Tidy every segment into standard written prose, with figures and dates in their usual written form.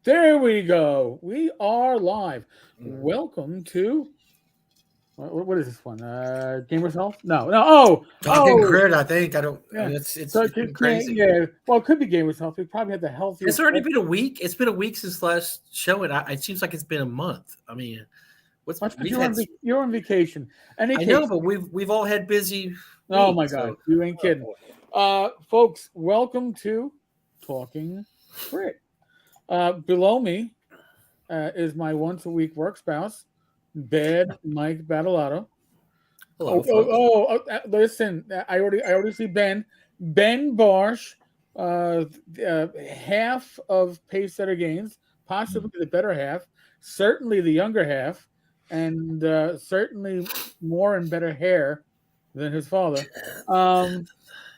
There we go. We are live. Welcome to what is this one? Gamer's Health? No, no. Talking grid, I think. I don't. I Yeah. mean, it's So been crazy. yeah. Well, it could be Gamer's Health. We probably had the healthiest. It's already been a week. It's been a week since last show, and it seems like it's been a month. I mean, But you're on vacation. I know, but we've all had busy. Oh weeks, my God, you ain't kidding. Folks, welcome to Talking Grid. Below me is my once a week work spouse, Bad Mike Battalato. Hello, Listen, I already see Ben Barsh, half of Pacesetter games, possibly the better half, certainly the younger half, and certainly more and better hair than his father.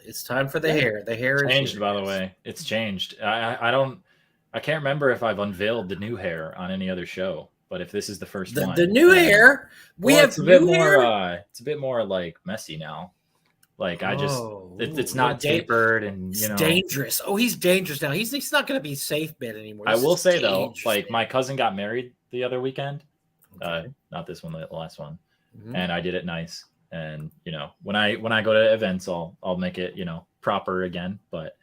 It's time for the hair. The hair is changed, by the way. It's changed. I can't remember if I've unveiled the new hair on any other show, but if this is the first one, the new hair, it's a bit more. It's a bit more like messy now. Like it's not tapered, and it's dangerous. Oh, he's dangerous now. He's not going to be safe bet anymore. I will say though, like my cousin got married the other weekend. Okay. Not this one, the last one, and I did it nice. And when I go to events, I'll make it proper again. But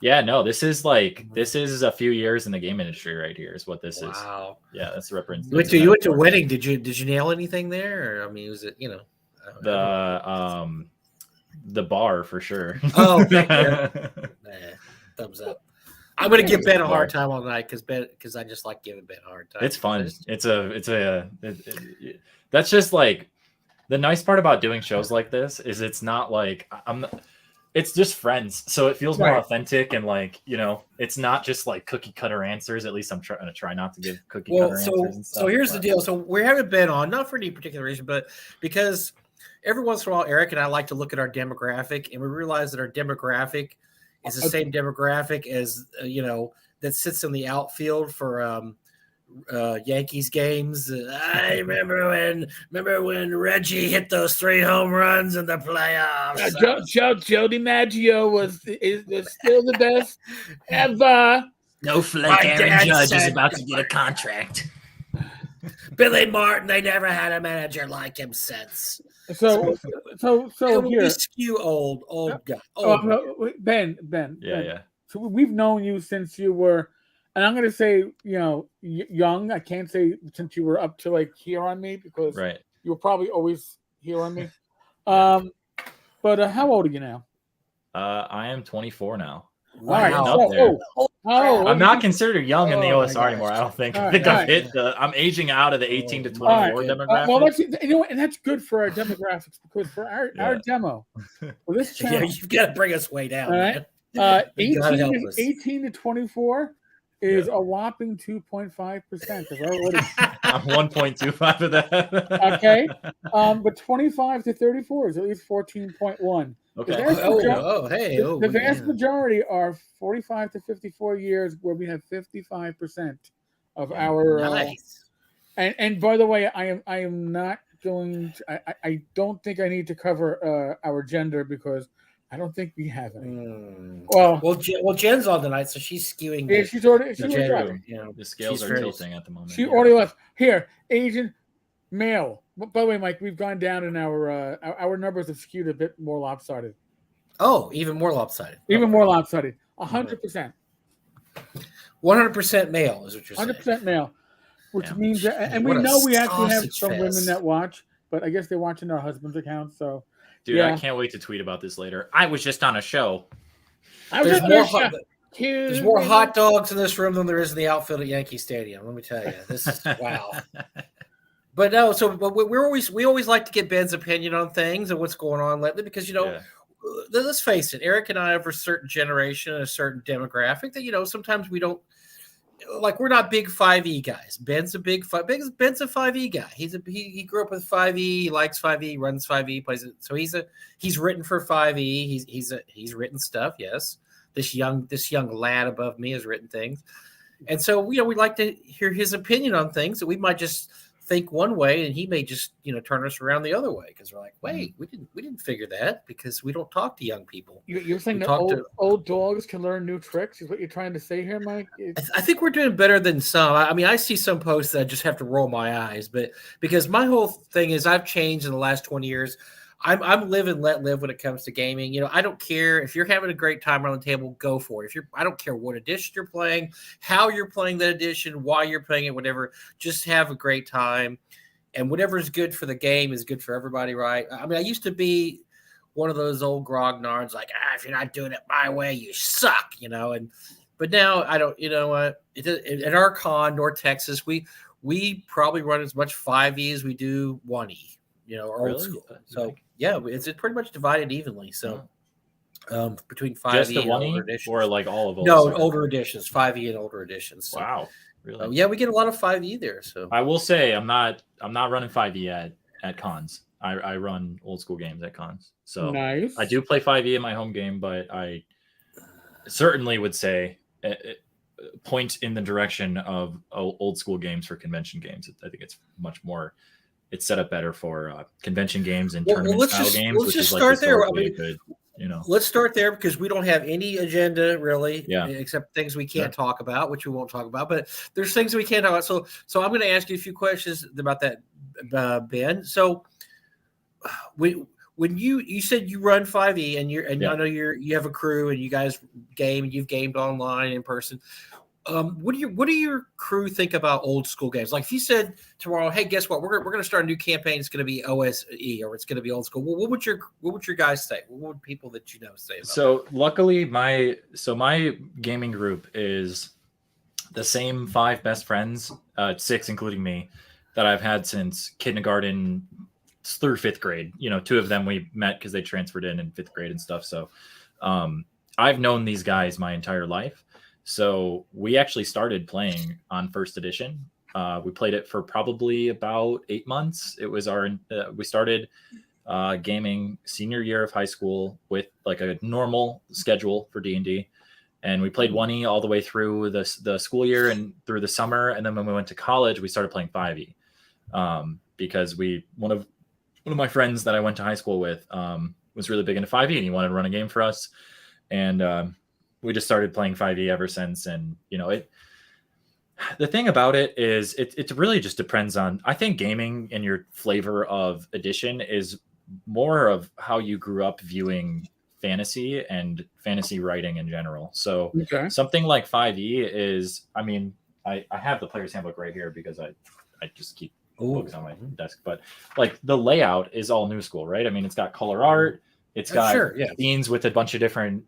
yeah, no, this is a few years in the game industry right here is what this is. Wow. Yeah, that's representation. You went to a wedding. Did you nail anything there? Or, I mean, was it the bar for sure. Oh, thumbs up. I'm gonna give Ben a hard time all night because I just like giving Ben a hard time. It's fun. That's just like the nice part about doing shows like this is it's not like it's just friends, so it feels more authentic and it's not just like cookie cutter answers. At least I'm trying to try not to give cookie cutter answers and stuff. So here's the deal. So we're having Ben on, not for any particular reason, but because every once in a while, Eric and I like to look at our demographic, and we realize that our demographic is the same demographic as that sits in the outfield for Yankees games. I remember when Reggie hit those 3 home runs in the playoffs. Joe DiMaggio is still the best ever. No flake. Aaron Judge is about to get a contract. Billy Martin, they never had a manager like him since. So here, we skew old guy. Ben. Yeah. So we've known you since you were, and I'm going to say, young. I can't say since you were up to like here on me because you were probably always here on me. But how old are you now? I am 24 now. Wow. I'm not considered young in the OSR anymore. I don't think. I think I've hit I'm aging out of the 18 to 24 demographic. Well, and that's good for our demographics because for our demo, this channel, you've got to bring us way down. Right? Man. 18 to 24 is a whopping 2.5% of our audience. I'm 1.25 of that. Okay, but 25 to 34 is at least 14.1. Okay. The vast majority are 45 to 54 years, where we have 55% of our. Nice. And by the way, I am not going. I don't think I need to cover our gender because I don't think we have any. Well, Jen's on tonight, so she's skewing. Yeah, she's already. The scales are tilting at the moment. She already left. Here, Asian male. By the way, Mike, we've gone down in our numbers have skewed a bit more lopsided. Oh, even more lopsided. More lopsided. 100%. 100% male is what you're saying. 100% male, which means that, and we know we actually have some women that watch, but I guess they're watching our husband's account. So, dude, I can't wait to tweet about this later. I was just on a show. There's more hot dogs in this room than there is in the outfield at Yankee Stadium. Let me tell you, this is wow. But no, but we always like to get Ben's opinion on things and what's going on lately because let's face it, Eric and I have a certain generation and a certain demographic that sometimes we don't like. We're not big 5e guys. Ben's a Ben's a 5e guy. He grew up with 5e. He likes 5e. Runs 5e. Plays it. So he's written for 5e. He's written stuff. Yes, this young lad above me has written things, and so we like to hear his opinion on things that we might just think one way, and he may just turn us around the other way because we're like, wait, we didn't figure that because we don't talk to young people. You're saying that old dogs can learn new tricks? Is what you're trying to say here, Mike? I think we're doing better than some. I mean, I see some posts that I just have to roll my eyes, but because my whole thing is I've changed in the last 20 years. I'm live and let live when it comes to gaming. I don't care if you're having a great time around the table, go for it. I don't care what edition you're playing, how you're playing that edition, why you're playing it, whatever. Just have a great time, and whatever is good for the game is good for everybody, right? I mean, I used to be one of those old grognards, like, if you're not doing it my way, you suck, but now I don't. You know what? At our con, North Texas, we probably run as much 5e as we do 1e. Or old school. So yeah, it's pretty much divided evenly. So between 5e just the and older editions, or like all of older editions, 5e and older editions. So, wow, really? Yeah, we get a lot of 5e there. So I will say I'm not running 5e at cons. I run old school games at cons. So nice. I do play 5e in my home game, but I certainly would say point in the direction of old school games for convention games. I think it's much more. It's set up better for convention games and tournament style games. Let's just start there. Good, Let's start there because we don't have any agenda really, yeah, except things we can't talk about, which we won't talk about. But there's things we can't talk about. So I'm going to ask you a few questions about that, Ben. So when you said you run 5e and I know you have a crew and you guys game and you've gamed online in person. What do your crew think about old school games? Like if you said tomorrow, hey, guess what? We're going to start a new campaign. It's going to be OSE or it's going to be old school. What would your guys say? What would people that say about that? Luckily my gaming group is the same 5 best friends, 6 including me, that I've had since kindergarten through 5th grade. 2 of them we met because they transferred in 5th grade and stuff. So I've known these guys my entire life. So we actually started playing on 1st edition. We played it for probably about 8 months. It was we started gaming senior year of high school with like a normal schedule for D&D. And we played 1E all the way through the school year and through the summer. And then when we went to college, we started playing 5E because one of my friends that I went to high school with was really big into 5E and he wanted to run a game for us. And we just started playing 5e ever since. And, the thing about it is it really just depends on, I think gaming and your flavor of edition is more of how you grew up viewing fantasy and fantasy writing in general. So something like 5e is, I mean, I have the player's handbook right here because I just keep books on my desk, but like the layout is all new school, right? I mean, it's got color art. It's got scenes with a bunch of different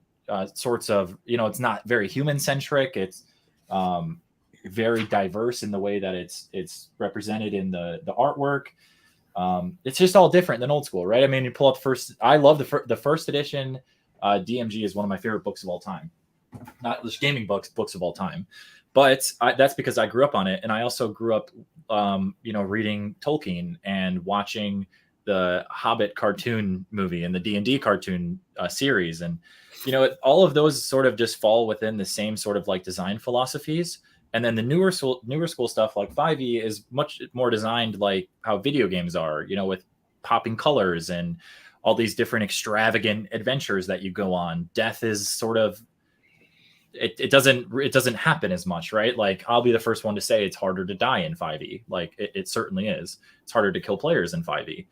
sorts of, it's not very human centric. It's very diverse in the way that it's represented in the artwork. It's just all different than old school, right? I mean, you pull up I love the 1st edition. DMG is one of my favorite books of all time, not just gaming books of all time, but that's because I grew up on it. And I also grew up, reading Tolkien and watching the Hobbit cartoon movie and the D&D cartoon series. And, all of those sort of just fall within the same sort of like design philosophies. And then the newer school stuff like 5e is much more designed like how video games are, with popping colors and all these different extravagant adventures that you go on. Death is sort of, it doesn't happen as much, right? Like I'll be the first one to say it's harder to die in 5e. Like it certainly is. It's harder to kill players in 5e.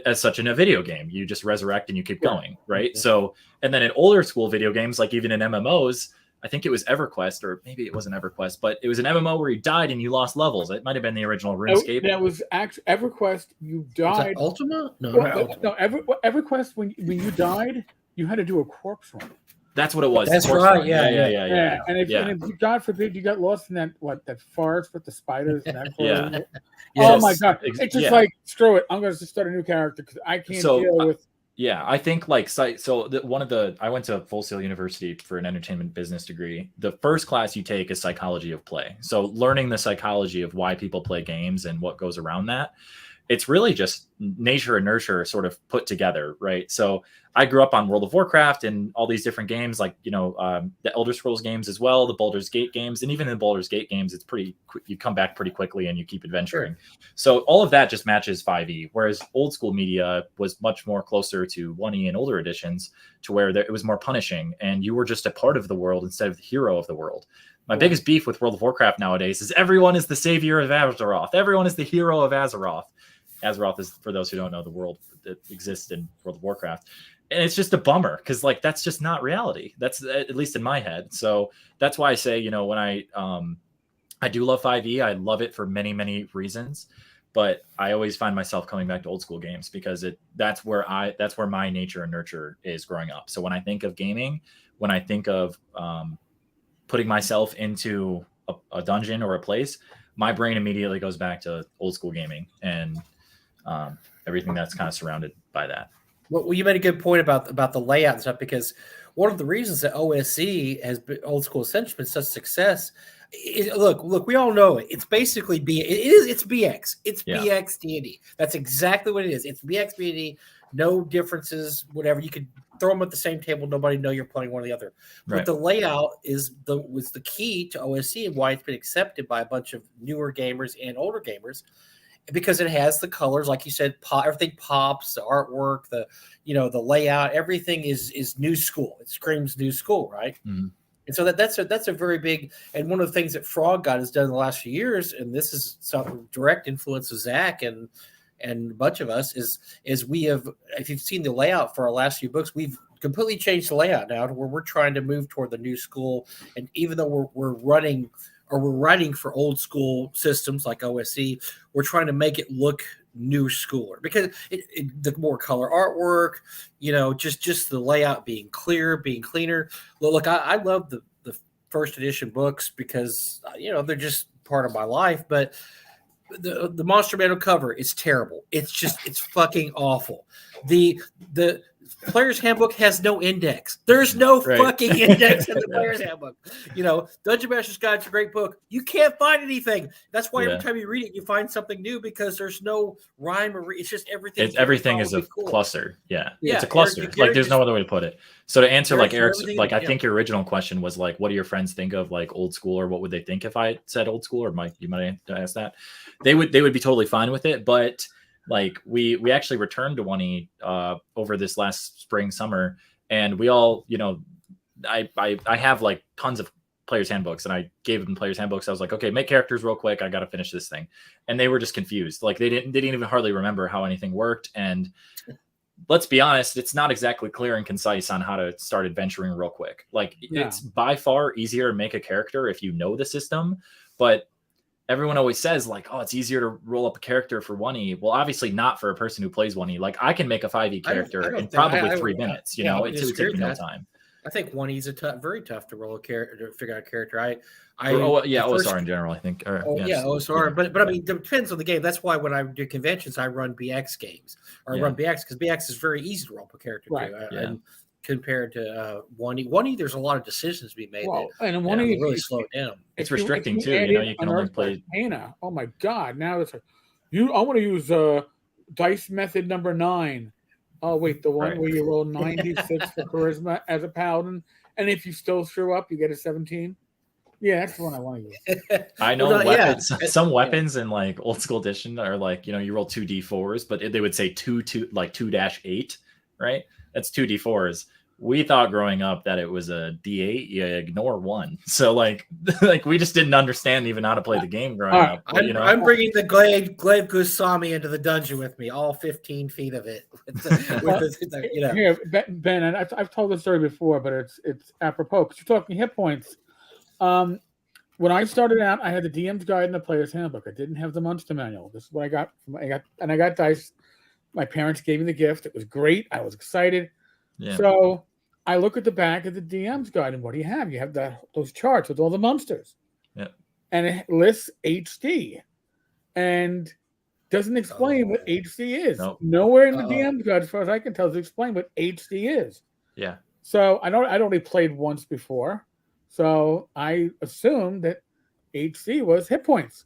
As such in a video game, you just resurrect and you keep going, right? Yeah. So, and then in older school video games, like even in MMOs, I think it was EverQuest, or maybe it wasn't EverQuest, but it was an MMO where you died and you lost levels. It might have been the original RuneScape. That was actually EverQuest. You died. Ultima? No, EverQuest. When you died, you had to do a corpse run. That's what it was. That's right. Yeah. And if you, God forbid, you got lost in that forest with the spiders and that. Oh my God! It's just like screw it. I'm going to just start a new character because I can't deal with. Yeah, I think like I went to Full Sail University for an entertainment business degree. The first class you take is psychology of play. So learning the psychology of why people play games and what goes around that. it's really just nature and nurture sort of put together, right? So I grew up on World of Warcraft and all these different games, like, the Elder Scrolls games as well, the Baldur's Gate games. And even in the Baldur's Gate games, it's pretty quick. You come back pretty quickly and you keep adventuring. Sure. So all of that just matches 5e, whereas old school media was much more closer to 1e and older editions, to where it was more punishing and you were just a part of the world instead of the hero of the world. My biggest beef with World of Warcraft nowadays is everyone is the savior of Azeroth. Everyone is the hero of Azeroth. Azeroth is, for those who don't know, the world that exists in World of Warcraft. And it's just a bummer because, like, that's just not reality. That's at least in my head. So that's why I say, when I do love 5e, I love it for many, many reasons. But I always find myself coming back to old school games because that's where my nature and nurture is growing up. So when I think of gaming, when I think of putting myself into a dungeon or a place, my brain immediately goes back to old school gaming and everything that's kind of surrounded by that. Well, you made a good point about the layout and stuff, because one of the reasons that OSC has been, Old School Essentials, been such a success is, look, we all know it. It's basically it's BX. It's BX D&D. That's exactly what it is. It's BX D&D. No differences, whatever. You could throw them at the same table. Nobody know you're playing one or the other. Right. But the layout was the key to OSC and why it's been accepted by a bunch of newer gamers and older gamers, because it has the colors, like you said, everything pops, the artwork, the layout, everything is new school. It screams new school, right? Mm-hmm. And so that's a very big, and one of the things that Frog God has done in the last few years, and this is some direct influence of Zach and a bunch of us, is we have, if you've seen the layout for our last few books, we've completely changed the layout now to where we're trying to move toward the new school. And even though we're writing for old school systems like OSC, we're trying to make it look new schooler, because the more color artwork, just the layout being cleaner. Look, I love the first edition books because they're just part of my life, but the Monster Manual cover is terrible. It's fucking awful. The Player's Handbook has no index. There's no fucking index in the Player's Handbook. Dungeon Master's Guide's a great book. You can't find anything. That's why every time you read it, you find something new, because there's no rhyme or it's just everything. Everything is a cluster. Yeah, it's a cluster. There's no other way to put it. So to answer Eric's, I think your original question was like, what do your friends think of like old school, or what would they think if I said old school? Or Mike, you might ask that. They would be totally fine with it, but like we actually returned to 1E over this last spring, summer, and we all, I have like tons of Player's Handbooks, and I gave them Player's Handbooks. I was like, okay, make characters real quick. I got to finish this thing. And they were just confused. Like they didn't even hardly remember how anything worked. And let's be honest, it's not exactly clear and concise on how to start adventuring real quick. Like it's by far easier to make a character if you know the system, but everyone always says like, oh, it's easier to roll up a character for 1E. Well, obviously not for a person who plays 1E. Like I can make a 5E character in probably 3 minutes. It would take me no time. I think 1E is very tough to roll a character, to figure out a character. OSR in general, I think. OSR. But I mean, it depends on the game. That's why when I do conventions, I run BX games, or I run BX, because BX is very easy to roll up a character too. And compared to 1E. 1E, there's a lot of decisions to be made. And 1E really slow it down. It's restricting too. You can only play. Oh my God! Now it's like, I want to use dice method number 9. Oh wait, the one where you roll 96 for charisma as a paladin, and if you still screw up, you get a 17. Yeah, that's the one I want to use. I know weapons. Some weapons in like old school edition are like, you roll 2d4s, but they would say 2-8, right? That's 2d4s. We thought growing up that it was a D8. You ignore 1. So like we just didn't understand even how to play the game growing up. But, I'm bringing the Glaive Gusami into the dungeon with me, all 15 feet of it. Here, Ben, and I've told this story before, but it's apropos because you're talking hit points. When I started out, I had the DM's Guide and the Player's Handbook. I didn't have the Monster Manual. This is what I got. I got dice. My parents gave me the gift. It was great. I was excited. Yeah. So I look at the back of the DM's Guide, and what do you have? You have those charts with all the monsters. Yeah. And it lists HD and doesn't explain what HD is. Nope. Nowhere in the DM's Guide, as far as I can tell, does it explain what HD is. Yeah. So I'd only played once before. So I assumed that HD was hit points.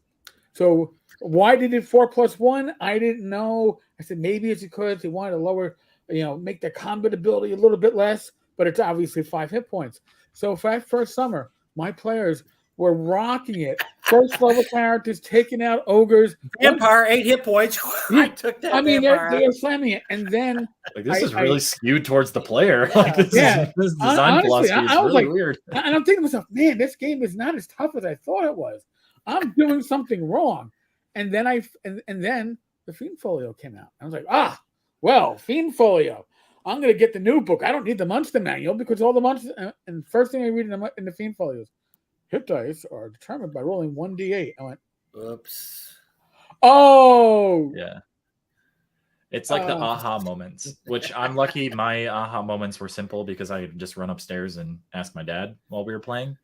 So why did it 4+1? I didn't know. I said maybe it's because they wanted to lower, make the combat ability a little bit less, but it's obviously 5 hit points. So for that first summer, my players were rocking it. First level characters taking out ogres. Vampire, 8 hit points. I took that. I mean, vampire. they're slamming it, and then this is really skewed towards the player. This design honestly, philosophy is I was really like, weird. And I'm thinking to myself, man, this game is not as tough as I thought it was. I'm doing something wrong. And then and then the Fiend Folio came out. I was like, well, Fiend Folio. I'm going to get the new book. I don't need the monster manual because all the monsters. And the first thing I read in the Fiend Folio is hit dice are determined by rolling 1d8. I went, oops. Oh, yeah. It's like the aha moments, which I'm lucky. My aha moments were simple because I just run upstairs and ask my dad while we were playing.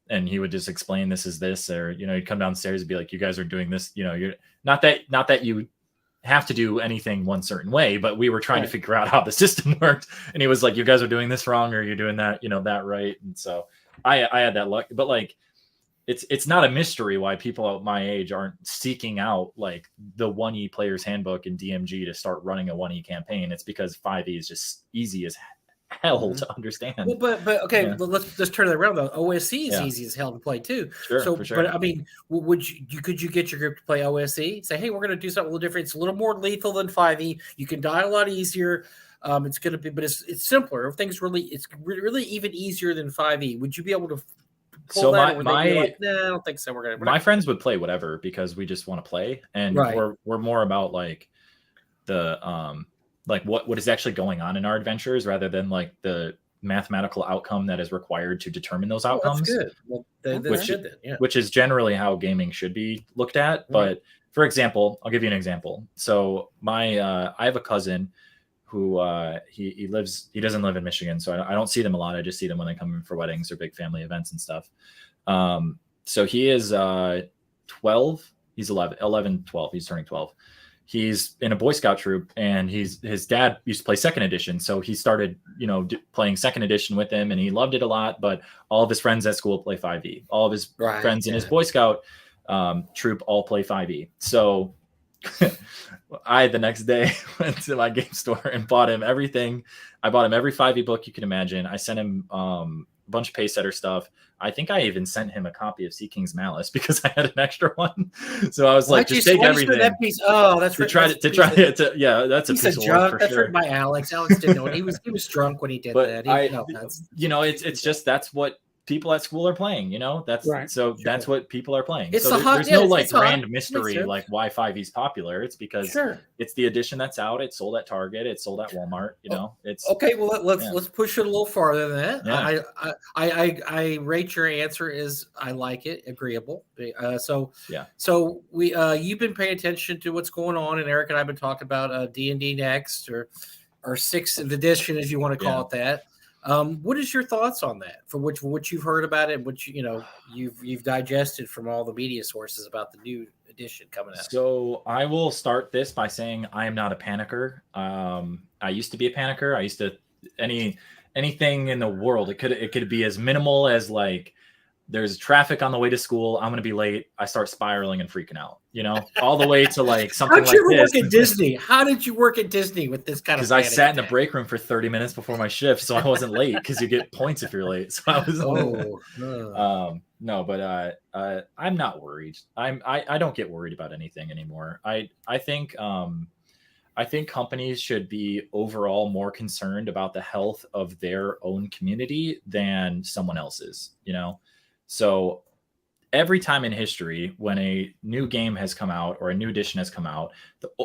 And he would just explain this is this, or he'd come downstairs and be like, "You guys are doing this." You're not that you have to do anything one certain way, but we were trying to figure out how the system worked. And he was like, "You guys are doing this wrong, or you're doing that, that right." And so I had that luck, but like, it's not a mystery why people at my age aren't seeking out like the 1E player's handbook in DMG to start running a 1E campaign. It's because 5E is just easy as hell to understand. Well, but okay, let's turn it around though. OSC is easy as hell to play too. Sure, so, for sure. But I mean, could you get your group to play OSC? Say, hey, we're going to do something a little different. It's a little more lethal than 5E. You can die a lot easier. It's going to be, but it's simpler. It's really even easier than 5E. Would you be able to? So nah, I don't think so. My friends would play whatever because we just want to play, and we're more about like the like what is actually going on in our adventures rather than like the mathematical outcome that is required to determine those outcomes. That's good. Well, which is generally how gaming should be looked at. Right. But for example, I'll give you an example. So I have a cousin who he doesn't live in Michigan, so I don't see them a lot. I just see them when they come in for weddings or big family events and stuff. So he is 12. He's 11, 12. He's turning 12. He's in a Boy Scout troop, and his dad used to play second edition. So he started, playing second edition with him, and he loved it a lot. But all of his friends at school play 5e. All of his friends in his Boy Scout troop all play 5e. So I, the next day, went to my game store and bought him everything. I bought him every 5e book you can imagine. I sent him a bunch of Pacesetter stuff. I think I even sent him a copy of Sea King's Malice because I had an extra one. So I was like, just take everything. That piece? Oh, that's right. That's a piece of work for that's sure. Written by Alex. Alex didn't know it. He was drunk when he did that. It's just that's what people at school are playing, that's right. So that's what people are playing. It's so there's no like grand mystery like why 5e is popular. It's because it's the edition that's out. It's sold at Target. It's sold at Walmart. It's okay. Well, let's push it a little farther than that. Yeah. I rate your answer as I like it, agreeable. So we you've been paying attention to what's going on, and Eric and I've been talking about D&D Next or 6th edition, as you want to call it that. What is your thoughts on that? For what you've heard about it, and what you've digested from all the media sources about the new edition coming out. So I will start this by saying I am not a panicker. I used to be a panicker. I used to anything in the world. It could be as minimal as like there's traffic on the way to school. I'm going to be late. I start spiraling and freaking out, all the way to like something like this. How did you work at Disney? How did you work at Disney with this kind of? Because I sat in the break room for 30 minutes before my shift, so I wasn't late because you get points if you're late. So I was. No, but I'm not worried. I don't get worried about anything anymore. I think companies should be overall more concerned about the health of their own community than someone else's. So every time in history when a new game has come out or a new edition has come out,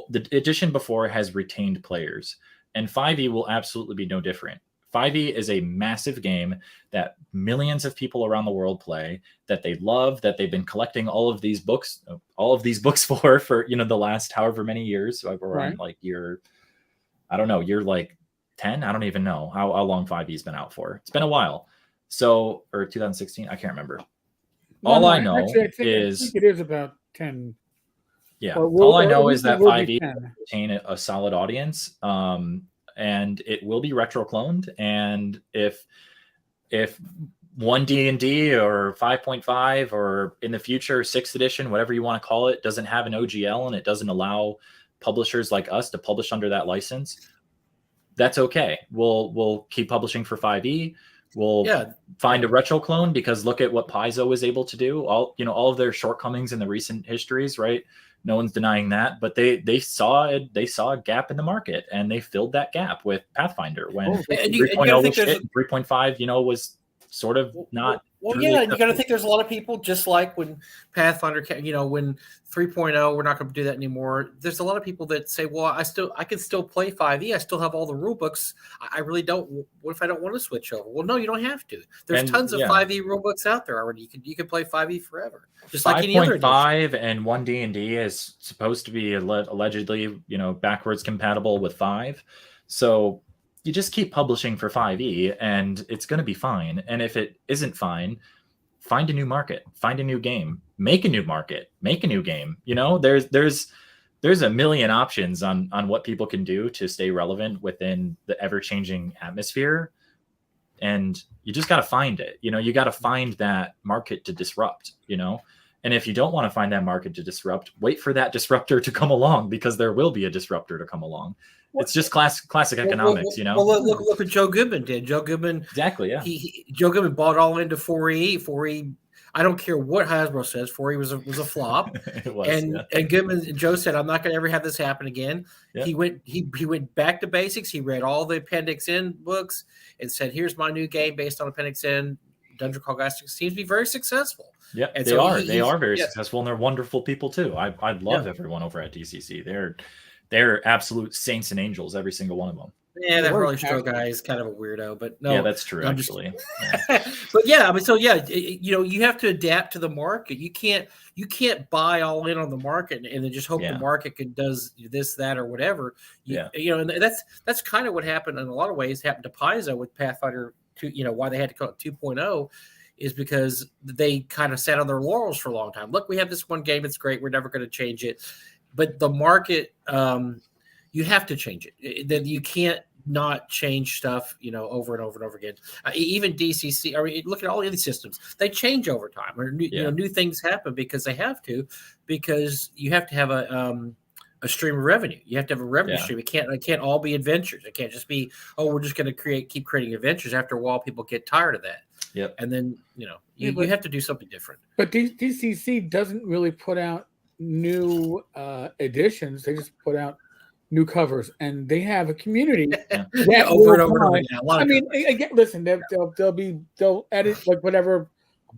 the edition before has retained players, and 5e will absolutely be no different. 5e is a massive game that millions of people around the world play, that they love, that they've been collecting all of these books for the last however many years. We're on like year like 10. I don't even know how long 5e's been out for. It's been a while. So, or 2016, I can't remember. I know is it is about 10. Yeah. All I know is that 5e will retain a solid audience. And it will be retro cloned. And if one D&D or 5.5 or in the future 6th edition, whatever you want to call it, doesn't have an OGL and it doesn't allow publishers like us to publish under that license, that's okay. We'll keep publishing for 5e. We'll find a retro clone, because look at what Paizo was able to do. All of their shortcomings in the recent histories, right? No one's denying that, but they saw a gap in the market, and they filled that gap with Pathfinder when 3.0 was shit, 3.5, was sort of not. Well, yeah, you got to think there's a lot of people, just like when Pathfinder, when 3.0, we're not going to do that anymore. There's a lot of people that say, well, I can still play 5e. I still have all the rule books. I really don't. What if I don't want to switch over? Well, no, you don't have to. There's tons of 5e rule books out there already. You can play 5e forever, just like any other edition. 5.5 and 1 D&D is supposed to be allegedly, backwards compatible with 5. So you just keep publishing for 5e and it's going to be fine. And if it isn't fine, find a new market, find a new game, make a new market, make a new game. There's a million options on what people can do to stay relevant within the ever-changing atmosphere. And you just got to find it. You got to find that market to disrupt, And if you don't want to find that market to disrupt, wait for that disruptor to come along, because there will be a disruptor to come along. It's just classic economics, Well, look what Joe Goodman did. Joe Goodman, exactly, yeah. Joe Goodman bought all into 4E. 4E, I don't care what Hasbro says, 4E was a flop. It was, and Joe said, I'm not going to ever have this happen again. Yeah. He went back to basics. He read all the Appendix N books and said, here's my new game based on Appendix N. Dungeon Crawl Guys seems to be very successful. Yeah, and they are very successful, and they're wonderful people too. I love everyone over at DCC. They're absolute saints and angels, every single one of them. Yeah, that Harley Stroh guy is kind of a weirdo, but no. Yeah, that's true, actually. But you have to adapt to the market. You can't buy all in on the market and then just hope the market does this, that, or whatever. And that's kind of what happened in a lot of ways. Happened to Paizo with Pathfinder 2. Why they had to call it 2.0 is because they kind of sat on their laurels for a long time. Look, we have this one game; it's great. We're never going to change it. But the market, you have to change it. Then you can't not change stuff, over and over and over again. Even DCC, look at all the other systems; they change over time, or new things happen because they have to, because you have to have a stream of revenue. You have to have a revenue stream. It can't all be adventures. It can't just be, we're just going to keep creating adventures. After a while, people get tired of that. Yep. And then you have to do something different. But DCC doesn't really put out new editions. They just put out new covers, and they have a community over and over again. Again, listen, they'll edit like whatever.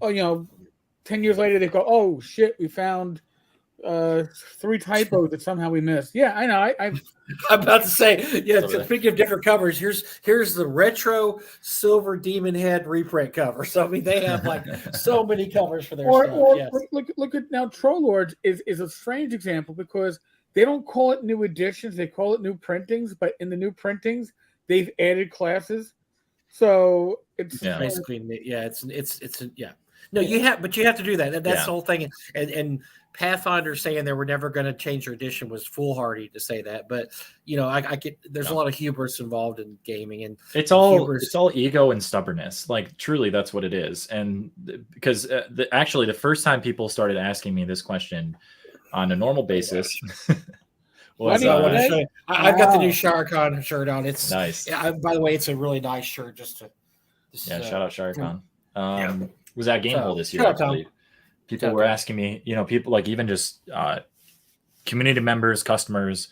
10 years later they go, oh shit, we found 3 typos that somehow we missed. Yeah, I know. I'm about to say, speaking of different covers, here's the retro Silver Demon Head reprint cover. So they have like so many covers for their stuff. Look at now. Troll Lords is a strange example, because they don't call it new editions; they call it new printings. But in the new printings, they've added classes. So it's basically No, you have to do that. That's the whole thing. And Pathfinder saying they were never going to change their edition was foolhardy to say that. But I get there's a lot of hubris involved in gaming, and it's all ego and stubbornness. Like truly, that's what it is. And because actually, the first time people started asking me this question on a normal basis. I've got the new Shah Khan shirt on. It's nice. By the way, it's a really nice shirt. Shout out Shah Khan. Was at Gamehole this year, actually. People were asking me, people like even just community members, customers,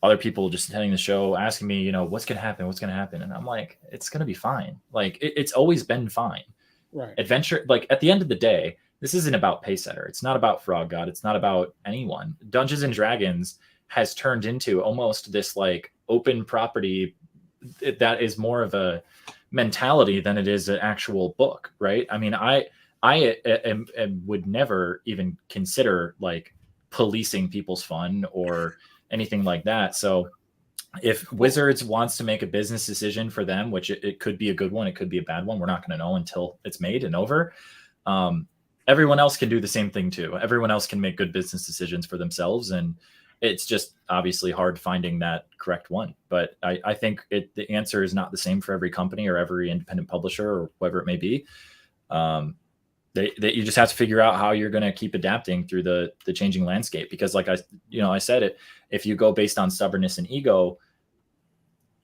other people just attending the show asking me, what's going to happen? What's going to happen? And I'm like, it's going to be fine. Like it's always been fine. Right. Adventure, like at the end of the day, this isn't about Pacesetter. It's not about Frog God. It's not about anyone. Dungeons and Dragons has turned into almost this like open property that is more of a mentality than it is an actual book, right? I mean, I would never even consider like policing people's fun or anything like that. So if Wizards wants to make a business decision for them, which it could be a good one, it could be a bad one, we're not going to know until it's made and over. Everyone else can do the same thing too. Everyone else can make good business decisions for themselves, and it's just obviously hard finding that correct one. But I think the answer is not the same for every company or every independent publisher or whoever it may be. That you just have to figure out how you're going to keep adapting through the changing landscape. Because like I said it, if you go based on stubbornness and ego,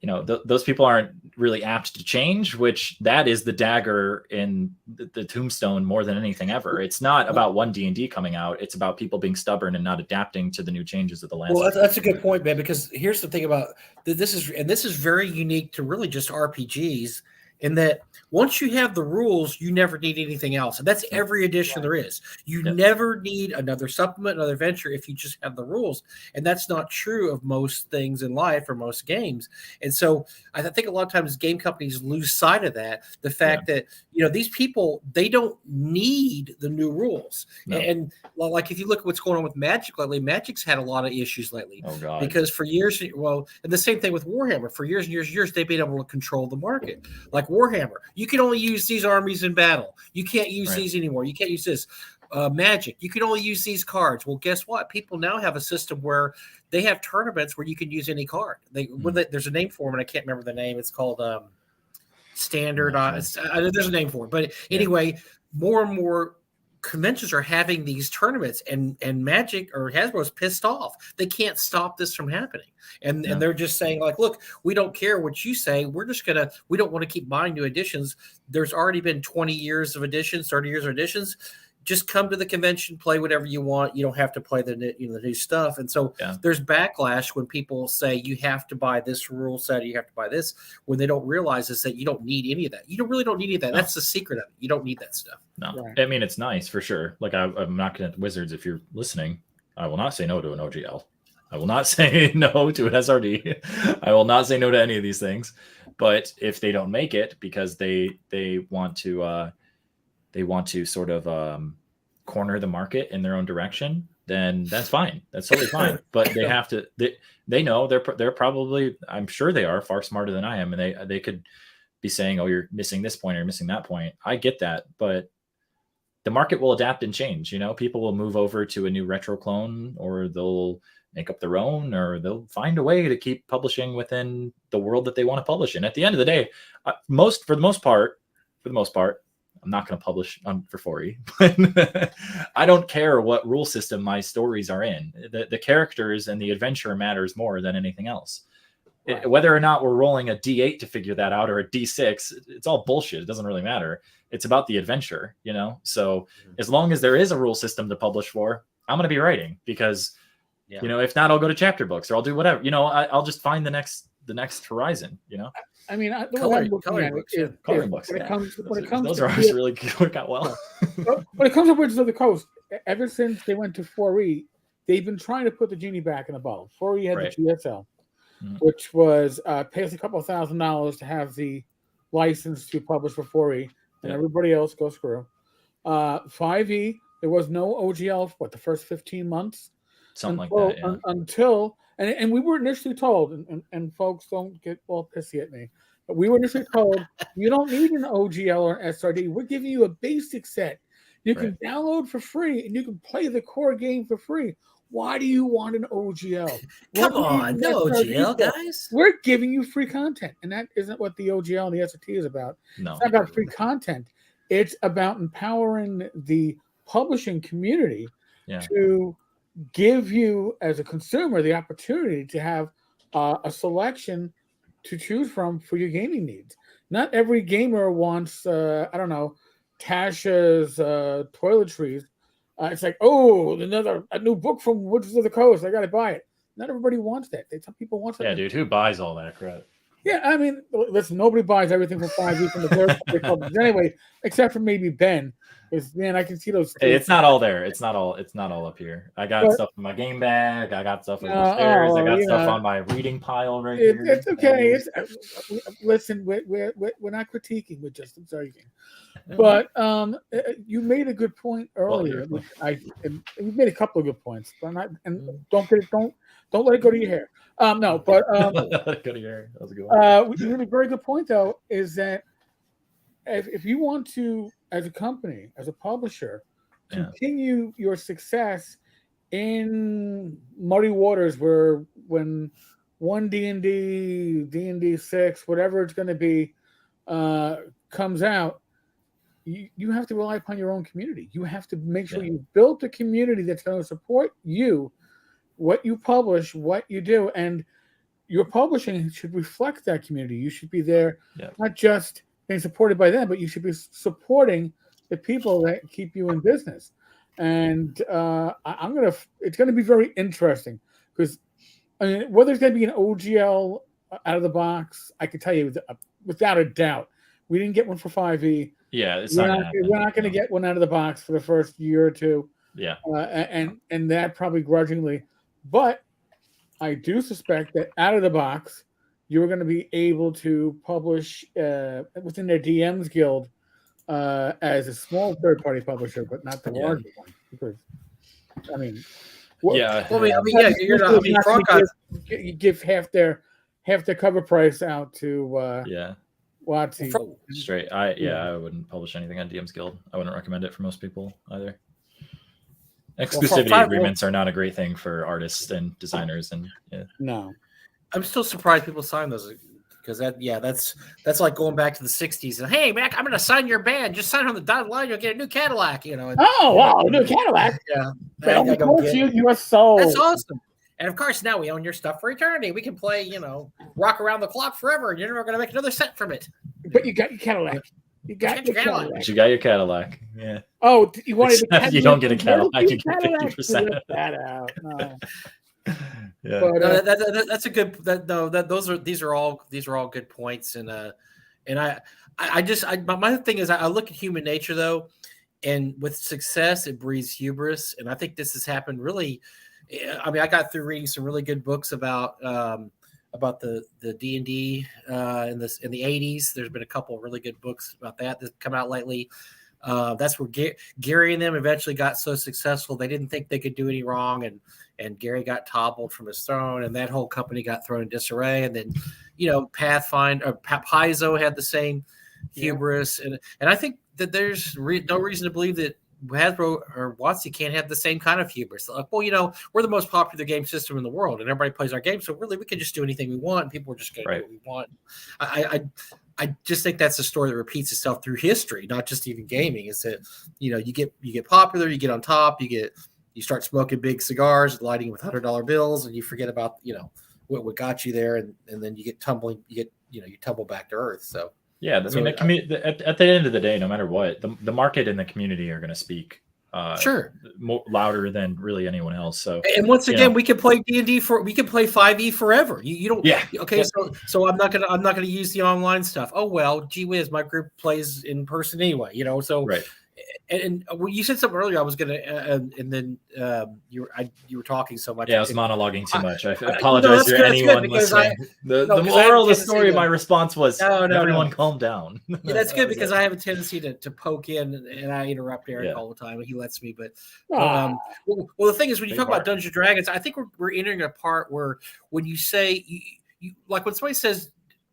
those people aren't really apt to change, which that is the dagger in the tombstone more than anything ever. It's not about one D&D coming out. It's about people being stubborn and not adapting to the new changes of the landscape. Well, that's a good point, man, because here's the thing about this is very unique to really just RPGs in that once you have the rules, you never need anything else. And that's every edition there is. You never need another supplement, another adventure if you just have the rules. And that's not true of most things in life or most games. And so I think a lot of times game companies lose sight of that. The fact that, these people, they don't need the new rules. No. And like if you look at what's going on with Magic lately, Magic's had a lot of issues lately. Oh, God. Because for years, and the same thing with Warhammer, for years and years and years, they've been able to control the market. Like Warhammer, you can only use these armies in battle. You can't use these anymore. You can't use this. Magic, you can only use these cards. Well, guess what? People now have a system where they have tournaments where you can use any card. There's a name for them, and I can't remember the name. It's called Standard. There's a name for it. But anyway, more and more conventions are having these tournaments, and Magic or Hasbro's pissed off. They can't stop this from happening. And they're just saying, like, look, we don't care what you say. We don't want to keep buying new editions. There's already been 20 years of editions, 30 years of editions. Just come to the convention, play whatever you want. You don't have to play the new stuff. And so there's backlash when people say you have to buy this rule set, you have to buy this, when they don't realize is that you don't need any of that. You really don't need any of that. No. That's the secret of it. You don't need that stuff. No, right. I mean, it's nice for sure. Like I'm knocking at Wizards. If you're listening, I will not say no to an OGL. I will not say no to an SRD. I will not say no to any of these things. But if they don't make it because they want to sort of corner the market in their own direction, then that's fine. That's totally fine. But they have to. They know they're probably. I'm sure they are far smarter than I am, and they could be saying, "Oh, you're missing this point or you're missing that point." I get that, but the market will adapt and change. People will move over to a new retro clone, or they'll make up their own, or they'll find a way to keep publishing within the world that they want to publish in. At the end of the day, for the most part, I'm not going to publish for 4E, but I don't care what rule system my stories are in. The characters and the adventure matters more than anything else. Right. Whether or not we're rolling a D8 to figure that out or a D6, it's all bullshit. It doesn't really matter. It's about the adventure, So as long as there is a rule system to publish for, I'm going to be writing because, if not, I'll go to chapter books or I'll do whatever. I'll just find the next horizon. I mean, coloring books. Those are always really work out well. When it comes to Wizards of the Coast, ever since they went to 4E, they've been trying to put the genie back in the bottle. 4E had the GSL, which was pay us a couple of $1,000s to have the license to publish for 4E, and everybody else go screw. 5E, there was no OGL for the first 15 months. Something like that, until and we were initially told, and folks don't get all pissy at me, but we were initially told you don't need an OGL or an SRD. We're giving you a basic set. You can download for free and you can play the core game for free. Why do you want an OGL? Come on, no OGL, guys. We're giving you free content, and that isn't what the OGL and the SRT is about. No, it's not about free content. It's about empowering the publishing community to give you as a consumer the opportunity to have a selection to choose from for your gaming needs. Not every gamer wants Tasha's toiletries. It's like, a new book from Wizards of the Coast, I gotta buy it. Not everybody wants that. Some people want that. Yeah, dude, who buys all that crap? Yeah, I mean, listen, nobody buys everything from 5E from the third publishers anyway, except for maybe Ben. Because man, I can see those. Hey, it's not all there. It's not all up here. I got stuff in my game bag. I got stuff upstairs. I got stuff on my reading pile right here. It's okay. Listen, we're not critiquing. We're just observing. But you made a good point earlier. You made a couple of good points. But don't let it go to your hair. No, but let it go to your hair. That was a good one. You made a very good point though. Is that if you want to, as a company, as a publisher, continue your success in muddy waters where when one D&D 6, whatever it's going to be, comes out, you have to rely upon your own community. You have to make sure you build a community that's going to support you, what you publish, what you do, and your publishing should reflect that community. You should be there, not just being supported by them, but you should be supporting the people that keep you in business. And it's going to be very interesting because, I mean, whether it's going to be an OGL out of the box, I can tell you without a doubt, we didn't get one for 5e. Yeah, we're not going to get one out of the box for the first year or two. Yeah, and that probably grudgingly, but I do suspect that out of the box, you're going to be able to publish within their DMs guild as a small third-party publisher, but not the larger one. Because, I mean, you give half their cover price out to WotC. Straight. I wouldn't publish anything on DM's Guild. I wouldn't recommend it for most people either. Exclusivity agreements are not a great thing for artists and designers, and no, I'm still surprised people sign those because that's like going back to the '60s and hey, Mac, I'm going to sign your band. Just sign on the dotted line, you'll get a new Cadillac. You know. A new Cadillac. Yeah, you are sold. That's awesome. And of course, now we own your stuff for eternity. We can play, rock around the clock forever, and you're never going to make another cent from it. But you got your Cadillac. You got your Cadillac. But you got your Cadillac. Yeah. Oh, you wanted the Cadillac. You don't get a Cadillac. You get 50%. That out. No. Yeah. But, that's a good. These are all good points, and my thing is I look at human nature though, and with success it breeds hubris, and I think this has happened really. I mean, I got through reading some really good books about the D&D in the 80s. There's been a couple of really good books about that come out lately. That's where Gary and them eventually got so successful they didn't think they could do any wrong, and Gary got toppled from his throne, and that whole company got thrown in disarray. And then, Pathfinder, Paizo had the same hubris, and I think that there's no reason to believe that Hasbro or WotC can't have the same kind of hubris. Like, well, we're the most popular game system in the world, and everybody plays our game, so really we can just do anything we want, and people are just going to do what we want. I just think that's a story that repeats itself through history, not just even gaming. Is that you get popular, you get on top, you start smoking big cigars, lighting with $100 bills, and you forget about what got you there, and then you get tumbling, you tumble back to earth. So. Yeah, at the end of the day, no matter what, the market and the community are going to speak louder than really anyone else. So, and once again, we can play D&D we can play 5e forever. You don't. Yeah. Okay. So I'm not gonna use the online stuff. Oh well, gee whiz, my group plays in person anyway. So right. And you said something earlier. I was gonna, and then you were talking so much. Yeah, I was monologuing too much. I apologize to anyone listening. The moral of the story of my response was, everyone calm down. Yeah, that's good because I have a tendency to poke in, and I interrupt Eric all the time, and he lets me. But well, the thing is, when you talk about Dungeons & Dragons, I think we're entering a part where when you say you like when somebody says,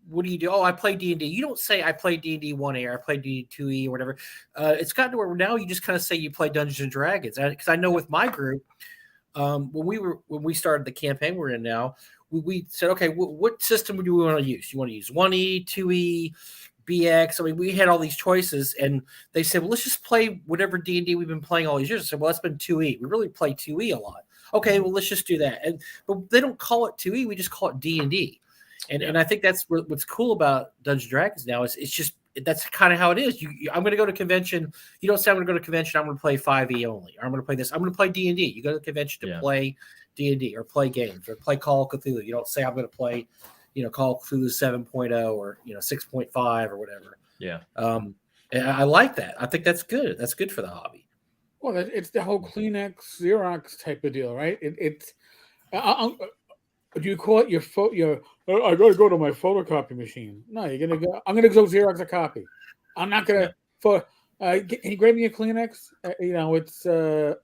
what do you do? Oh, I play D&D. You don't say I play D&D 1A or I play D&D 2E or whatever. It's gotten to where now you just kind of say you play Dungeons & Dragons. Because I know with my group, when we started the campaign we're in now, we said, okay, what system do we want to use? You want to use 1E, 2E, BX? I mean, we had all these choices, and they said, well, let's just play whatever D&D we've been playing all these years. I said, well, that's been 2E. We really play 2E a lot. Okay, well, let's just do that. But they don't call it 2E. We just call it D&D. And I think that's what's cool about Dungeons & Dragons now is it's just that's kind of how it is. I'm going to go to convention. You don't say I'm going to go to convention. I'm going to play 5e only. Or I'm going to play this. I'm going to play D&D. You go to the convention to play D&D or play games or play Call of Cthulhu. You don't say I'm going to play, Call of Cthulhu 7.0 or 6.5 or whatever. Yeah. And I like that. I think that's good. That's good for the hobby. Well, it's the whole Kleenex Xerox type of deal, right? Do you call it your I gotta go to my photocopy machine. No, you're gonna go. I'm gonna go Xerox a copy. I'm not gonna can you grab me a Kleenex? It's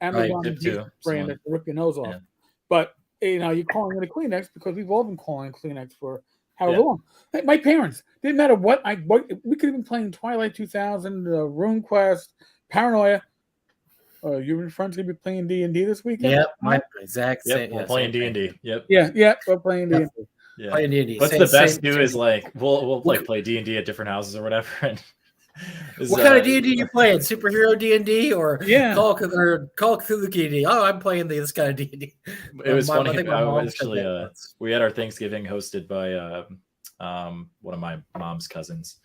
Amazon brand that rip your nose off. Yeah. But you're calling it a Kleenex because we've all been calling Kleenex for how long? My parents didn't matter what we could have been playing Twilight 2000, RuneQuest, Paranoia. You and friends gonna be playing D&D this weekend? Yep, my exact same. We're playing D&D. Yep. Yeah, we're playing D&D. Yeah. Playing D&D. What's the best do is like we'll play D&D at different houses or whatever, What kind of D&D you playing? Superhero D&D or Call of Cthulhu D&D? Oh, I'm playing this kind of D&D. It was funny. We had our Thanksgiving hosted by one of my mom's cousins.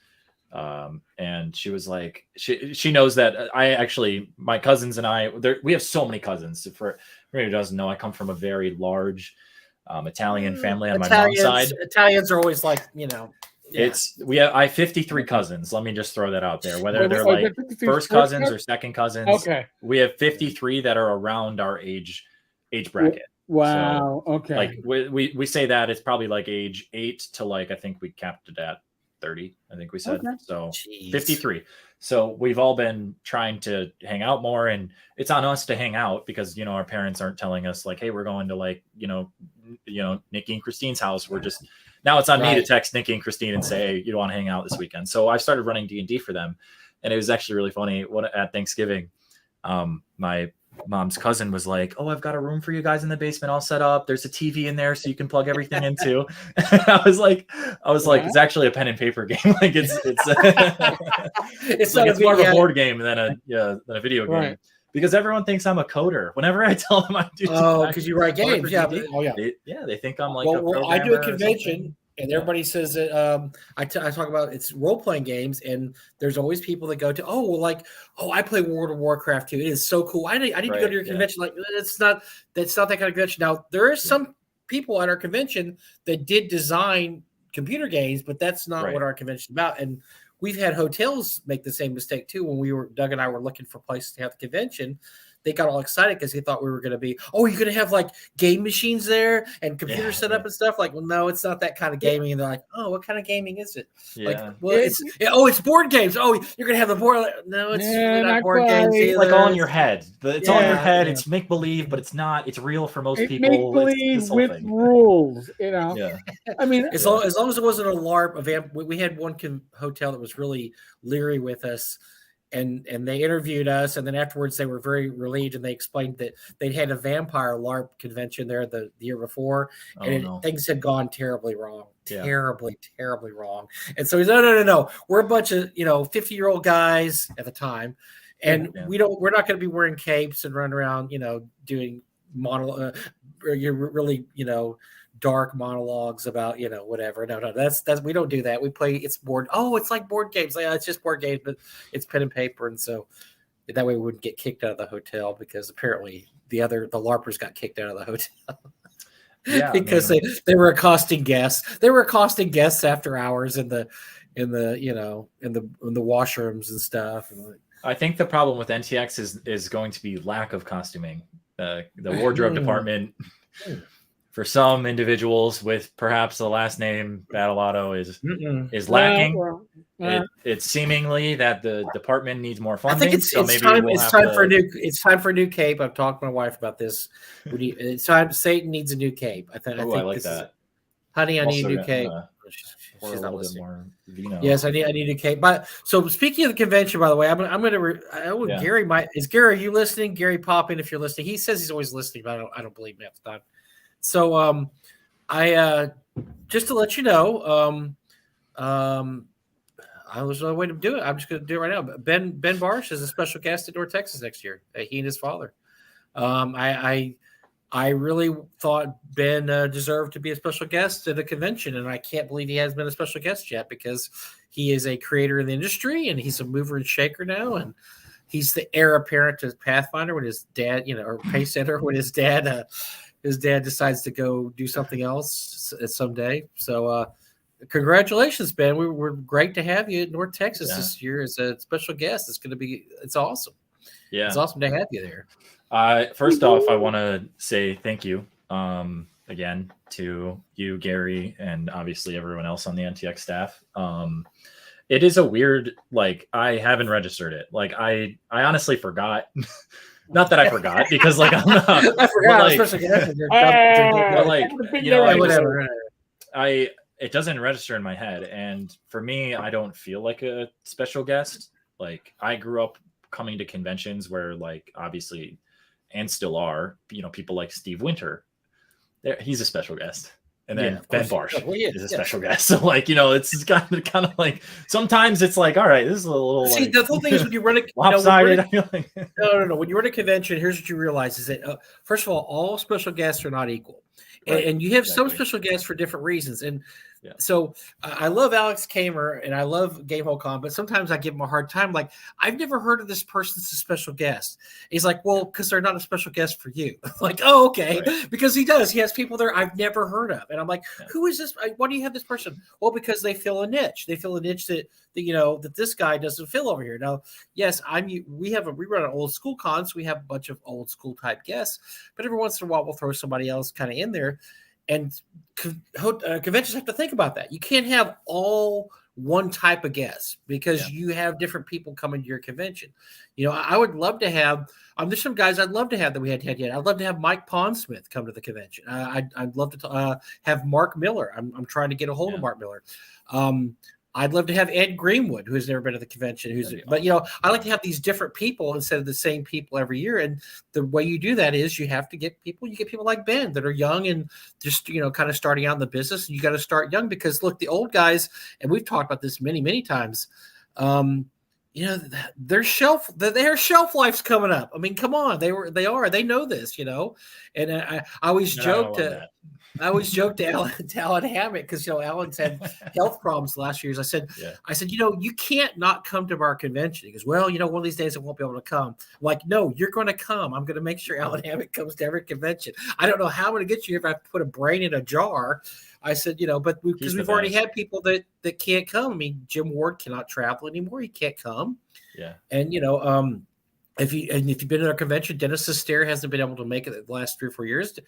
And she was like, she knows that my cousins and I, we have so many cousins. For anybody who doesn't know, I come from a very large Italian family on my mom's side. Italians are always like, I have 53 cousins. Let me just throw that out there. Whether they're like first cousins or second cousins. Okay. We have 53 that are around our age bracket. Wow. So, okay. Like we say that it's probably like age 8 to like, I think we capped it at 30, I think we said. Okay. So jeez. 53. So we've all been trying to hang out more, and it's on us to hang out because, our parents aren't telling us like, hey, we're going to like, Nikki and Christine's house. We're just, now it's on me to text Nikki and Christine and say, hey, you want to hang out this weekend. So I started running D&D for them. And it was actually really funny. At Thanksgiving, my mom's cousin was like, oh, I've got a room for you guys in the basement all set up. There's a TV in there so you can plug everything into. I was like, it's actually a pen and paper game. Like it's like, it's more of a board game than a video game. Because everyone thinks I'm a coder. Whenever I tell them I do, because you write games, they think I'm like. Well, I do a convention, and everybody says that I talk about it's role playing games, and there's always people that go to I play World of Warcraft too. It is so cool. I need to go to your convention. Like that's not that kind of convention. Now there is some people at our convention that did design computer games, but that's not what our convention is about. And we've had hotels make the same mistake too. When Doug and I were looking for places to have the convention, they got all excited because they thought we were going to be, you're going to have like game machines there and computer setup and stuff. Like, well, no, it's not that kind of gaming. And they're like, oh, what kind of gaming is it? Yeah. Like, well, it's board games. Oh, you're going to have the board. No, it's not board games either. It's like all in your head. It's all in your head. It's make believe, but it's not. It's real for most people. Make believe with rules. Yeah. I mean, as long as it wasn't a LARP. We had one hotel that was really leery with us. And they interviewed us, and then afterwards they were very relieved, and they explained that they'd had a vampire LARP convention there the year before, and things had gone terribly wrong, terribly wrong. And so he's no, we're a bunch of 50-year-old guys at the time, and we're not going to be wearing capes and running around doing really dark monologues about whatever. No, that's we don't do that. We play it's like board games. Yeah, it's just board games, but it's pen and paper, and so that way we wouldn't get kicked out of the hotel because apparently the LARPers got kicked out of the hotel because they were accosting guests. They were accosting guests after hours in the washrooms and stuff. I think the problem with NTX is going to be lack of costuming. The wardrobe department. For some individuals with perhaps the last name Battleotto is lacking. It's seemingly that the department needs more funding. I think it's time for a new cape. I've talked to my wife about this. It's time. Satan needs a new cape. I think like that. Honey, I need a new cape. She's not listening. Yes, I need a new cape. But so speaking of the convention, by the way, I'm gonna. Gary is Gary. Are you listening? Gary, pop in if you're listening. He says he's always listening, but I don't believe him half the time. So I just to let you know, I was a way to do it. I'm just going to do it right now. Ben Barsh is a special guest at North Texas next year. He and his father. I really thought Ben deserved to be a special guest at a convention, and I can't believe he has been a special guest yet because he is a creator in the industry and he's a mover and shaker now, and he's the heir apparent to Pathfinder when his dad, or Pacesetter when his dad. His dad decides to go do something else someday. So congratulations, Ben. We're great to have you at North Texas this year as a special guest. It's awesome. Yeah. It's awesome to have you there. First off, I want to say thank you again to you, Gary, and obviously everyone else on the NTX staff. It is a weird, I haven't registered it. I honestly forgot. Not that I forgot, because I'm not. I forgot, especially whatever. It doesn't register in my head, and for me, I don't feel like a special guest. I grew up coming to conventions where, obviously, and still are, people like Steve Winter. He's a special guest, And then Ben Barsh is a special guest. So it's kind of like sometimes it's like, all right, this is a little. See, the whole thing is when you run a lopsided. No. When you run a convention, here's what you realize is that first of all special guests are not equal, right. and you have some special guests for different reasons. And so I love Alex Kamer and I love Gamehole Con, but sometimes I give him a hard time. Like, I've never heard of this person's a special guest. He's like, well, because they're not a special guest for you. Like, oh, okay. Right. Because he does. He has people there I've never heard of. And I'm like, who is this? Why do you have this person? Well, because they fill a niche. They fill a niche that this guy doesn't fill over here. Now, yes, we run an old school con, so we have a bunch of old school type guests, but every once in a while we'll throw somebody else kind of in there. And conventions have to think about that. You can't have all one type of guests because you have different people coming to your convention. I would love to have. There's some guys I'd love to have that we hadn't had yet. I'd love to have Mike Pondsmith come to the convention. I'd love to have Mark Miller. I'm trying to get a hold of Mark Miller. I'd love to have Ed Greenwood, who's never been to the convention. But I like to have these different people instead of the same people every year. And the way you do that is you have to get people. You get people like Ben that are young and just kind of starting out in the business. And you got to start young because look, the old guys, and we've talked about this many, many times. Their shelf life's coming up. I mean, come on, they know this, And I always joke to. I always joked to Alan Hammett because Alan's had health problems the last few years. I said, you can't not come to our convention. He goes, well, one of these days I won't be able to come. I'm like, no, you're going to come. I'm going to make sure Alan Hammett comes to every convention. I don't know how I'm going to get you if I have to put a brain in a jar. I said, but because we've already had people that can't come. I mean, Jim Ward cannot travel anymore. He can't come. Yeah. And if you've been at our convention, Dennis Sestair hasn't been able to make it the last 3 or 4 years,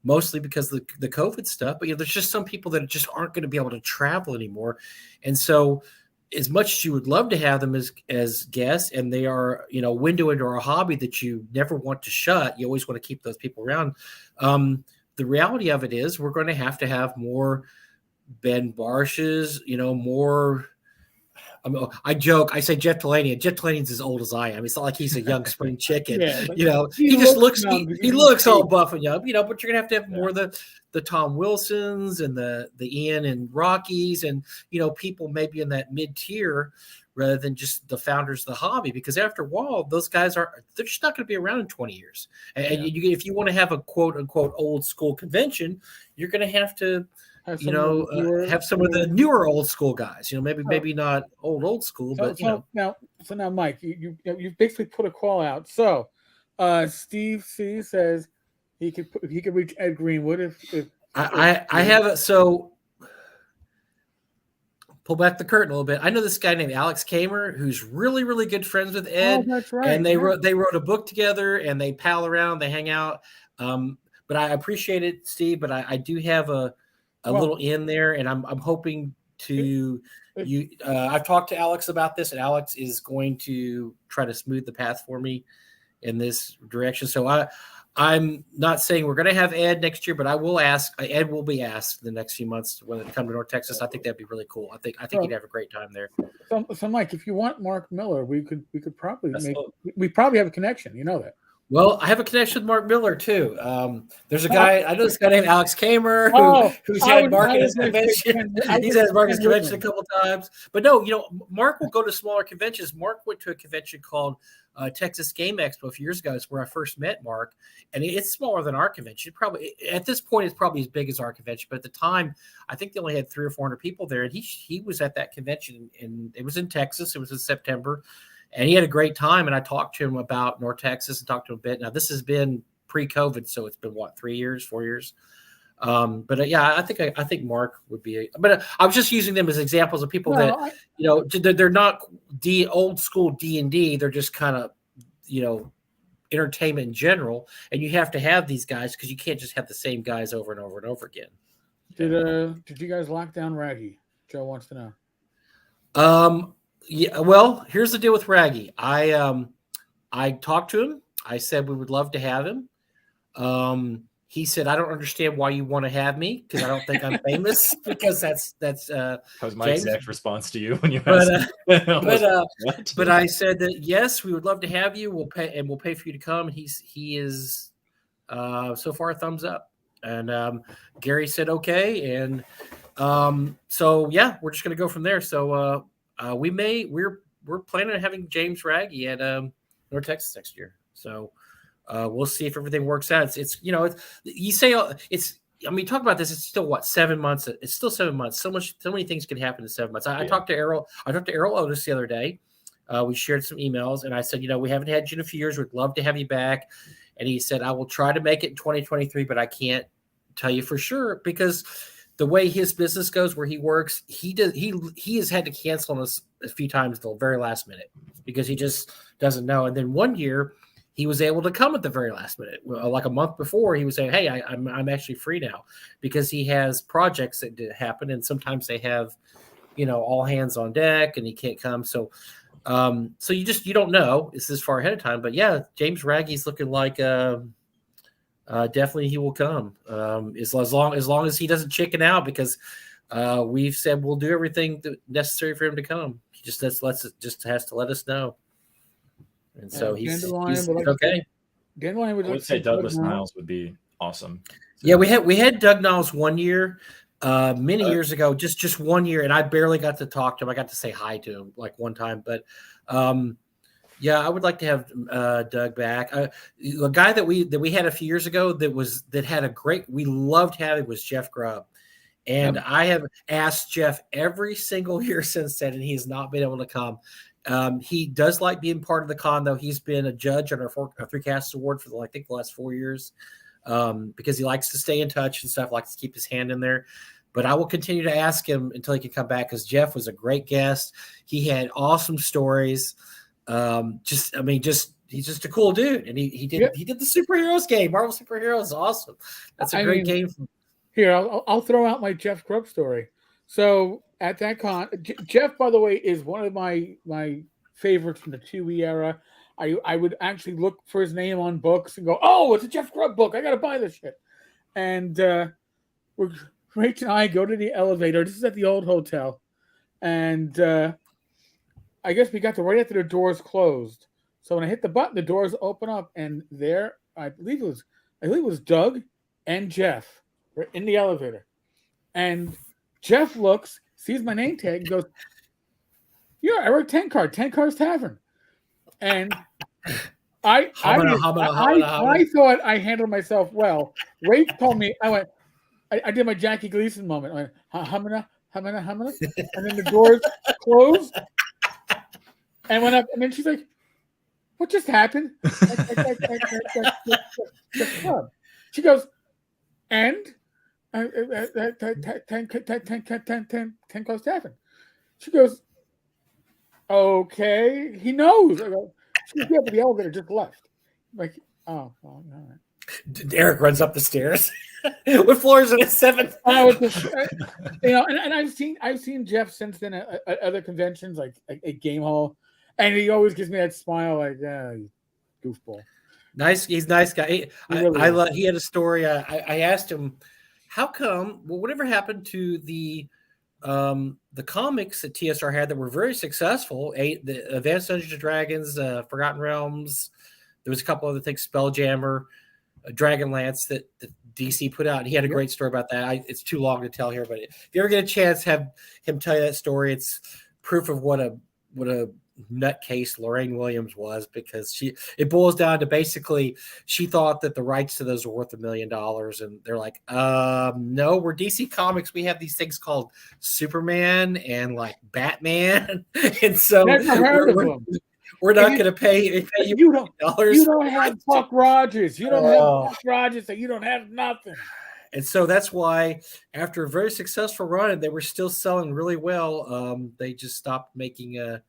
mostly because of the COVID stuff. But there's just some people that just aren't going to be able to travel anymore. And so, as much as you would love to have them as guests, and they are window into our hobby that you never want to shut, you always want to keep those people around. The reality of it is, we're going to have more Ben Barshes, more. I joke. I say Jeff Delaney. Jeff Delaney's as old as I am. It's not like he's a young spring chicken. He just looks. He looks all buff and young. But you're gonna have more of the Tom Wilsons and the Ian and Rockies and people maybe in that mid tier rather than just the founders of the hobby. Because after a while, those guys they're just not going to be around in 20 years. And if you want to have a quote unquote old school convention, you're going to have to. Have some of the newer old school guys, maybe not old school, but now, Mike, you basically put a call out. So, Steve C says he could reach Ed Greenwood if I have it. So, pull back the curtain a little bit. I know this guy named Alex Kamer who's really, really good friends with Ed. Oh, that's right. And they wrote a book together and they pal around, they hang out. But I appreciate it, Steve. But I do have a little in there, and I'm hoping to I've talked to Alex about this, and Alex is going to try to smooth the path for me in this direction. So I'm not saying we're going to have Ed next year, but I will ask. Ed will be asked the next few months when they come to North Texas. I think that'd be really cool. I think he'd have a great time there. So Mike, if you want Mark Miller, we could probably we probably have a connection. You know that. Well, I have a connection with Mark Miller too. There's a guy I know this guy named Alex Kamer who's had Mark at his convention. He's had Mark at his convention a couple times. But no, Mark will go to smaller conventions. Mark went to a convention called Texas Game Expo a few years ago. It's where I first met Mark, and it's smaller than our convention. Probably at this point, it's probably as big as our convention. But at the time, I think they only had 300 or 400 people there, and he was at that convention, and it was in Texas. It was in September. And he had a great time, and I talked to him about North Texas and talked to him a bit. Now, this has been pre-COVID, so it's been, 3 years, 4 years? But I think Mark would be but I was just using them as examples of people they're not old school D&D. They're just kind of, entertainment in general. And you have to have these guys because you can't just have the same guys over and over and over again. Did you guys lock down Raggy? Joe wants to know. Yeah, well, here's the deal with Raggy. I talked to him. I said we would love to have him. He said, I don't understand why you want to have me because I don't think I'm famous because that's that was my exact response to you when you asked but I said that yes, we would love to have you. We'll pay for you to come. He is so far a thumbs up. And Gary said okay, and so yeah, we're just gonna go from there. So we're planning on having James Raggy at North Texas next year. So we'll see if everything works out. It's you say it's. I mean, talk about this. It's still what 7 months. It's still 7 months. So many things can happen in 7 months. I talked to Errol. I talked to Errol Otis the other day. We shared some emails, and I said, we haven't had you in a few years. We'd love to have you back. And he said, I will try to make it in 2023, but I can't tell you for sure because the way his business goes, where he works, he has had to cancel us a few times at the very last minute because he just doesn't know. And then one year, he was able to come at the very last minute. Like a month before, he was saying, "Hey, I'm actually free now," because he has projects that happen, and sometimes they have, all hands on deck, and he can't come. So you don't know. It's this far ahead of time, but yeah, James Raggy's looking like definitely he will come. As long as he doesn't chicken out, because we've said we'll do everything necessary for him to come. He just has to let us know. And so he's okay. Dandelion I would say Douglas Niles would be awesome. So, yeah, we had Doug Niles one year, many years ago, just 1 year, and I barely got to talk to him. I got to say hi to him like one time, but yeah, I would like to have Doug back. A guy that we had a few years ago that had a great, we loved having was Jeff Grubb. And I have asked Jeff every single year since then, and he's not been able to come. He does like being part of the con, though. He's been a judge on our Three Casts Award for I think the last 4 years, because he likes to stay in touch and stuff, likes to keep his hand in there. But I will continue to ask him until he can come back, because Jeff was a great guest. He had awesome stories. He's just a cool dude, and he did the superheroes game. Marvel Superheroes is awesome. That's a great game. Here, I'll throw out my Jeff Grubb story. So at that con, Jeff, by the way, is one of my favorites from the 2E era. I would actually look for his name on books and go, "Oh, it's a Jeff Grubb book. I got to buy this shit." And Rach and I go to the elevator. This is at the old hotel, and I guess we got to right after the doors closed. So when I hit the button, the doors open up, and there, I believe it was Doug and Jeff were in the elevator, and Jeff looks, sees my name tag, and goes, "You're Eric Tenkar, Tenkar's Tavern." And I thought I handled myself well. Ray told me, I did my Jackie Gleason moment. I went, humana, humana, humana. And then the doors closed and went up. And then she's like, "What just happened?" She goes, "And Tenkar's Tavern." She goes, "Okay, he knows." I go, "She goes, yeah, but the elevator just left." I'm like, oh, well, all right. Eric runs up the stairs. What floor is it? At 7? And I've seen Jeff since then at other conventions, like at Game Hall, and he always gives me that smile, like, goofball. Nice, he's a nice guy. He had a story. I asked him, how come? Well, whatever happened to the comics that TSR had that were very successful? The Advanced Dungeons and Dragons, Forgotten Realms. There was a couple other things, Spelljammer, Dragonlance that DC put out. He had a great story about that. It's too long to tell here, but if you ever get a chance, have him tell you that story. It's proof of what a nutcase Lorraine Williams was, because it boils down to basically she thought that the rights to those were worth $1 million, and they're like, no, we're DC Comics. We have these things called Superman and like Batman, and so we're not going to pay you. You don't have Buck Rogers. You don't have Buck Rogers, so you don't have nothing. And so that's why, after a very successful run, and they were still selling really well, they just stopped making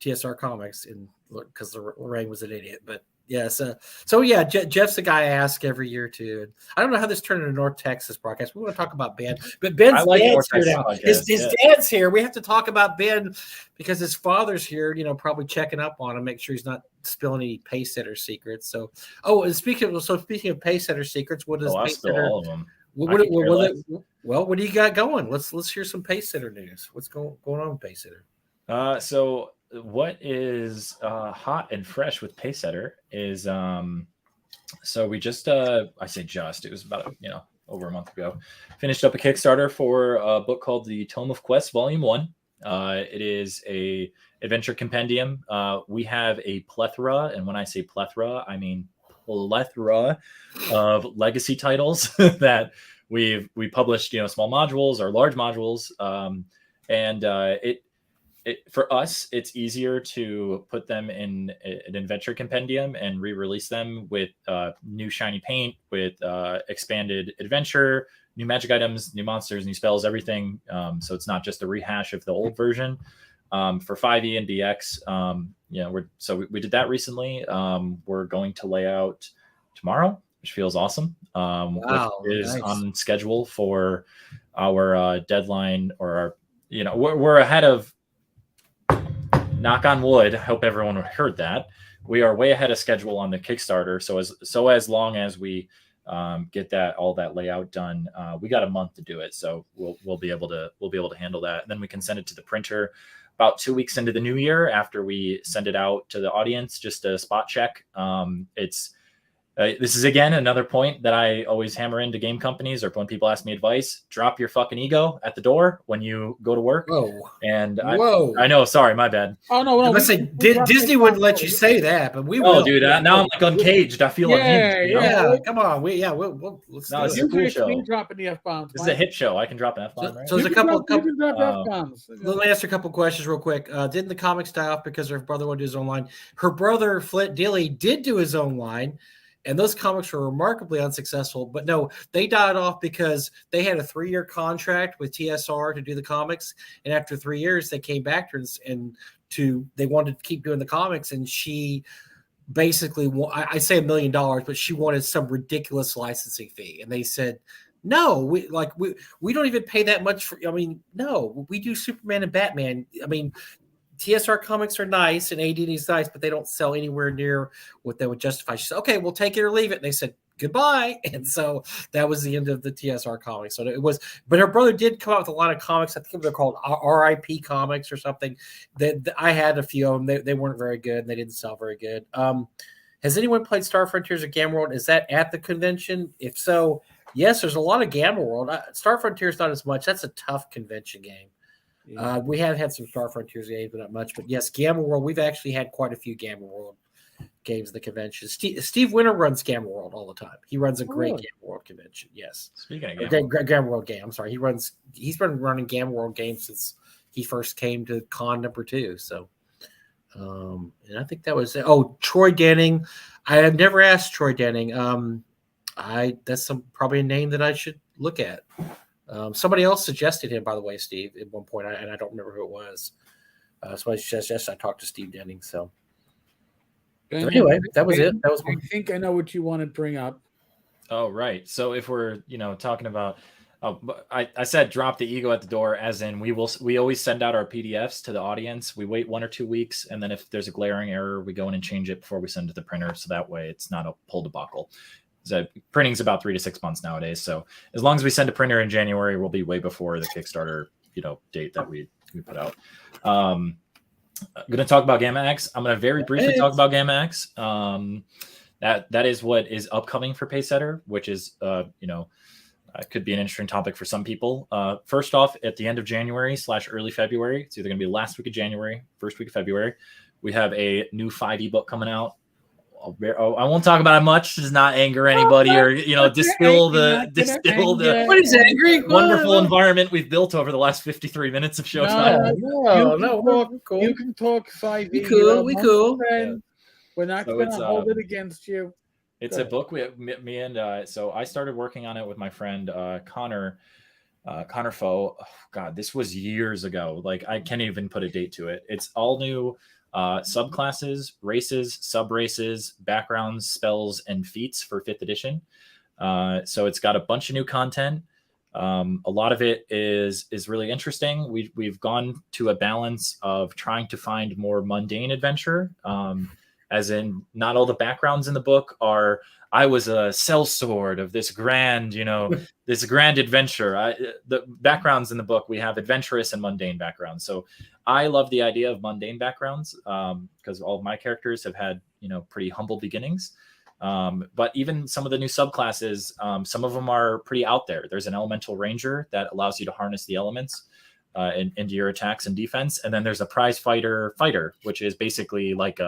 TSR Comics, because Lorraine was an idiot. But yeah, so yeah, Jeff's the guy I ask every year too. And I don't know how this turned into North Texas broadcast. We want to talk about Ben, but Ben's dad's here now. His dad's here. We have to talk about Ben because his father's here. Probably checking up on him, make sure he's not spilling any Pacesetter secrets. So, and speaking of Pacesetter secrets, what does Pacesetter? All of them. What do you got going? Let's hear some Pacesetter news. What's going on with Pacesetter? So what is hot and fresh with Pacesetter is so we just it was about over a month ago, finished up a Kickstarter for a book called The Tome of Quests Volume 1. It is a adventure compendium. We have a plethora, and when I say plethora, I mean plethora of legacy titles that we published, small modules or large modules. For us, it's easier to put them in an adventure compendium and re-release them with new shiny paint, with expanded adventure, new magic items, new monsters, new spells, everything. So it's not just a rehash of the old version. For 5e and BX, we did that recently. We're going to lay out tomorrow, which feels awesome. Wow, which is nice. on schedule for our deadline, or we're ahead of. Knock on wood. I hope everyone heard that. We are way ahead of schedule on the Kickstarter. So as long as we get all that layout done, we got a month to do it. So we'll be able to handle that. And then we can send it to the printer about 2 weeks into the new year after we send it out to the audience, just a spot check. This is, again, another point that I always hammer into game companies, or when people ask me advice: drop your fucking ego at the door when you go to work. Whoa. And Whoa. I know, sorry, my bad. Oh, no. I must say, Disney wouldn't let you say that, but we will. Oh, dude, now I'm like uncaged. I feel unhinged. Yeah, come on. Let's do it's it. a cool show. Dropping the F-bombs. This is a hit show. I can drop an F-bomb, right? So there's a couple. F-bombs. Let me ask you a couple questions real quick. Didn't the comics die off because her brother would do his own line? Her brother, Flint Dilly, did do his own line, and those comics were remarkably unsuccessful. But no, they died off because they had a 3-year contract with TSR to do the comics, and after 3 years, they came back to her and they wanted to keep doing the comics, and she basically, I say $1 million, but she wanted some ridiculous licensing fee, and they said, no, we don't even pay that much for. I mean, no, we do Superman and Batman. I mean, TSR comics are nice and AD&E is nice, but they don't sell anywhere near what they would justify. She said, okay, we'll take it or leave it. And they said, goodbye. And so that was the end of the TSR comics. So it was, but her brother did come out with a lot of comics. I think they're called RIP comics or something. That I had a few of them. They weren't very good and they didn't sell very good. Has anyone played Star Frontiers or Gamma World? Is that at the convention? If so, yes, there's a lot of Gamma World. Star Frontiers not as much. That's a tough convention game. Yeah. We have had some Star Frontiers games, but not much. But yes, Gamma World, we've actually had quite a few Gamma World games at the convention. Steve Winter runs Gamma World all the time. He runs a great Gamma World convention. Yes. Speaking of Gamma World game, I'm sorry. He's been running Gamma World games since he first came to con number 2. So, and I think that was it. Oh, Troy Denning. I have never asked Troy Denning. That's probably a name that I should look at. Somebody else suggested him, by the way, Steve, at one point, and I don't remember who it was. So I talked to Steve Denning. So anyway, that was it. That was. I think I know what you want to bring up. Oh, right. So if we're talking about, I said drop the ego at the door, as in we always send out our PDFs to the audience. We wait 1 or 2 weeks, and then if there's a glaring error, we go in and change it before we send it to the printer. So that way, it's not a pull debacle. So printing's about 3 to 6 months nowadays. So as long as we send a printer in January, we'll be way before the Kickstarter, date that we put out. I'm going to talk about Gamma X. I'm going to very briefly talk about Gamma X. That is what is upcoming for Pacesetter, which is, could be an interesting topic for some people. First off, at the end of January / early February, it's either going to be last week of January, first week of February, we have a new 5e book coming out. I won't talk about it much. Does not anger anybody or distill the what is angry? Wonderful environment we've built over the last 53 minutes of showtime. You can talk 5e. We cool. Yeah. We're not going to hold it against you. It's a book me and so I started working on it with my friend Connor Foe. Oh, God, this was years ago. Like, I can't even put a date to it. It's all new subclasses, races, sub-races, backgrounds, spells, and feats for 5th edition. So it's got a bunch of new content. A lot of it is really interesting. We've gone to a balance of trying to find more mundane adventure, as in not all the backgrounds in the book are, I was a sellsword of this grand, this grand adventure. The backgrounds in the book, we have adventurous and mundane backgrounds. So I love the idea of mundane backgrounds because all of my characters have had, pretty humble beginnings. But even some of the new subclasses, some of them are pretty out there. There's an Elemental Ranger that allows you to harness the elements into your attacks and defense. And then there's a Prize Fighter, which is basically like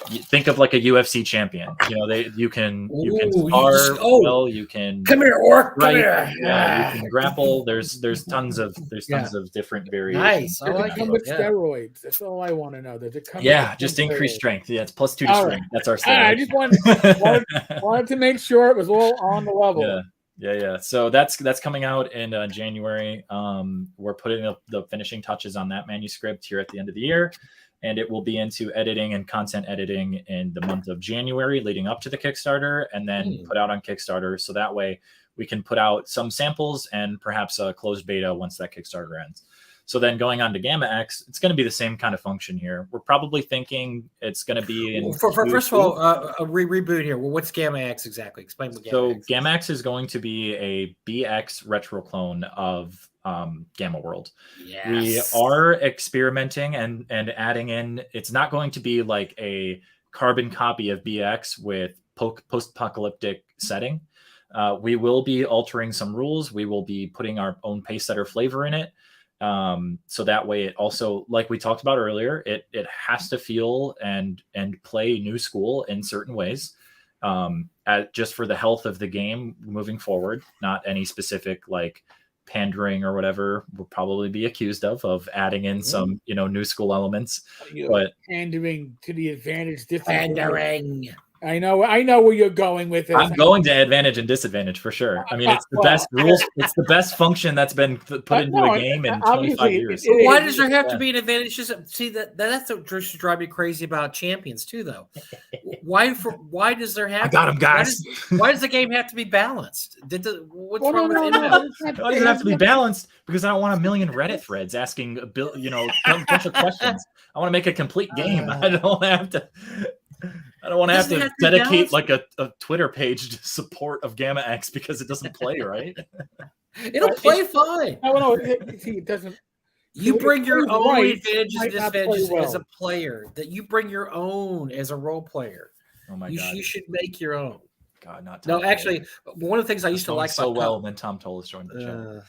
think of like a UFC champion. You can spar well, you can come here, orc, come here. Yeah, you can grapple. There's tons of different variations. Nice. I like come with steroids. That's all I want to know. Does it come? Just increased strength. Yeah, it's +2 to strength. Right. That's our steroid. I just wanted to make sure it was all on the level. Yeah. So that's coming out in January. We're putting up the finishing touches on that manuscript here at the end of the year. And it will be into editing and content editing in the month of January leading up to the Kickstarter, and then put out on Kickstarter. So that way we can put out some samples and perhaps a closed beta once that Kickstarter ends. So then going on to Gamma X, it's going to be the same kind of function here. We're probably thinking it's going to be in first of all, a reboot here. Well, what's Gamma X exactly? Explain what Gamma X is. Gamma X is going to be a BX retro clone of Gamma World. Yes. We are experimenting and adding in. It's not going to be like a carbon copy of BX with post-apocalyptic setting. We will be altering some rules. We will be putting our own Pacesetter flavor in it. So that way it also, like we talked about earlier, it has to feel and play new school in certain ways, just for the health of the game moving forward, not any specific like pandering or whatever we'll probably be accused of adding in some, new school elements. But pandering to the advantage. Pandering. I know where you're going with it. I'm going to advantage and disadvantage for sure. I mean, it's the best rules. It's the best function that's been put into a game in 25 years. Why does there have to be an advantage? See, that's what just drive me crazy about champions too, though. Why does there have? I got him, guys. Why does the game have to be balanced? What's wrong with it? Why does it have to be balanced? Because I don't want a million Reddit threads asking a bunch of questions. I want to make a complete game. I don't want to have to dedicate like a Twitter page to support of Gamma X because it doesn't play right. It'll play fine. No, it doesn't. You bring your own advantages and disadvantages as a player. That you bring your own as a role player. Oh my god! You should make your own. God, not Tom. No. Actually, one of the things I used to like so well. Then Tom Tolis joined the chat.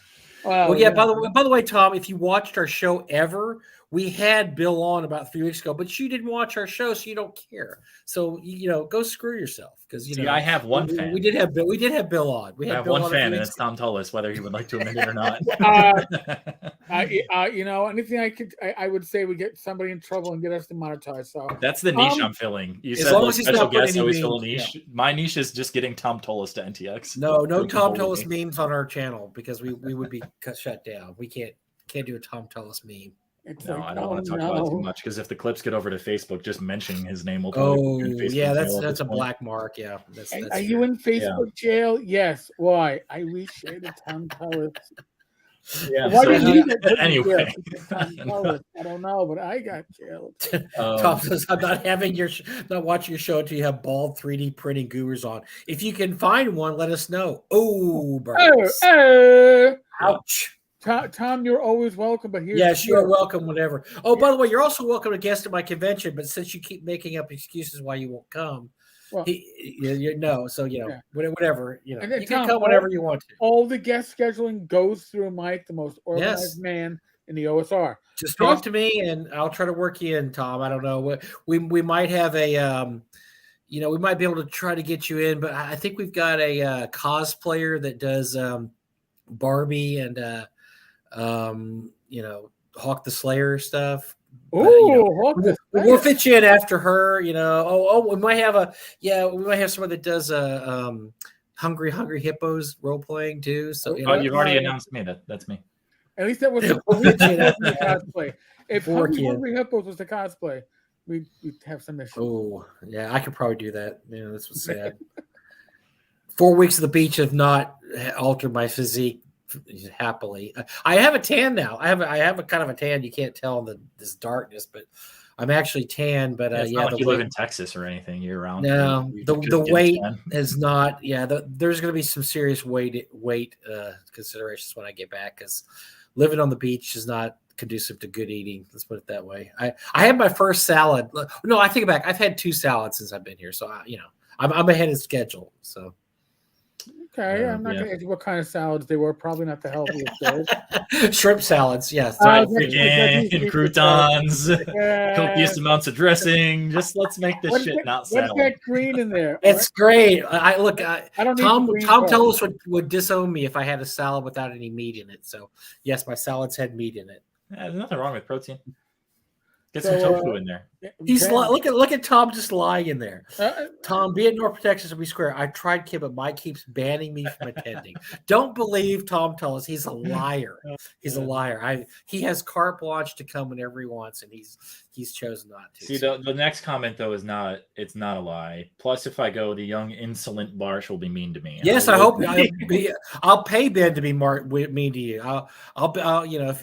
Well, yeah. By the way, Tom, if you watched our show ever, we had Bill on about 3 weeks ago, but you didn't watch our show, so you don't care. So go screw yourself because I have one fan. We did have Bill. We did have Bill on. I have one fan, and it's Tom Tullis, whether he would like to admit it or not. Anything I would say would get somebody in trouble and get us demonetized. So that's the niche I'm filling. You said special guests always fill a niche. Yeah. My niche is just getting Tom Tullis to NTX. No Tom Tullis memes on our channel because we would be shut down. We can't do a Tom Tullis meme. I don't want to talk about it too much because if the clips get over to Facebook, just mentioning his name will. That's a black mark. Yeah. That's are you in Facebook jail? Yes. Why? I reshared Tom Tullis. Yeah. Why did you anyway? I don't know, but I got jailed. Tom says, "I'm not not watching your show until you have bald 3D printing gurus on. If you can find one, let us know." Ouch. Tom, you're always welcome. But yes, you're welcome. Whatever. Oh, by the way, you're also welcome to guest at my convention. But since you keep making up excuses why you won't come, whatever. You can come whenever you want to. All the guest scheduling goes through Mike, the most organized man in the OSR. Just talk to me, and I'll try to work you in, Tom. I don't know. We might have a we might be able to try to get you in, but I think we've got a cosplayer that does Barbie and. Hawk the Slayer stuff. We'll fit you in after her. We might have someone that does Hungry Hippos role playing too. So you've already announced me. That's me. At least that was the cosplay. If Hungry Hippos was the cosplay, we'd have some issues. Oh yeah, I could probably do that. This was sad. 4 weeks of the beach have not altered my physique. Happily, I have a tan now. I have a kind of a tan. You can't tell in this darkness, but I'm actually tan. But it's not like you live in Texas or anything year round. No, the weight is not. Yeah, there's going to be some serious weight considerations when I get back because living on the beach is not conducive to good eating. Let's put it that way. I had my first salad. No, I take it back. I've had 2 salads since I've been here, so I'm ahead of schedule. So okay, I'm not gonna ask you what kind of salads they were. Probably not the healthiest. Shrimp salads, yes. Fried chicken, croutons, copious amounts of dressing. Just let's make this shit not salad. What's that green in there? It's great. I don't Tom need Tellis would disown me if I had a salad without any meat in it. So yes, my salads had meat in it. Yeah, there's nothing wrong with protein. Get some tofu in there. Look at Tom just lying in there. Tom, be it nor protections, we square. I tried Kim, but Mike keeps banning me from attending. Don't believe Tom Tellis. He's a liar. He's a liar. He has carte blanche to come whenever he wants, and he's chosen not to. See, the next comment though is not. It's not a lie. Plus, if I go, the young insolent Barsh will be mean to me. Yes, I hope. I'll pay Ben to be mean to you. I'll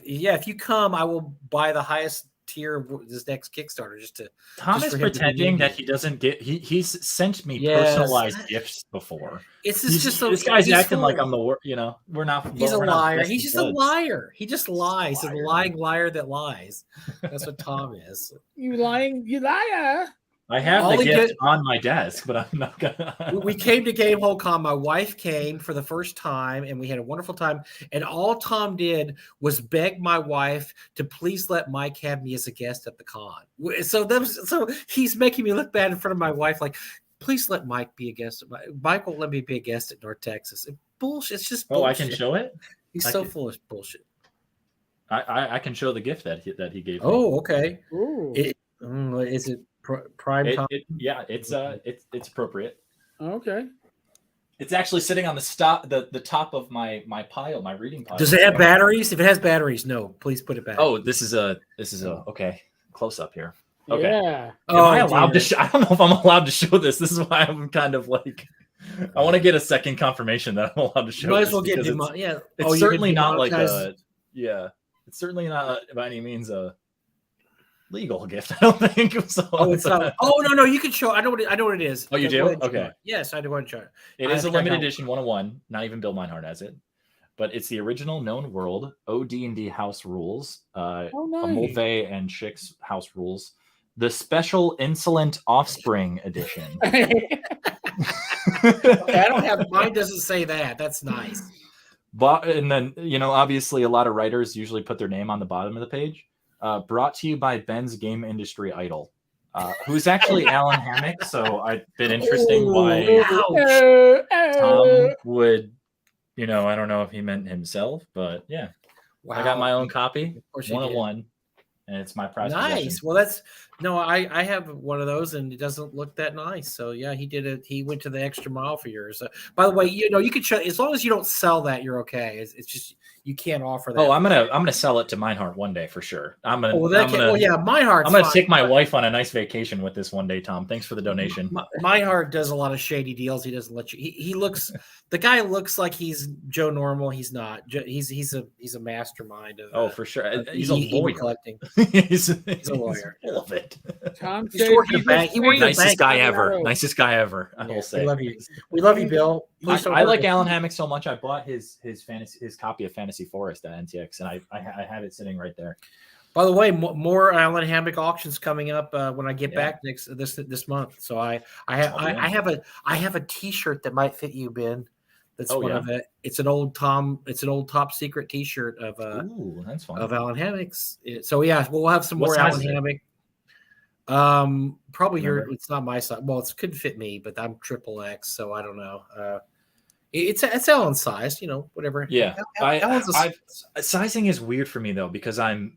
if you come, I will buy the highest tier of this next Kickstarter just to. Tom is pretending that he doesn't get. He's sent me personalized gifts before. This guy's acting like I'm the worst. We're not. He's a liar. He's just a liar. He just lies. He's a lying liar that lies. That's what Tom is. You liar. I have the gift on my desk, but I'm not gonna. We came to Gamehole Con. My wife came for the first time, and we had a wonderful time. And all Tom did was beg my wife to please let Mike have me as a guest at the con. So he's making me look bad in front of my wife, like, please let Mike be a guest. Mike won't let me be a guest at North Texas. Bullshit. It's just bullshit. Oh, I can show it. He's so full of bullshit. I can show the gift that he gave me. Oh, okay. Ooh. Is it prime time? It's appropriate. Okay. It's actually sitting on the top of my pile, my reading pile. Does it have batteries? If it has batteries, no. Please put it back. Oh, this is a okay. Close up here. Okay. Yeah. Am I allowed to? I don't know if I'm allowed to show this. This is why I'm kind of like. I want to get a second confirmation that I'm allowed to show. Might as well get yeah. It's certainly not like a. Yeah. It's certainly not by any means a legal gift. I don't think so. Oh, it's not. Oh no, you can show. I know what it is. Oh, you do? Okay. Yes, I do want to show it. It is a limited edition 101. Not even Bill Meinhardt has it, but it's the original known world OD&D house rules. Nice. Mulvey and Schick's house rules. The special Insolent Offspring edition. Okay, I don't have mine. Doesn't say that. That's nice. But and then obviously a lot of writers usually put their name on the bottom of the page. Brought to you by Ben's game industry idol, who's actually Alan Hammock. So it's been interesting why Tom would, I don't know if he meant himself, but yeah. Wow. I got my own copy, 101, and it's my prize. Nice. Possession. Well, I have one of those, and it doesn't look that nice. So yeah, he did it. He went to the extra mile for yours. By the way, you can show, as long as you don't sell that, you're okay. It's just you can't offer that. Oh, I'm gonna sell it to Meinhardt one day for sure. Meinhardt. I'm gonna take my wife on a nice vacation with this one day, Tom. Thanks for the donation. Meinhardt does a lot of shady deals. He doesn't let you. He looks. The guy looks like he's Joe Normal. He's not. He's a mastermind. For sure. He's a lawyer. Collecting. he's a lawyer. Full of it. Tom he's working a bank. He worked nicest guy ever. Nicest guy ever. I will say. We love you, Bill. I like Alan Hammock so much. I bought his copy of Fantasy Forest at NTX, and I have it sitting right there. By the way, more Alan Hammock auctions coming up when I get back this month. So I have a T-shirt that might fit you, Ben. That's of it. It's an old top secret T-shirt of that's fun. of Alan Hammock's. So yeah, we'll have some more Alan Hammock. Probably it's not my size. Well, it could fit me, but I'm XXX, so I don't know. It's Alan's size, whatever. Yeah, sizing is weird for me though, because I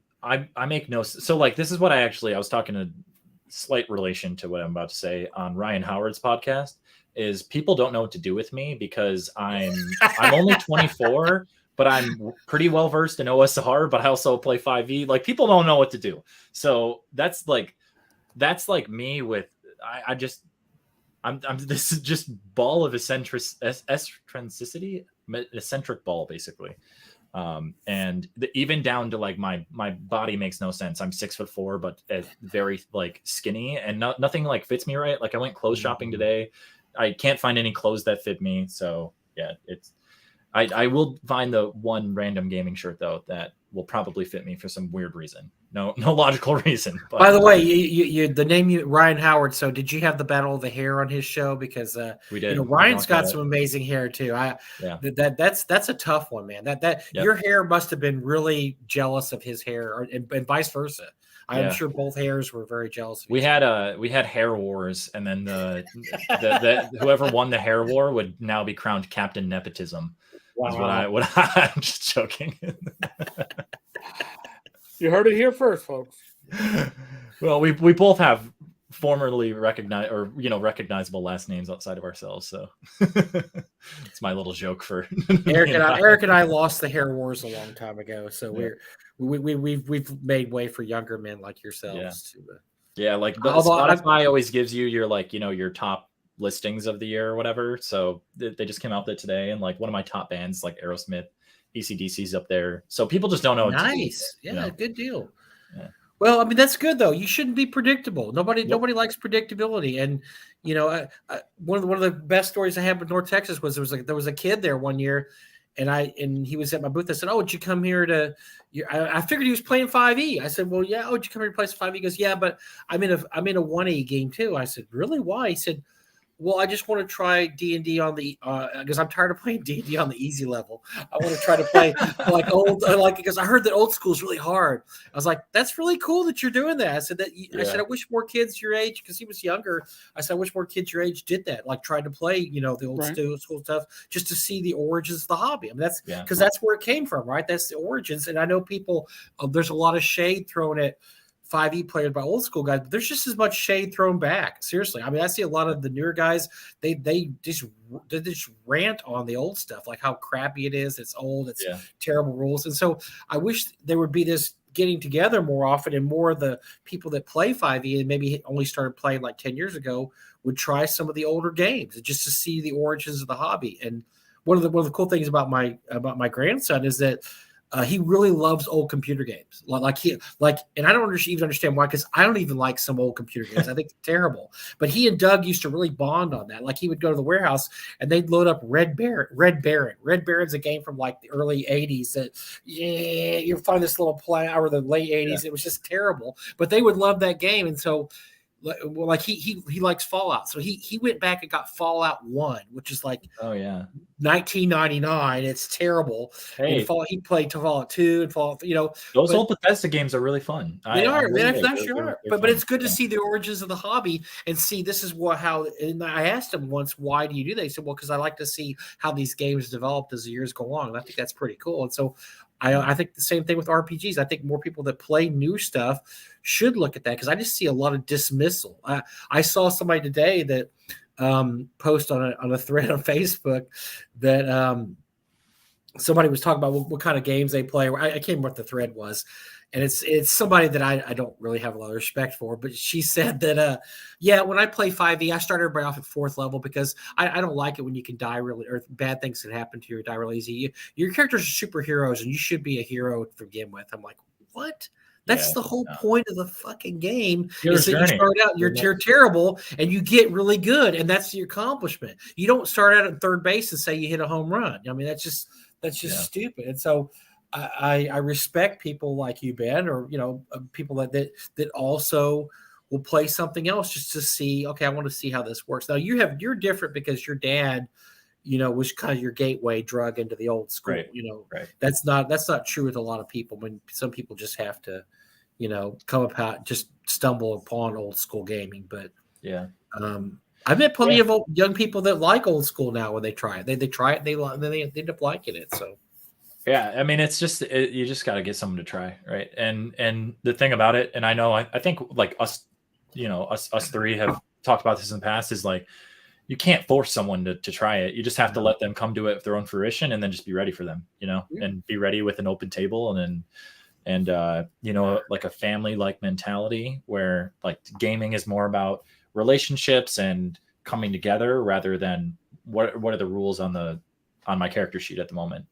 make no. So like this is what I was talking to slight relation to what I'm about to say on Ryan Howard's podcast. Is people don't know what to do with me because I'm only 24, but I'm pretty well versed in OSR, but I also play 5e. Like people don't know what to do. So that's like me with I'm this is just ball of eccentricity, eccentric ball basically. And even down to like my body makes no sense. I'm 6'4", but very like skinny and nothing like fits me right. Like I went clothes shopping today. I can't find any clothes that fit me. So yeah, I will find the one random gaming shirt though that will probably fit me for some weird reason. No logical reason. But, by the way, you the name Ryan Howard. So did you have the Battle of the Hair on his show? Because we did. Ryan's got some amazing hair too. That's a tough one, man. Your hair must have been really jealous of his hair, and vice versa. I'm sure both hairs were very jealous. We had hair wars, and then the whoever won the hair war would now be crowned Captain Nepotism. Wow. What I'm just joking. You heard it here first, folks. Well, we both have formerly recognizable last names outside of ourselves, so it's my little joke for Eric and I lost the hair wars a long time ago, so we've made way for younger men like yourselves. Like Spotify always gives you your your top listings of the year or whatever. So they just came out there today, and like one of my top bands, like Aerosmith, AC/DC's up there. So people just don't know. Nice, good deal. Yeah. Well, I mean that's good though. You shouldn't be predictable. Nobody likes predictability. And one of the best stories I had with North Texas was there was a kid there one year, and he was at my booth. I said, "Oh, would you come here to?" I figured he was playing 5e. I said, "Well, yeah. Oh, would you come here to play 5e?" He goes, "Yeah, but I'm in a 1e game too." I said, "Really? Why?" He said, "Well, I just want to try D&D on the because I'm tired of playing D&D on the easy level. I want to try to play because I heard that old school is really hard." I was like, "That's really cool that you're doing that." I said I said I wish more kids your age, because he was younger. I said I wish more kids your age did that, like tried to play the old school stuff just to see the origins of the hobby. I mean that's because that's where it came from, right? That's the origins. And I know people there's a lot of shade thrown at 5e players by old school guys, but there's just as much shade thrown back. Seriously. I mean, I see a lot of the newer guys, they just rant on the old stuff, like how crappy it is. It's old, it's terrible rules. And so I wish there would be this getting together more often, and more of the people that play 5e and maybe only started playing like 10 years ago would try some of the older games and just to see the origins of the hobby. And one of the cool things about my grandson is that he really loves old computer games. And I don't even understand why, because I don't even like some old computer games. I think they're terrible. But he and Doug used to really bond on that. Like he would go to the warehouse and they'd load up Red Baron. Red Baron's a game from like the early 80s that you'll find this little play, or the late 80s. It was just terrible. But they would love that game. And so like he likes Fallout, so he went back and got Fallout 1, which is like 1999. It's terrible. Hey, he played Fallout 2 and Fallout. Those old Bethesda games are really fun. They are. But it's good to see the origins of the hobby and see this is how. And I asked him once, why do you do that? He said, well, because I like to see how these games developed as the years go on, and I think that's pretty cool. And so I think the same thing with RPGs. I think more people that play new stuff should look at that, because I just see a lot of dismissal. I saw somebody today that post on a thread on Facebook that somebody was talking about what kind of games they play. I can't remember what the thread was. And it's somebody that I don't really have a lot of respect for, but she said that, when I play 5e, I start everybody off at 4th level because I don't like it when you can die really, or bad things can happen to you or die really easy. Your characters are superheroes and you should be a hero to begin with. I'm like, what? That's the whole point of the fucking game. Is that you start out, you're terrible, and you get really good, and that's the accomplishment. You don't start out at third base and say you hit a home run. I mean, that's just stupid. And so I respect people like you, Ben, or people that also will play something else just to see. Okay, I want to see how this works. Now you're different because your dad, was kind of your gateway drug into the old school. Right. That's not true with a lot of people. When some people just have to, come about, just stumble upon old school gaming. But I've met plenty of young people that like old school now. When they try it, they try it, they end up liking it. So. Yeah, I mean, it's just you just got to get someone to try, right? And the thing about it, and I know I think like us, us three have talked about this in the past, is like you can't force someone to try it. You just have to let them come to it with their own fruition, and then just be ready for them, and be ready with an open table and like a family like mentality where like gaming is more about relationships and coming together rather than what are the rules on my character sheet at the moment,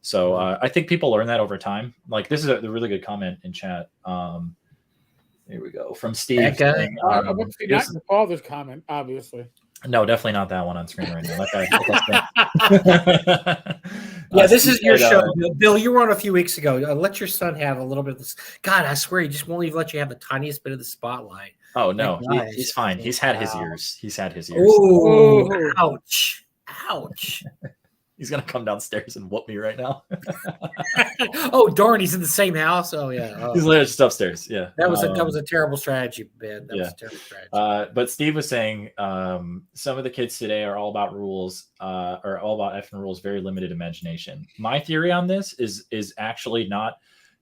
So I think people learn that over time. Like this is a really good comment in chat. Here we go from Steve. Saying, not your father's comment, obviously. No, definitely not that one on screen right now. Yeah, this is your show, Bill. You were on a few weeks ago. Let your son have a little bit of this. God, I swear, he just won't even let you have the tiniest bit of the spotlight. Oh no, he's fine. He's had his years. He's had his years. Oh, ouch! Ouch! He's gonna come downstairs and whoop me right now. Oh darn, he's in the same house. Oh yeah, he's literally just upstairs. Yeah, that was a terrible strategy, Ben. That was a terrible strategy. But Steve was saying some of the kids today are all about rules, or all about effing rules. Very limited imagination. My theory on this is actually not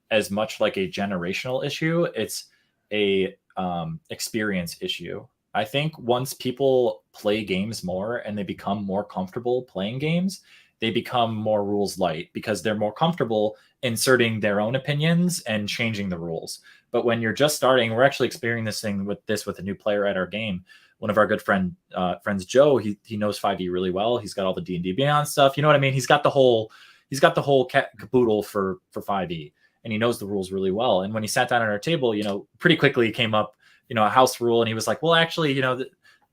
as much like a generational issue. It's a experience issue. I think once people play games more and they become more comfortable playing games, they become more rules light because they're more comfortable inserting their own opinions and changing the rules. But when you're just starting, we're actually experiencing with a new player at our game. One of our good friends, Joe, he knows 5e really well. He's got all the D&D Beyond stuff. You know what I mean? He's got the whole caboodle for 5e, and he knows the rules really well. And when he sat down at our table, pretty quickly came up, a house rule, and he was like, well, actually,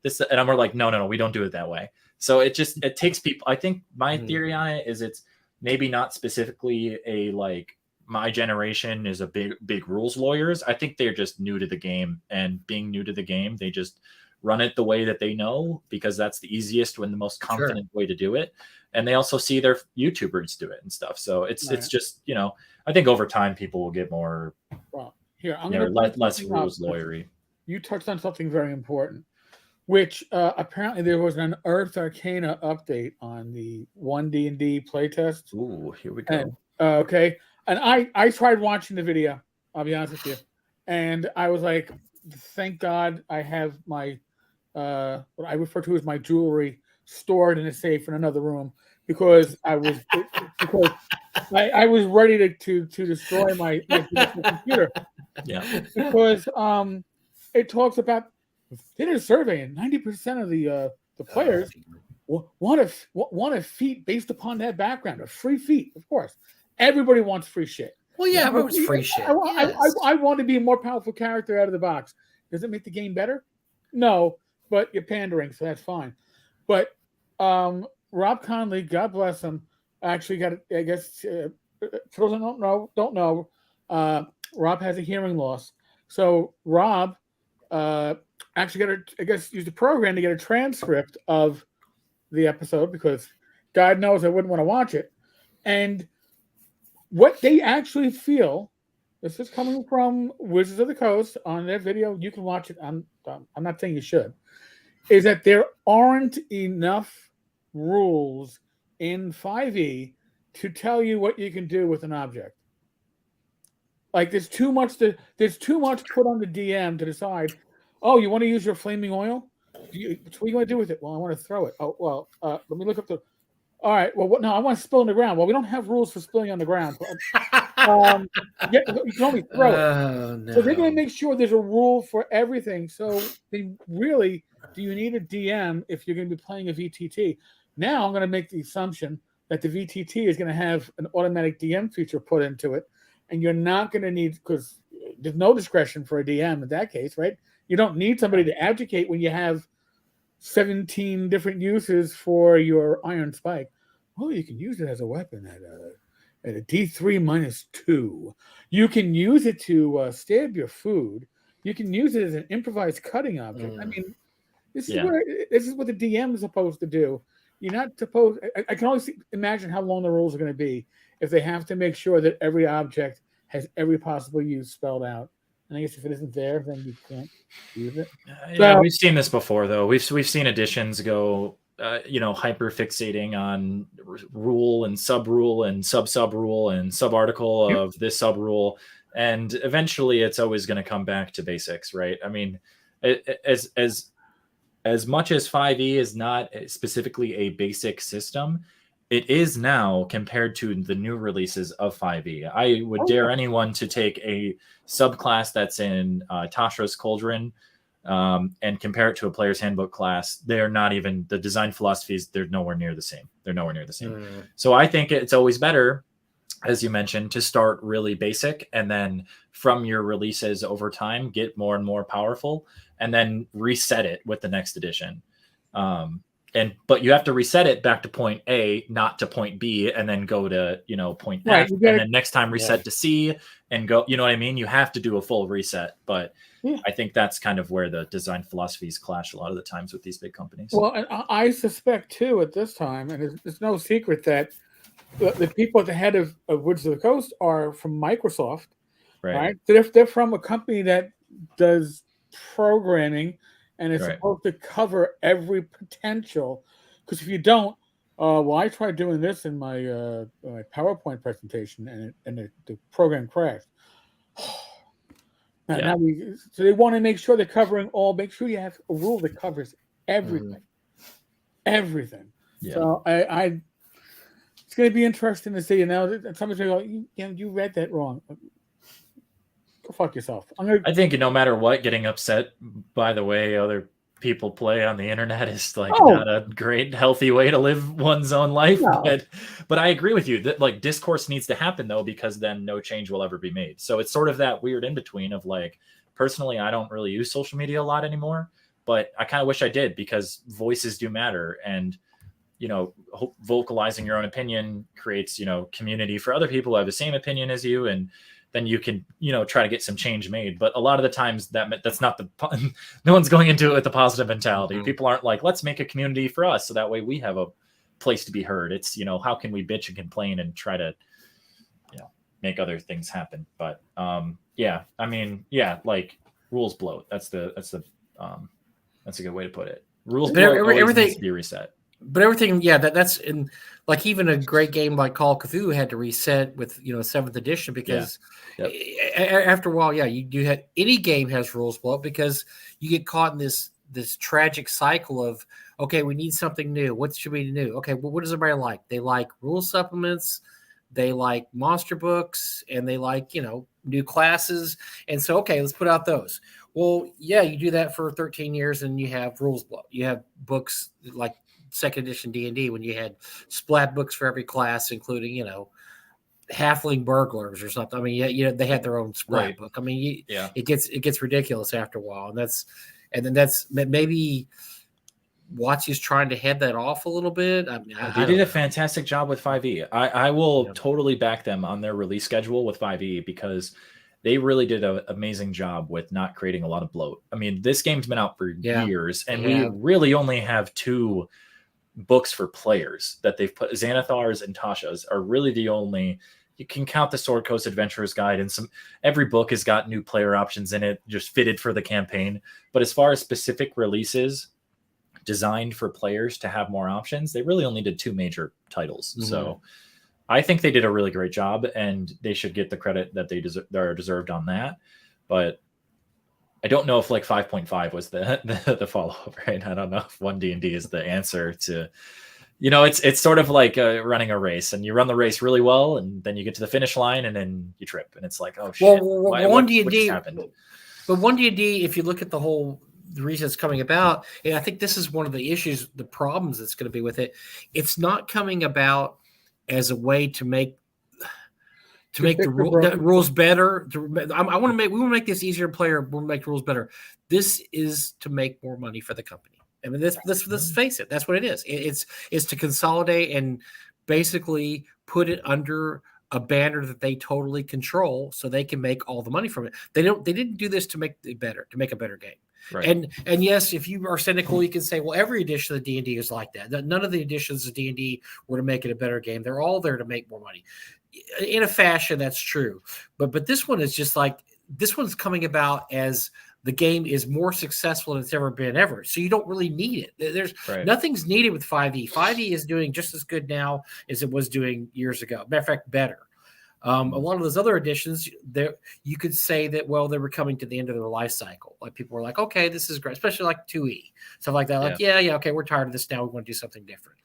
this, and we're like, no, we don't do it that way. So it takes people. I think my theory on it is it's maybe not specifically a like my generation is a big rules lawyers. I think they're just new to the game, and being new to the game, they just run it the way that they know because that's the easiest and the most confident way to do it. And they also see their YouTubers do it and stuff. So it's just I think over time people will get more. Well, here I'm going to less rules lawyery. You touched on something very important, which apparently there was an Earth Arcana update on the 1D&D playtest. Ooh, here we go. And, and I tried watching the video, I'll be honest with you, and I was like, thank God I have my what I refer to as my jewelry stored in a safe in another room because I was ready to destroy my computer. Yeah, because it talks about they did a survey and 90% of the players want a feat based upon that background, a free feat, of course. Everybody wants free shit. Well, yeah, everyone's free shit. I want to be a more powerful character out of the box. Does it make the game better? No, but you're pandering, so that's fine. But Rob Conley, God bless him, actually got, I guess, for those who don't know, Rob has a hearing loss. So Rob actually used a program to get a transcript of the episode because God knows I wouldn't want to watch it. And what they actually feel, this is coming from Wizards of the Coast on their video. You can watch it. I'm not saying you should. Is that there aren't enough rules in 5e to tell you what you can do with an object. Like there's too much put on the DM to decide. Oh, you want to use your flaming oil? What are you going to do with it? Well, I want to throw it. Oh, well, let me look up the. All right. Well, no, I want to spill on the ground. Well, we don't have rules for spilling on the ground. You can only throw it. No. So they're going to make sure there's a rule for everything. So do you need a DM if you're going to be playing a VTT? Now I'm going to make the assumption that the VTT is going to have an automatic DM feature put into it. And you're not going to need, because there's no discretion for a DM in that case, right? You don't need somebody to advocate when you have 17 different uses for your iron spike. Well, you can use it as a weapon at a D3 -2. You can use it to stab your food. You can use it as an improvised cutting object. I mean, this is what the DM is supposed to do. You're not supposed. I can only imagine how long the rules are going to be if they have to make sure that every object has every possible use spelled out. And I guess if it isn't there, then you can't use it. Yeah, we've seen this before, though. We've seen editions go, hyper fixating on rule and sub-rule and sub-sub-rule and sub-article of this sub-rule. And eventually it's always going to come back to basics, right? I mean, as much as 5e is not specifically a basic system, it is now compared to the new releases of 5e. I would dare anyone to take a subclass that's in Tasha's Cauldron and compare it to a player's handbook class. They're not even, the design philosophies, they're nowhere near the same. So I think it's always better, as you mentioned, to start really basic and then from your releases over time, get more and more powerful and then reset it with the next edition. but you have to reset it back to point A, not to point B, and then go to, point F, and then next time reset to C and go, you know what I mean? You have to do a full reset, but I think that's kind of where the design philosophies clash a lot of the times with these big companies. Well, and I suspect too at this time, and it's no secret that the people at the head of Woods of the Coast are from Microsoft, right? So they're from a company that does programming and it's supposed to cover every potential. Because if you don't, I tried doing this in my my PowerPoint presentation, and the program crashed. So they want to make sure they're covering all. Make sure you have a rule that covers everything, everything. Yeah. So I it's going to be interesting to see. Now, somebody's going to go, you read that wrong. Go fuck yourself. I think no matter what, getting upset by the way other people play on the internet is not a great, healthy way to live one's own life. No. But I agree with you that discourse needs to happen though, because then no change will ever be made. So it's sort of that weird in between of personally, I don't really use social media a lot anymore, but I kind of wish I did, because voices do matter. And vocalizing your own opinion creates, community for other people who have the same opinion as you. And then you can, try to get some change made. But a lot of the times that's not no one's going into it with a positive mentality. Mm-hmm. People aren't let's make a community for us, so that way we have a place to be heard. It's, how can we bitch and complain and try to, make other things happen. But rules bloat. That's a good way to put it. Rules bloat always needs to be reset. But everything, that's in even a great game like Call of Cthulhu had to reset with 7th edition, because after a while, you do have any game has rules bloat, because you get caught in this tragic cycle of, okay, we need something new. What should we do? Okay, well, what does everybody like? They like rule supplements, they like monster books, and they like new classes. And so, okay, let's put out those. Well, you do that for 13 years, and you have rules bloat. You have books like 2nd edition D&D, when you had splat books for every class, including halfling burglars or something. I mean, they had their own splat book. I mean, it gets ridiculous after a while, and that's maybe WotC's trying to head that off a little bit. I mean, they did a fantastic job with 5e. I will totally back them on their release schedule with 5e, because they really did an amazing job with not creating a lot of bloat. I mean, this game's been out for years, and we really only have 2 books for players that they've put. Xanathar's and Tasha's are really the only. You can count the Sword Coast Adventurer's Guide, and every book has got new player options in it, just fitted for the campaign. But as far as specific releases designed for players to have more options, they really only did 2 major titles. Mm-hmm. So I think they did a really great job, and they should get the credit that they are deserved on that. But I don't know if 5.5 was the follow-up, right? I don't know if 1D&D is the answer to, it's sort of like running a race, and you run the race really well, and then you get to the finish line, and then you trip, and it's oh shit. Well, 1D&D happened. But 1D&D, if you look at the reason it's coming about, and I think this is one of the issues, the problems that's going to be with it. It's not coming about as a way to make the rules better. We want to make this easier to play. We'll make the rules better. This is to make more money for the company. I mean, let's face it. That's what it is. It's to consolidate and basically put it under a banner that they totally control, so they can make all the money from it. They didn't do this to make it better, to make a better game. Right. And yes, if you are cynical, you can say, well, every edition of D&D is like that. None of the editions of D&D were to make it a better game. They're all there to make more money. In a fashion, that's true. But this one is just this one's coming about as the game is more successful than it's ever been ever. So you don't really need it. There's nothing's needed with 5e. 5e is doing just as good now as it was doing years ago. Matter of fact, better. A lot of those other editions, you could say that, well, they were coming to the end of their life cycle. People were like, okay, this is great, especially 2e, stuff like that. Okay, we're tired of this now. We want to do something different.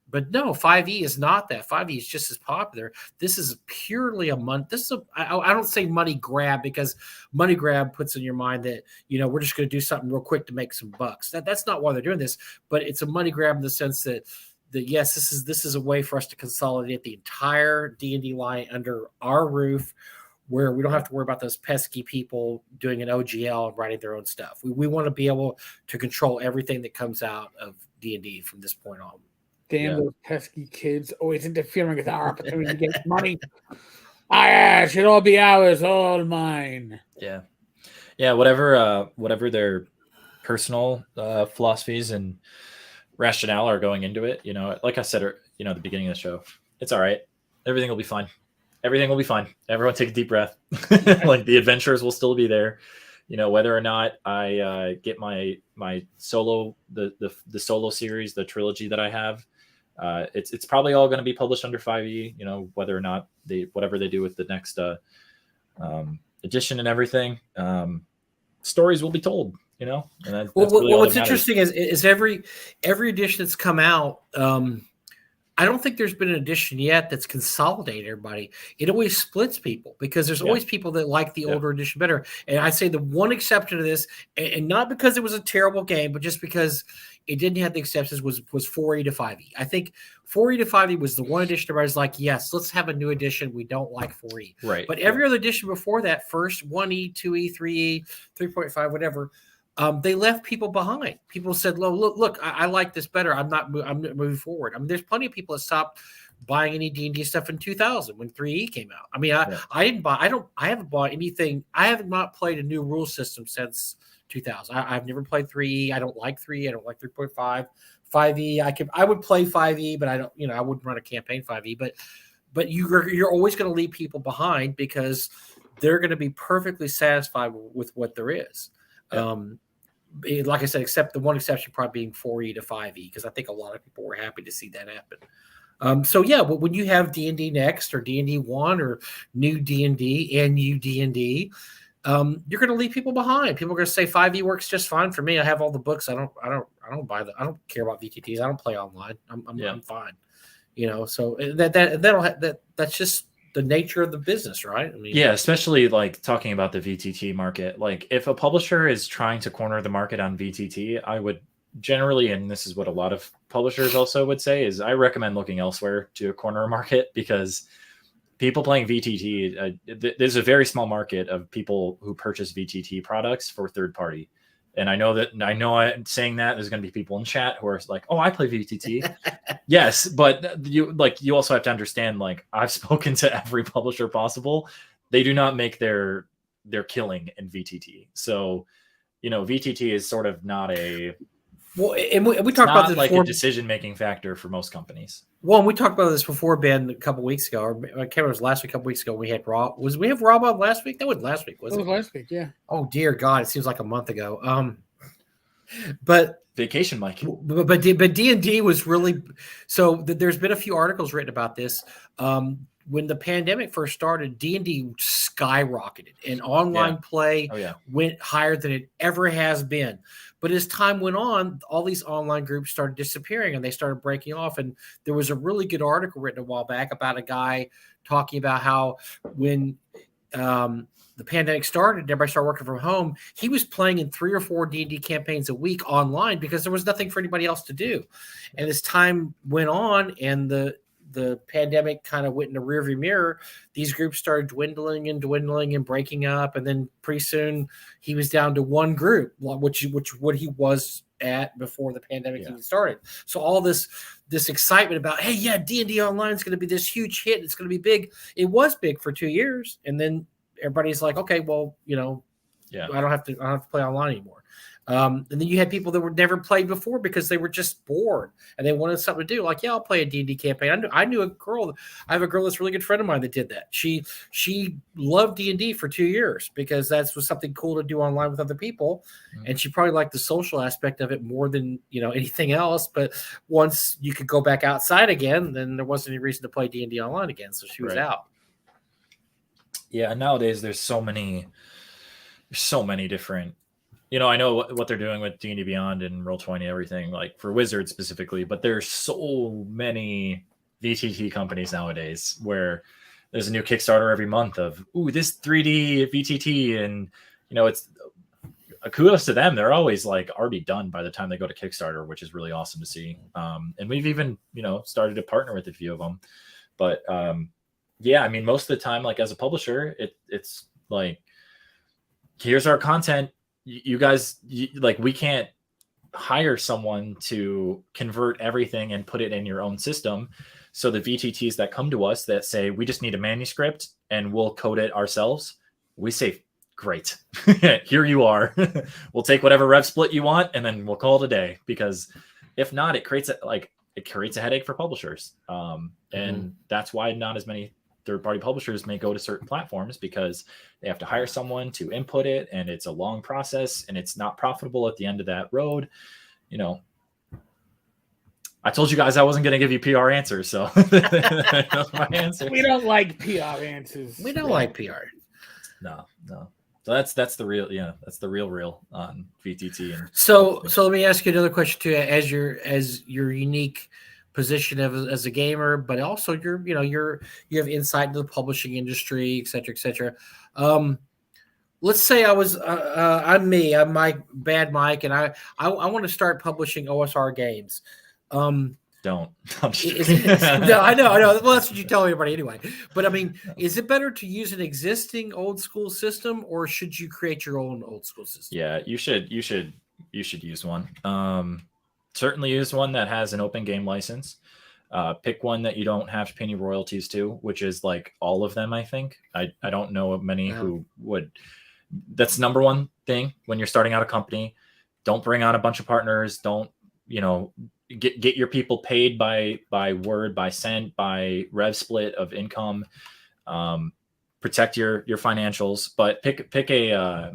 But no, 5e is not that. 5e is just as popular. This is purely I don't say money grab, because money grab puts in your mind that, we're just going to do something real quick to make some bucks. That's not why they're doing this, but it's a money grab in the sense that yes, this is a way for us to consolidate the entire D&D line under our roof. where we don't have to worry about those pesky people doing an OGL and writing their own stuff. We want to be able to control everything that comes out of D&D from this point on. Damn those pesky kids always interfering with our opportunity to get money. It should all be ours, all mine. Yeah. Yeah, whatever their personal philosophies and rationale are going into it, like I said, at the beginning of the show, it's all right. Everything will be fine. Everything will be fine. Everyone take a deep breath. Like the adventures will still be there. Whether or not I get my solo, the solo series, the trilogy that I have, it's probably all going to be published under 5e. Whether or not whatever they do with the next edition and everything, stories will be told. And that's really what's interesting is every edition that's come out. I don't think there's been an edition yet that's consolidated everybody. It always splits people because there's always people that like the older edition better. And I say the one exception to this, and not because it was a terrible game, but just because it didn't have the exceptions, was 4e to 5e. I think 4e to 5e was the one edition where I was like, yes, let's have a new edition. We don't like 4e. Right. But every other edition before that, first 1e, 2e, 3e, 3.5, whatever, they left people behind. People said, look, I like this better. I'm moving forward. I mean, there's plenty of people that stopped buying any D&D stuff in 2000 when 3E came out. I mean, I haven't bought anything. I have not played a new rule system since 2000. I've never played 3E. I don't like 3E. I don't like 3.5. 5E, I would play 5E, but I don't, I wouldn't run a campaign 5E, but you're always going to leave people behind because they're going to be perfectly satisfied with what there is. Yeah. Like I said, except the one exception probably being 4E to 5E, because I think a lot of people were happy to see that happen. So yeah, but when you have D&D Next or D&D 1 or new D&D and new D&D, you're going to leave people behind. People are going to say 5E works just fine for me. I have all the books. I don't buy I don't care about VTTs. I don't play online. I'm fine. So that's just the nature of the business, right? I mean, yeah, especially like talking about the VTT market. Like if a publisher is trying to corner the market on VTT, I would generally, and this is what a lot of publishers also would say, is I recommend looking elsewhere to corner a market, because people playing VTT, there's a very small market of people who purchase VTT products for third party. And I know I'm saying that there's going to be people in chat who are like, "Oh, I play VTT." Yes, but you also have to understand, like, I've spoken to every publisher possible. They do not make their killing in VTT. So, VTT is sort of not a we talked about this like before, a decision-making factor for most companies. Well, we talked about this before, Ben, a couple weeks ago, or I can't remember, it was last week, a couple weeks ago. We had Rob. We have Rob on last week? That was last week, wasn't it? It was last week, yeah. Oh dear God, it seems like a month ago. But vacation, Mike. But D&D was really so. There's been a few articles written about this. When the pandemic first started, D&D skyrocketed, and online play went higher than it ever has been. But as time went on, all these online groups started disappearing and they started breaking off. And there was a really good article written a while back about a guy talking about how when the pandemic started, everybody started working from home, he was playing in 3 or 4 D&D campaigns a week online because there was nothing for anybody else to do. And as time went on and the pandemic kind of went in the rearview mirror, these groups started dwindling and breaking up. And then pretty soon he was down to one group, which what he was at before the pandemic even started. So all this excitement about, hey, yeah, D&D online is going to be this huge hit. It's going to be big. It was big for 2 years. And then everybody's like, okay, well, I don't have to play online anymore. And then you had people that were never played before because they were just bored and they wanted something to do. Like, I'll play a D&D campaign. I knew a girl. I have a girl that's a really good friend of mine that did that. She loved D&D for 2 years because that was something cool to do online with other people. Mm-hmm. And she probably liked the social aspect of it more than, anything else. But once you could go back outside again, then there wasn't any reason to play D&D online again. So she was out. Yeah. Nowadays there's so many different, I know what they're doing with D&D Beyond and Roll20, everything, like for Wizards specifically, but there's so many VTT companies nowadays where there's a new Kickstarter every month of, this 3D VTT. And, it's kudos to them. They're always like already done by the time they go to Kickstarter, which is really awesome to see. And we've even, started to partner with a few of them. But yeah, I mean, most of the time, like as a publisher, it's like, here's our content. You guys, like, we can't hire someone to convert everything and put it in your own system. So the VTTs that come to us that say, we just need a manuscript and we'll code it ourselves, we say, great, here you are. We'll take whatever rev split you want, and then we'll call it a day. Because if not, it creates a headache for publishers. And that's why not as many third-party publishers may go to certain platforms, because they have to hire someone to input it, and it's a long process, and it's not profitable at the end of that road. You know, I told you guys I wasn't going to give you PR answers, so that's my answer. We don't like PR answers. We don't like PR. No. So that's the real on VTT. And so let me ask you another question too, as your unique position as a gamer, but also you have insight into the publishing industry, et cetera, et cetera. Let's say I'm Bad Mike, and I want to start publishing OSR games. Don't. No, I know. Well, that's what you tell everybody anyway. But I mean, is it better to use an existing old school system, or should you create your own old school system? Yeah, you should use one. Certainly use one that has an open game license. Pick one that you don't have to pay any royalties to, which is like all of them, I think. I don't know of many who would. That's number one thing when you're starting out a company. Don't bring on a bunch of partners. Don't, get your people paid by word, by cent, by rev split of income. Protect your financials, but pick a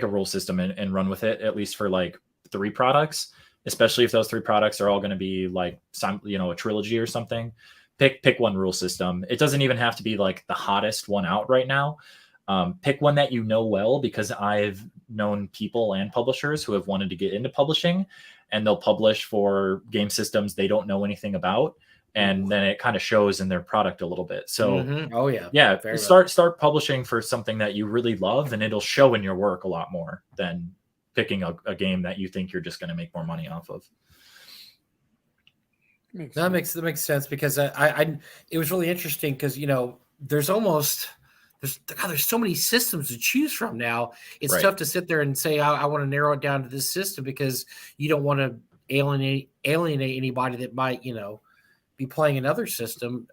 rule system and run with it, at least for like 3 products, especially if those 3 products are all going to be like a trilogy or something. Pick one rule system. It doesn't even have to be like the hottest one out right now. Pick one that well, because I've known people and publishers who have wanted to get into publishing, and they'll publish for game systems they don't know anything about, and then it kind of shows in their product a little bit. So, start publishing for something that you really love, and it'll show in your work a lot more than picking a game that you think you're just going to make more money off of. That makes sense, because I it was really interesting, because there's so many systems to choose from now. It's tough to sit there and say, I want to narrow it down to this system, because you don't want to alienate anybody that might, be playing another system.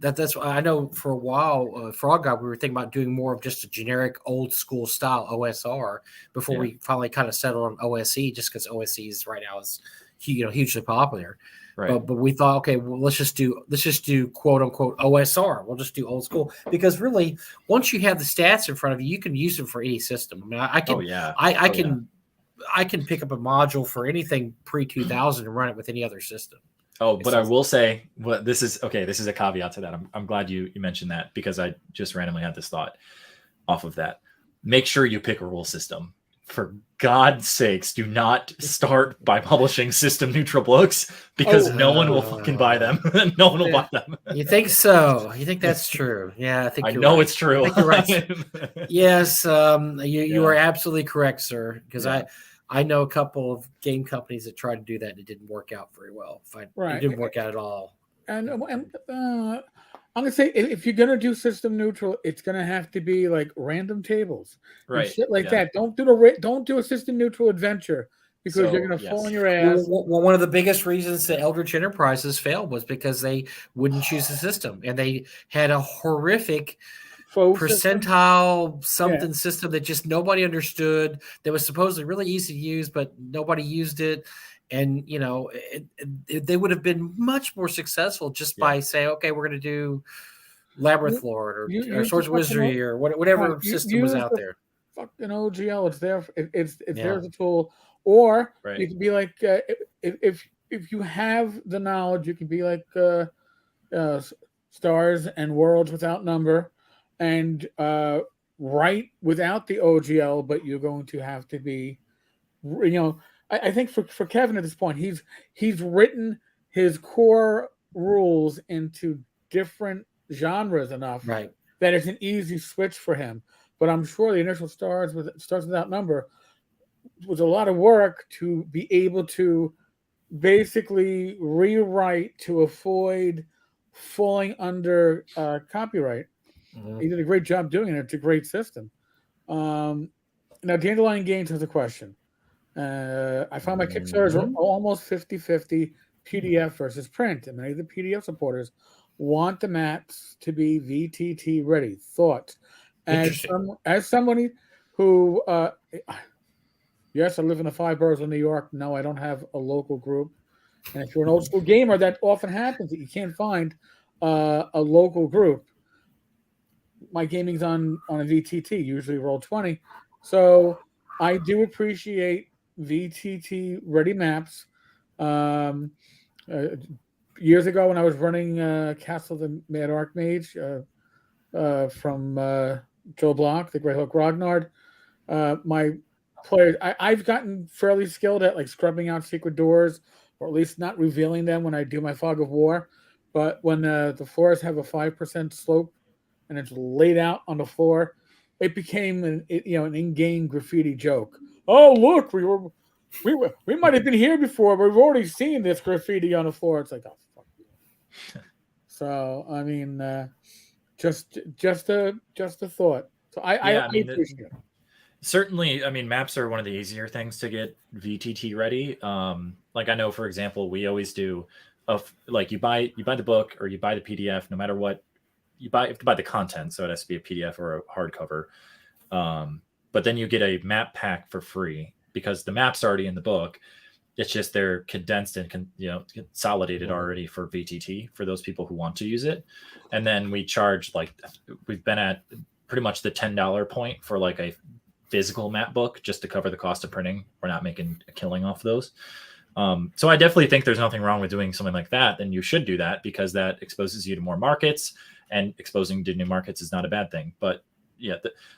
That's I know for a while, Frog God, we were thinking about doing more of just a generic old school style OSR before we finally kind of settled on OSE, just because OSE is right now is hugely popular. Right. But we thought, okay, well, let's just do quote unquote OSR. We'll just do old school, because really, once you have the stats in front of you, you can use them for any system. I mean, I can pick up a module for anything pre-2000 and run it with any other system. Oh, but I will say, this is a caveat to that. I'm glad you mentioned that, because I just randomly had this thought off of that. Make sure you pick a rule system. For God's sakes, do not start by publishing system neutral books, because no one will fucking buy them. No one will buy them. You think so? You think that's true? Yeah, I know it's true. I think you're right. Yes, you are absolutely correct, sir. Because I know a couple of game companies that tried to do that, and it didn't work out very well. It didn't work out at all. And I'm gonna say, if you're gonna do system neutral, it's gonna have to be like random tables, right? Shit like that. Don't do a system neutral adventure, because you're gonna fall on your ass. Well, one of the biggest reasons that Eldritch Enterprises failed was because they wouldn't choose a system, and they had a horrific percentile system that just nobody understood. That was supposedly really easy to use, but nobody used it. And they would have been much more successful just by saying, okay, we're going to do Labyrinth Lord or Swords of Wizardry or whatever system was out there. Fucking OGL, it's there. It's there as a tool. Or you can be like, if you have the knowledge, you can be like Stars and Worlds Without Number, and write without the OGL, but you're going to have to be, I think for Kevin at this point, he's written his core rules into different genres enough that it's an easy switch for him. But I'm sure the initial Stars Without Number was a lot of work to be able to basically rewrite to avoid falling under copyright. He did a great job doing it. It's a great system. Now, Dandelion Games has a question. I found my Kickstarters are almost 50-50 PDF versus print, and many of the PDF supporters want the maps to be VTT ready. Thoughts? As somebody who, yes, I live in the 5 boroughs of New York. No, I don't have a local group. And if you're an old school gamer, that often happens that you can't find a local group. My gaming's on a VTT, usually Roll20. So I do appreciate VTT ready maps. Years ago, when I was running Castle of the Mad Archmage from Joe Block, the Greyhawk Grognard, my players, I've gotten fairly skilled at like scrubbing out secret doors, or at least not revealing them when I do my Fog of War. But when the floors have a 5% slope and it's laid out on the floor, it became an in-game graffiti joke. Oh, look, we might have been here before, but we've already seen this graffiti on the floor. It's like, oh, fuck you. So I mean, just a thought. So I appreciate it. Certainly, I mean, maps are one of the easier things to get VTT ready. Like I know, for example, we always do, like you buy the book or you buy the PDF, no matter what you have to buy the content, so it has to be a PDF or a hardcover. But then you get a map pack for free because the map's already in the book. It's just they're condensed and consolidated already for VTT for those people who want to use it. And then we charge, like, we've been at pretty much the $10 point for like a physical map book just to cover the cost of printing. We're not making a killing off those. So I definitely think there's nothing wrong with doing something like that. Then you should do that because that exposes you to more markets, and exposing to new markets is not a bad thing. But yeah,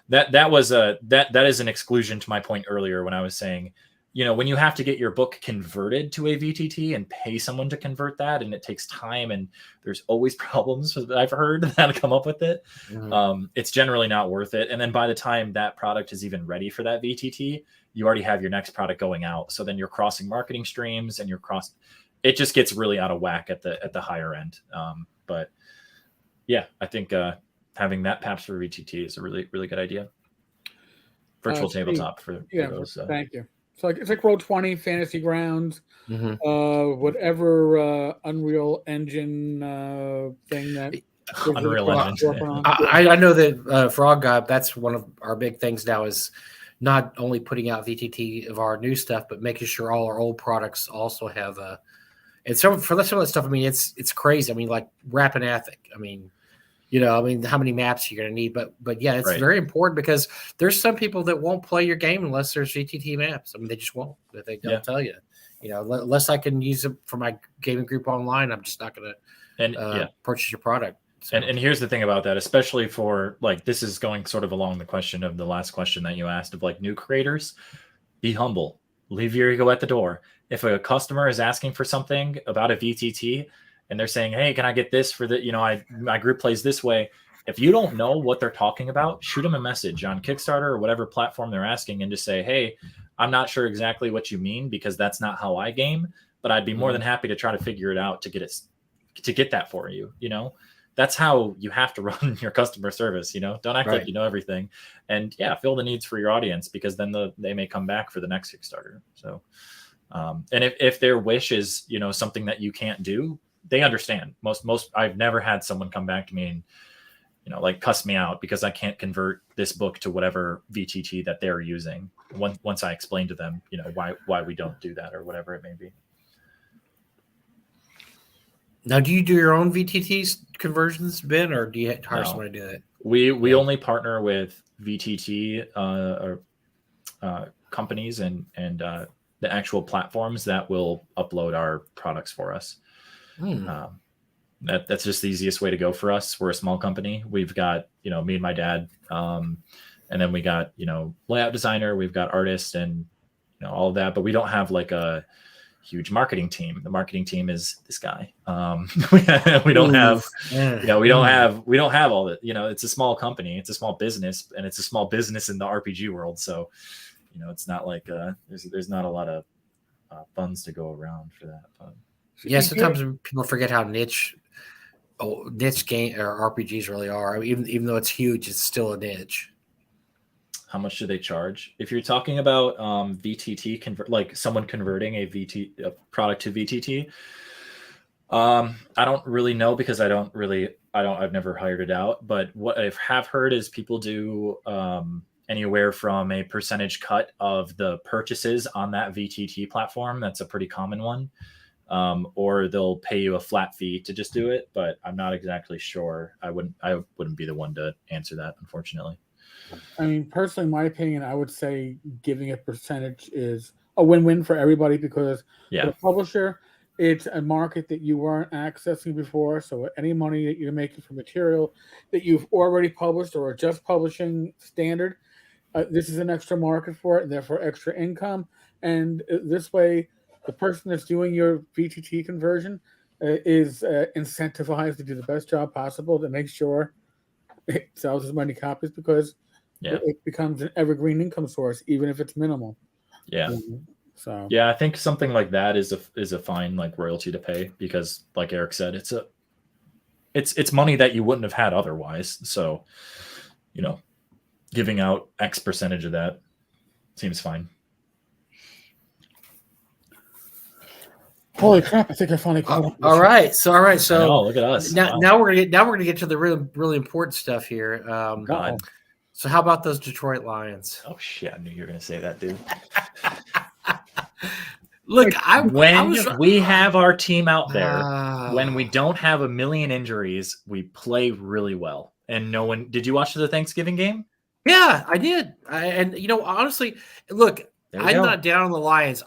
that is an exclusion to my point earlier when I was saying, when you have to get your book converted to a VTT and pay someone to convert that, and it takes time, and there's always problems that I've heard that come up with it. It's generally not worth it. And then by the time that product is even ready for that VTT, you already have your next product going out. So then you're crossing marketing streams, and it just gets really out of whack at the higher end. But yeah, I think having that PAPS for VTT is a really, really good idea. Virtual tabletop for those. Thank you. So it's like Roll20, Fantasy Grounds, whatever Unreal Engine thing that Unreal Engine. I know that Frog God, that's one of our big things now is not only putting out VTT of our new stuff, but making sure all our old products also have and for some of that stuff, I mean, it's crazy. I mean, like Rappanathic. I mean, how many maps you're going to need, but yeah, it's very important because there's some people that won't play your game unless there's VTT maps. I mean, they just won't. They don't tell you, unless I can use it for my gaming group online, I'm just not going to purchase your product. So. And here's the thing about that, especially for like, this is going sort of along the question of the last question that you asked of like new creators. Be humble, leave your ego at the door. If a customer is asking for something about a VTT, and they're saying, hey, can I get this for the, my group plays this way. If you don't know what they're talking about, shoot them a message on Kickstarter or whatever platform they're asking and just say, hey, I'm not sure exactly what you mean because that's not how I game, but I'd be more than happy to try to figure it out to get that for you. That's how you have to run your customer service. Don't act like you know everything, and fill the needs for your audience because then they may come back for the next Kickstarter. So, and if their wish is, something that you can't do, they understand. Most I've never had someone come back to me and like cuss me out because I can't convert this book to whatever VTT that they're using. Once I explain to them, why we don't do that or whatever it may be. Now, do you do your own VTTs conversions, Ben, or do you hire someone to do that? We only partner with VTT companies and the actual platforms that will upload our products for us. That's just the easiest way to go for us. We're a small company. We've got, me and my dad, and then we got, layout designer, we've got artists and, all of that, but we don't have like a huge marketing team. The marketing team is this guy. We don't have, we don't have all that, it's a small company, it's a small business, and it's a small business in the RPG world. So, it's not like, there's not a lot of funds to go around for that. But. Yeah, sometimes people forget how niche niche game or RPGs really are. I mean, even though it's huge, it's still a niche. How much do they charge? If you're talking about VTT, like someone converting a product to VTT, I don't really know because I've never hired it out. But what I have heard is people do anywhere from a percentage cut of the purchases on that VTT platform. That's a pretty common one. Or they'll pay you a flat fee to just do it, but I'm not exactly sure. I wouldn't be the one to answer that, unfortunately. I mean, personally, in my opinion, I would say giving a percentage is a win-win for everybody because for the publisher, it's a market that you weren't accessing before. So any money that you're making for material that you've already published or are just publishing standard, this is an extra market for it, and therefore extra income. And this way, the person that's doing your VTT conversion is incentivized to do the best job possible to make sure it sells as many copies because it becomes an evergreen income source, even if it's minimal. Yeah. So I think something like that is a fine like royalty to pay because, like Eric said, it's money that you wouldn't have had otherwise. So, giving out X percentage of that seems fine. Holy crap! I think I finally caught up. All right. So look at us. Now we're gonna get to the really important stuff here. God. So how about those Detroit Lions? Oh shit! I knew you were gonna say that, dude. Look, we have our team out there, when we don't have a million injuries, we play really well. And no one did you watch the Thanksgiving game? Yeah, I did. Honestly, look, I'm not down on the Lions.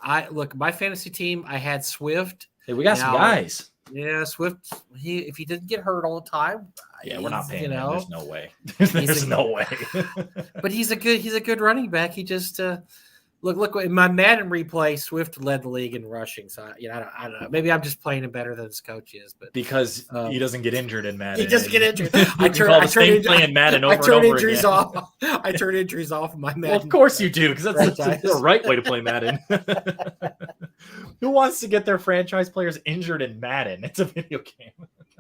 My fantasy team, I had Swift. Hey, we got some guys. Yeah, Swift. If he didn't get hurt all the time, we're not paying him. There's no way. There's no way. But he's a good running back. He just look. In my Madden replay, Swift led the league in rushing. So I don't know. Maybe I'm just playing him better than his coach is, but because he doesn't get injured in Madden. He doesn't get injured. I turn Madden over and over injuries again. off. I turn injuries off in my Madden. Well, of course you do, because that's the right way to play Madden. Who wants to get their franchise players injured in Madden? It's a video game.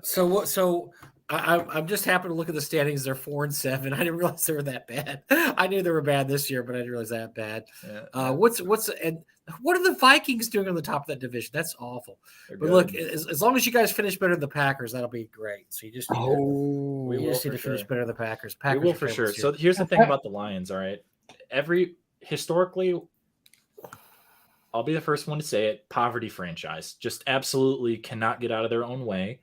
So I'm just happy to look at the standings. They're 4-7. I didn't realize they were that bad. I knew they were bad this year, but I didn't realize that bad. Yeah. What are the Vikings doing on the top of that division? That's awful. But look, as long as you guys finish better than the Packers, that'll be great. So you just need to finish better than the Packers. We will for sure. So here's the thing about the Lions. All right, historically, I'll be the first one to say it. Poverty franchise, just absolutely cannot get out of their own way.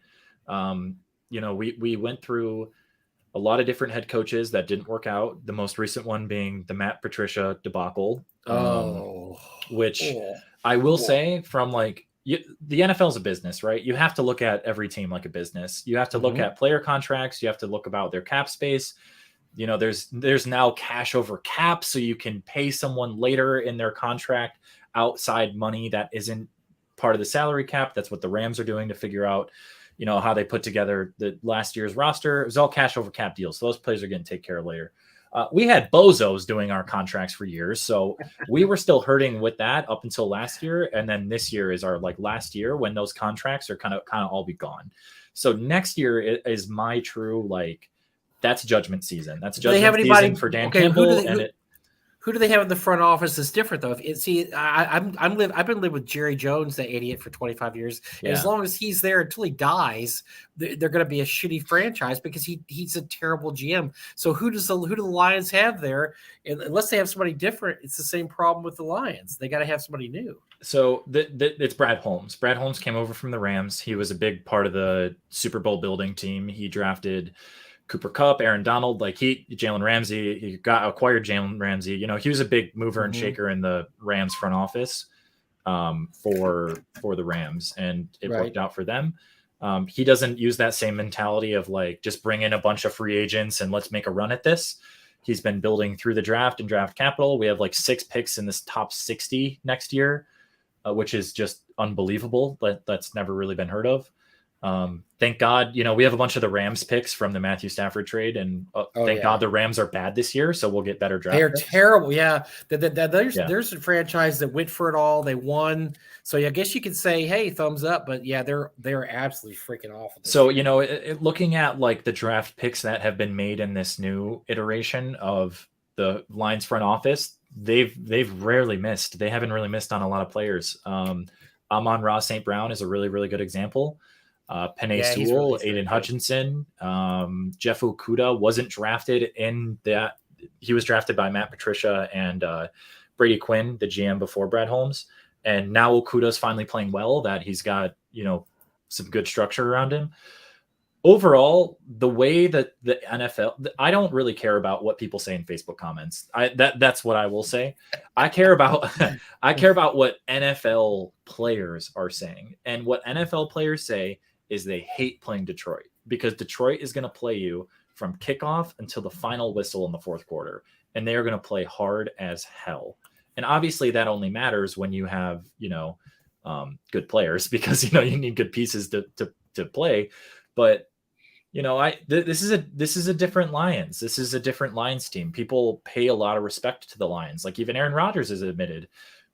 We went through a lot of different head coaches that didn't work out. The most recent one being the Matt Patricia debacle. Which I will say from the NFL is a business, right? You have to look at every team like a business. You have to look at player contracts. You have to look about their cap space. There's now cash over cap, so you can pay someone later in their contract outside money that isn't part of the salary cap. That's what the Rams are doing to figure out, how they put together the last year's roster. It was all cash over cap deals. So those players are going to take care of later. We had bozos doing our contracts for years. So we were still hurting with that up until last year. And then this year is our last year when those contracts are kind of all be gone. So next year is my true, that's judgment season. That's judgment season for Dan Campbell. Who do they have in the front office that's different though? I've been living with Jerry Jones, that idiot, for 25 years. Yeah. As long as he's there until he dies, they're going to be a shitty franchise because he's a terrible GM. So who do the Lions have there? And unless they have somebody different, it's the same problem with the Lions. They got to have somebody new. So it's Brad Holmes. Brad Holmes came over from the Rams. He was a big part of the Super Bowl building team. He drafted Cooper Kupp, Aaron Donald, Jalen acquired Jalen Ramsey. He was a big mover and shaker in the Rams front office for the Rams, and it worked out for them. He doesn't use that same mentality of just bring in a bunch of free agents and let's make a run at this. He's been building through the draft and draft capital. We have 6 picks in this top 60 next year, which is just unbelievable. That's never really been heard of. Thank God, we have a bunch of the Rams picks from the Matthew Stafford trade, and thank God the Rams are bad this year, so we'll get better draft They're picks. terrible. Yeah. There's a franchise that went for it all. They won. So I guess you could say, hey, thumbs up. But yeah, they're absolutely freaking awful. So, looking at like the draft picks that have been made in this new iteration of the Lions front office, they've rarely missed. They haven't really missed on a lot of players. Amon-Ra St. Brown is a really, really good example. Penei Sewell, Aiden Hutchinson, Jeff Okudah wasn't drafted in that. He was drafted by Matt Patricia and Brady Quinn, the GM before Brad Holmes. And now Okudah's finally playing well, that he's got, some good structure around him. Overall, the way that the NFL, I don't really care about what people say in Facebook comments. That's what I will say. I care about what NFL players are saying. And what NFL players say is they hate playing Detroit, because Detroit is going to play you from kickoff until the final whistle in the fourth quarter. And they are going to play hard as hell. And obviously that only matters when you have, good players, because, you need good pieces to play. But, this is a different Lions. This is a different Lions team. People pay a lot of respect to the Lions. Like even Aaron Rodgers has admitted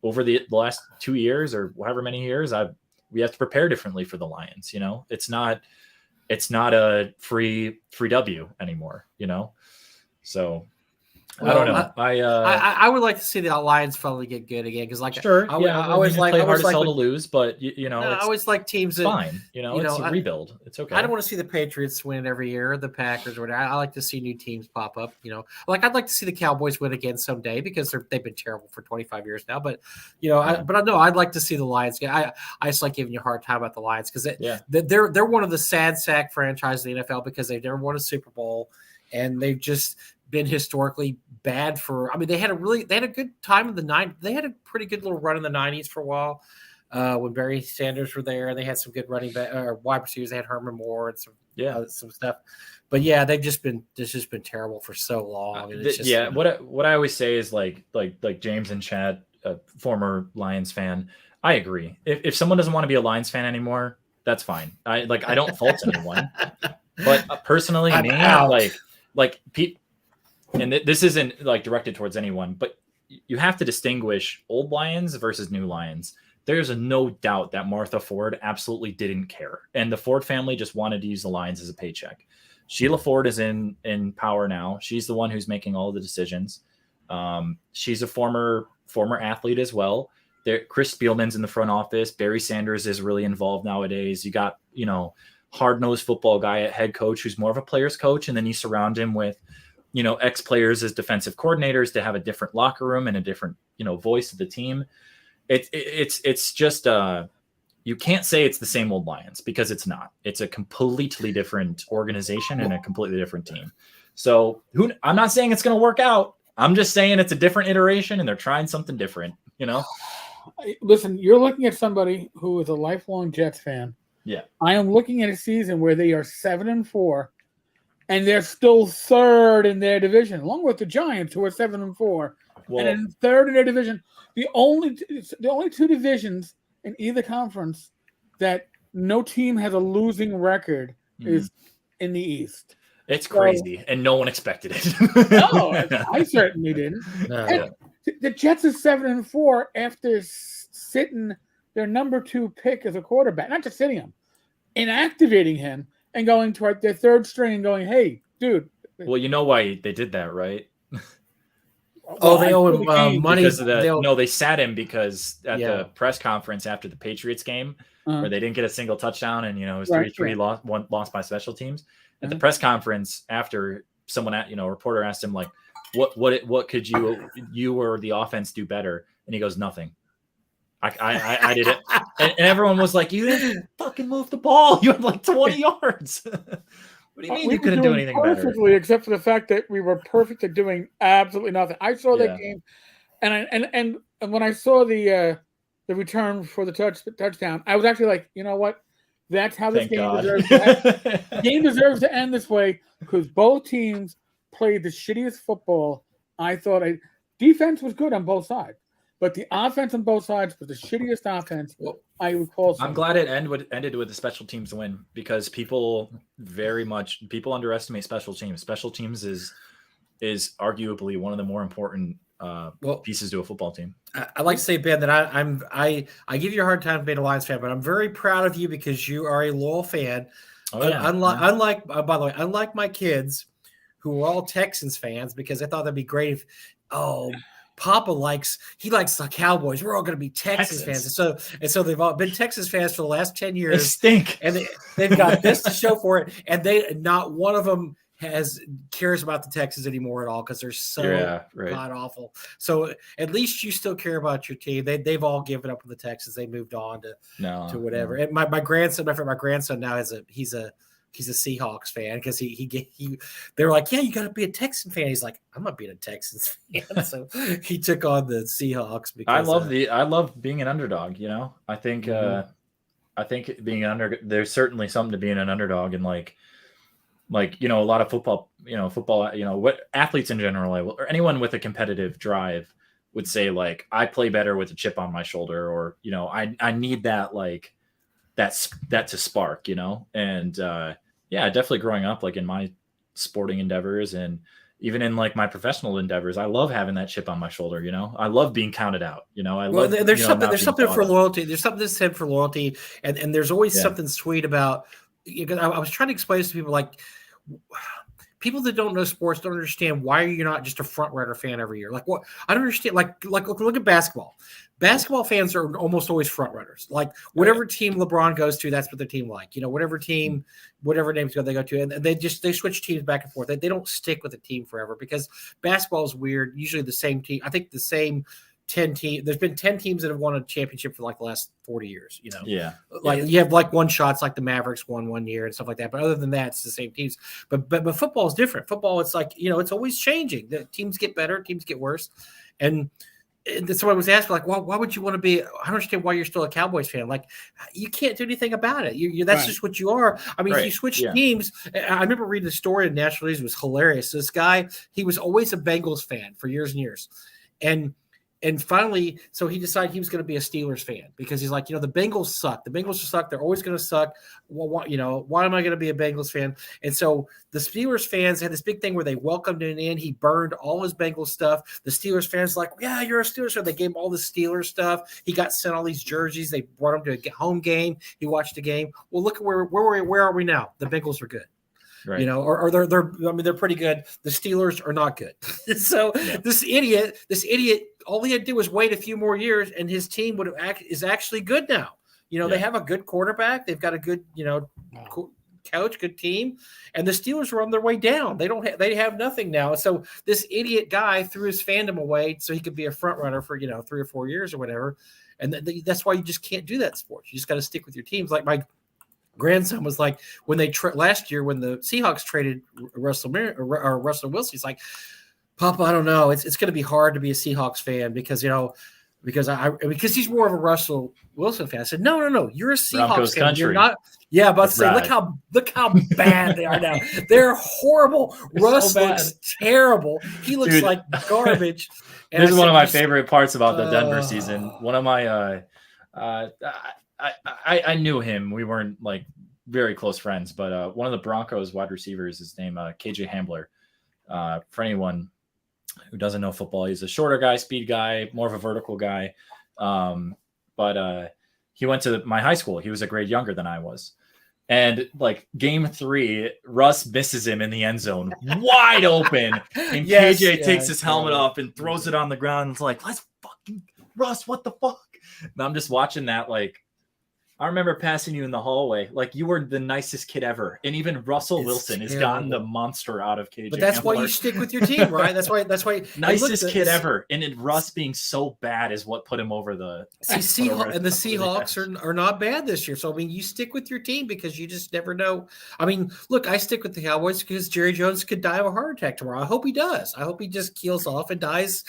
over the last 2 years or however many years, we have to prepare differently for the Lions. It's not a free W anymore, so I don't know. I would like to see the Lions finally get good again, because I always like hard as hell to lose, but I always like teams that fine. It's a rebuild. It's okay. I don't want to see the Patriots win every year, the Packers or whatever. I like to see new teams pop up. I'd like to see the Cowboys win again someday, because they've been terrible for 25 years now. But I'd like to see the Lions get. I just like giving you a hard time about the Lions, because they're one of the sad sack franchises in the NFL, because they've never won a Super Bowl, and they've just been historically bad they had a good time in the 90s. They had a pretty good little run in the 90s for a while, when Barry Sanders were there, and they had some good running back or wide receivers. They had Herman Moore and some stuff. But yeah, they've just been terrible for so long. And what I always say is like James and Chad, a former Lions fan, I agree. If someone doesn't want to be a Lions fan anymore, that's fine. I don't fault anyone. But personally, Pete. And this isn't like directed towards anyone, but you have to distinguish old Lions versus new Lions. There's no doubt that Martha Ford absolutely didn't care. And the Ford family just wanted to use the Lions as a paycheck. Sheila Ford is in power now. She's the one who's making all the decisions. She's a former athlete as well. Chris Spielman's in the front office. Barry Sanders is really involved nowadays. You got, hard-nosed football guy at head coach who's more of a player's coach. And then you surround him with, ex-players as defensive coordinators to have a different locker room and a different, voice of the team. It's just you can't say it's the same old Lions, because it's not. It's a completely different organization and a completely different team. So I'm not saying it's going to work out. I'm just saying it's a different iteration and they're trying something different, Listen, you're looking at somebody who is a lifelong Jets fan. Yeah. I am looking at a season where they are 7-4. And they're still third in their division, along with the Giants, who are 7-4, well, and then third in their division. The only two divisions in either conference that no team has a losing record is in the East. It's crazy, and no one expected it. No, I certainly didn't. The Jets are 7-4 after sitting their number 2 pick as a quarterback, not just sitting him, inactivating him. And going to their third string and going, hey, dude. Well, you know why they did that, right? They owe him money. Because of that. They sat him because at the press conference after the Patriots game, where they didn't get a single touchdown, and it was 3-3 lost by special teams. At the press conference after, someone a reporter asked him, like, what could you or the offense do better? And he goes, nothing. I did it. And everyone was like, you didn't fucking move the ball. You had like 20 yards. What do you mean you couldn't do anything perfectly better? Except for the fact that we were perfect at doing absolutely nothing. I saw that game, and when I saw the return for the touchdown, I was actually like, you know what? That's how this game deserves to end. The game deserves to end this way, because both teams played the shittiest football. I thought defense was good on both sides. But the offense on both sides was the shittiest offense I recall. I'm glad it ended with a special teams win, because people underestimate special teams. Special teams is arguably one of the more important pieces to a football team. I like to say, Ben, that I give you a hard time being a Lions fan, but I'm very proud of you because you are a loyal fan. Oh, yeah. Unlike by the way, unlike my kids who were all Texans fans, because I thought that'd be great if Papa likes the Cowboys. We're all going to be Texans fans, and so they've all been Texas fans for the last 10 years. They stink, and they've got this to show for it, and not one of them cares about the Texans anymore at all because they're so god awful. So at least you still care about your team. They've all given up on the Texans. They moved on to whatever. And my grandson now he's a Seahawks fan because they were like, yeah, you got to be a Texan fan. He's like, I'm not being a Texans fan. So he took on the Seahawks because I love being an underdog. You know, I think being an there's certainly something to being an underdog, and like a lot of football, what athletes in general, or anyone with a competitive drive would say, like, I play better with a chip on my shoulder, or, I need that, like that to spark, and definitely growing up, like in my sporting endeavors and even in like my professional endeavors, I love having that chip on my shoulder. I love being counted out. There's something for loyalty. There's something that's said for loyalty, and there's always something sweet about. I was trying to explain to people, like, people that don't know sports don't understand why you're not just a front runner fan every year. Like, what I don't understand, like look at basketball. Basketball fans are almost always front runners. Like, whatever team LeBron goes to, that's what their team like. Whatever names they go to, and they switch teams back and forth. They don't stick with a team forever because basketball is weird. Usually the same team. I think the same 10 teams. There's been 10 teams that have won a championship for like the last 40 years. You have like one shots, like the Mavericks won one year and stuff like that. But other than that, it's the same teams. But football is different. Football, it's like, it's always changing. The teams get better, teams get worse, and somebody was asking, like, why would you want to be? I don't understand why you're still a Cowboys fan. Like, you can't do anything about it. That's just what you are. I mean, if you switch teams. I remember reading the story in National News. It was hilarious. This guy, he was always a Bengals fan for years and years, and finally, so he decided he was going to be a Steelers fan because he's like, the Bengals suck. The Bengals suck. They're always going to suck. Well, why am I going to be a Bengals fan? And so the Steelers fans had this big thing where they welcomed him in. He burned all his Bengals stuff. The Steelers fans like, yeah, you're a Steelers fan. They gave him all the Steelers stuff. He got sent all these jerseys. They brought him to a home game. He watched the game. Well, look at where are we now? The Bengals are good. Right. Or they're pretty good. The Steelers are not good. So this idiot, all he had to do was wait a few more years, and his team is actually good now. They have a good quarterback. They've got a good, coach, good team, and the Steelers are on their way down. They have nothing now. So this idiot guy threw his fandom away so he could be a front runner for 3 or 4 years or whatever. And that's why you just can't do that in sports. You just got to stick with your teams. Like my grandson was like, when they last year when the Seahawks traded Russell Wilson, he's like, Papa, I don't know. It's going to be hard to be a Seahawks fan because he's more of a Russell Wilson fan. I said, no, you're a Seahawks fan. You're not. Yeah, but say, look how bad they are now. They're horrible. Russ looks terrible. He looks like garbage. This is one of my favorite parts about the Denver season. One of my I knew him. We weren't like very close friends, but one of the Broncos wide receivers, his name KJ Hamler. For anyone who doesn't know football, he's a shorter guy, speed guy, more of a vertical guy. But he went to my high school. He was a grade younger than I was. And like game 3, Russ misses him in the end zone, wide open. And KJ takes his helmet off and throws it on the ground. And it's like, let's fucking Russ, what the fuck? And I'm just watching that, like, I remember passing you in the hallway. Like, you were the nicest kid ever. And even Russell Wilson has gotten the monster out of KJ. But that's why you stick with your team, right? That's why nicest kid ever. And Russ being so bad is what put him over the the Seahawks are not bad this year. So I mean, you stick with your team because you just never know. I mean, look, I stick with the Cowboys because Jerry Jones could die of a heart attack tomorrow. I hope he does. I hope he just keels off and dies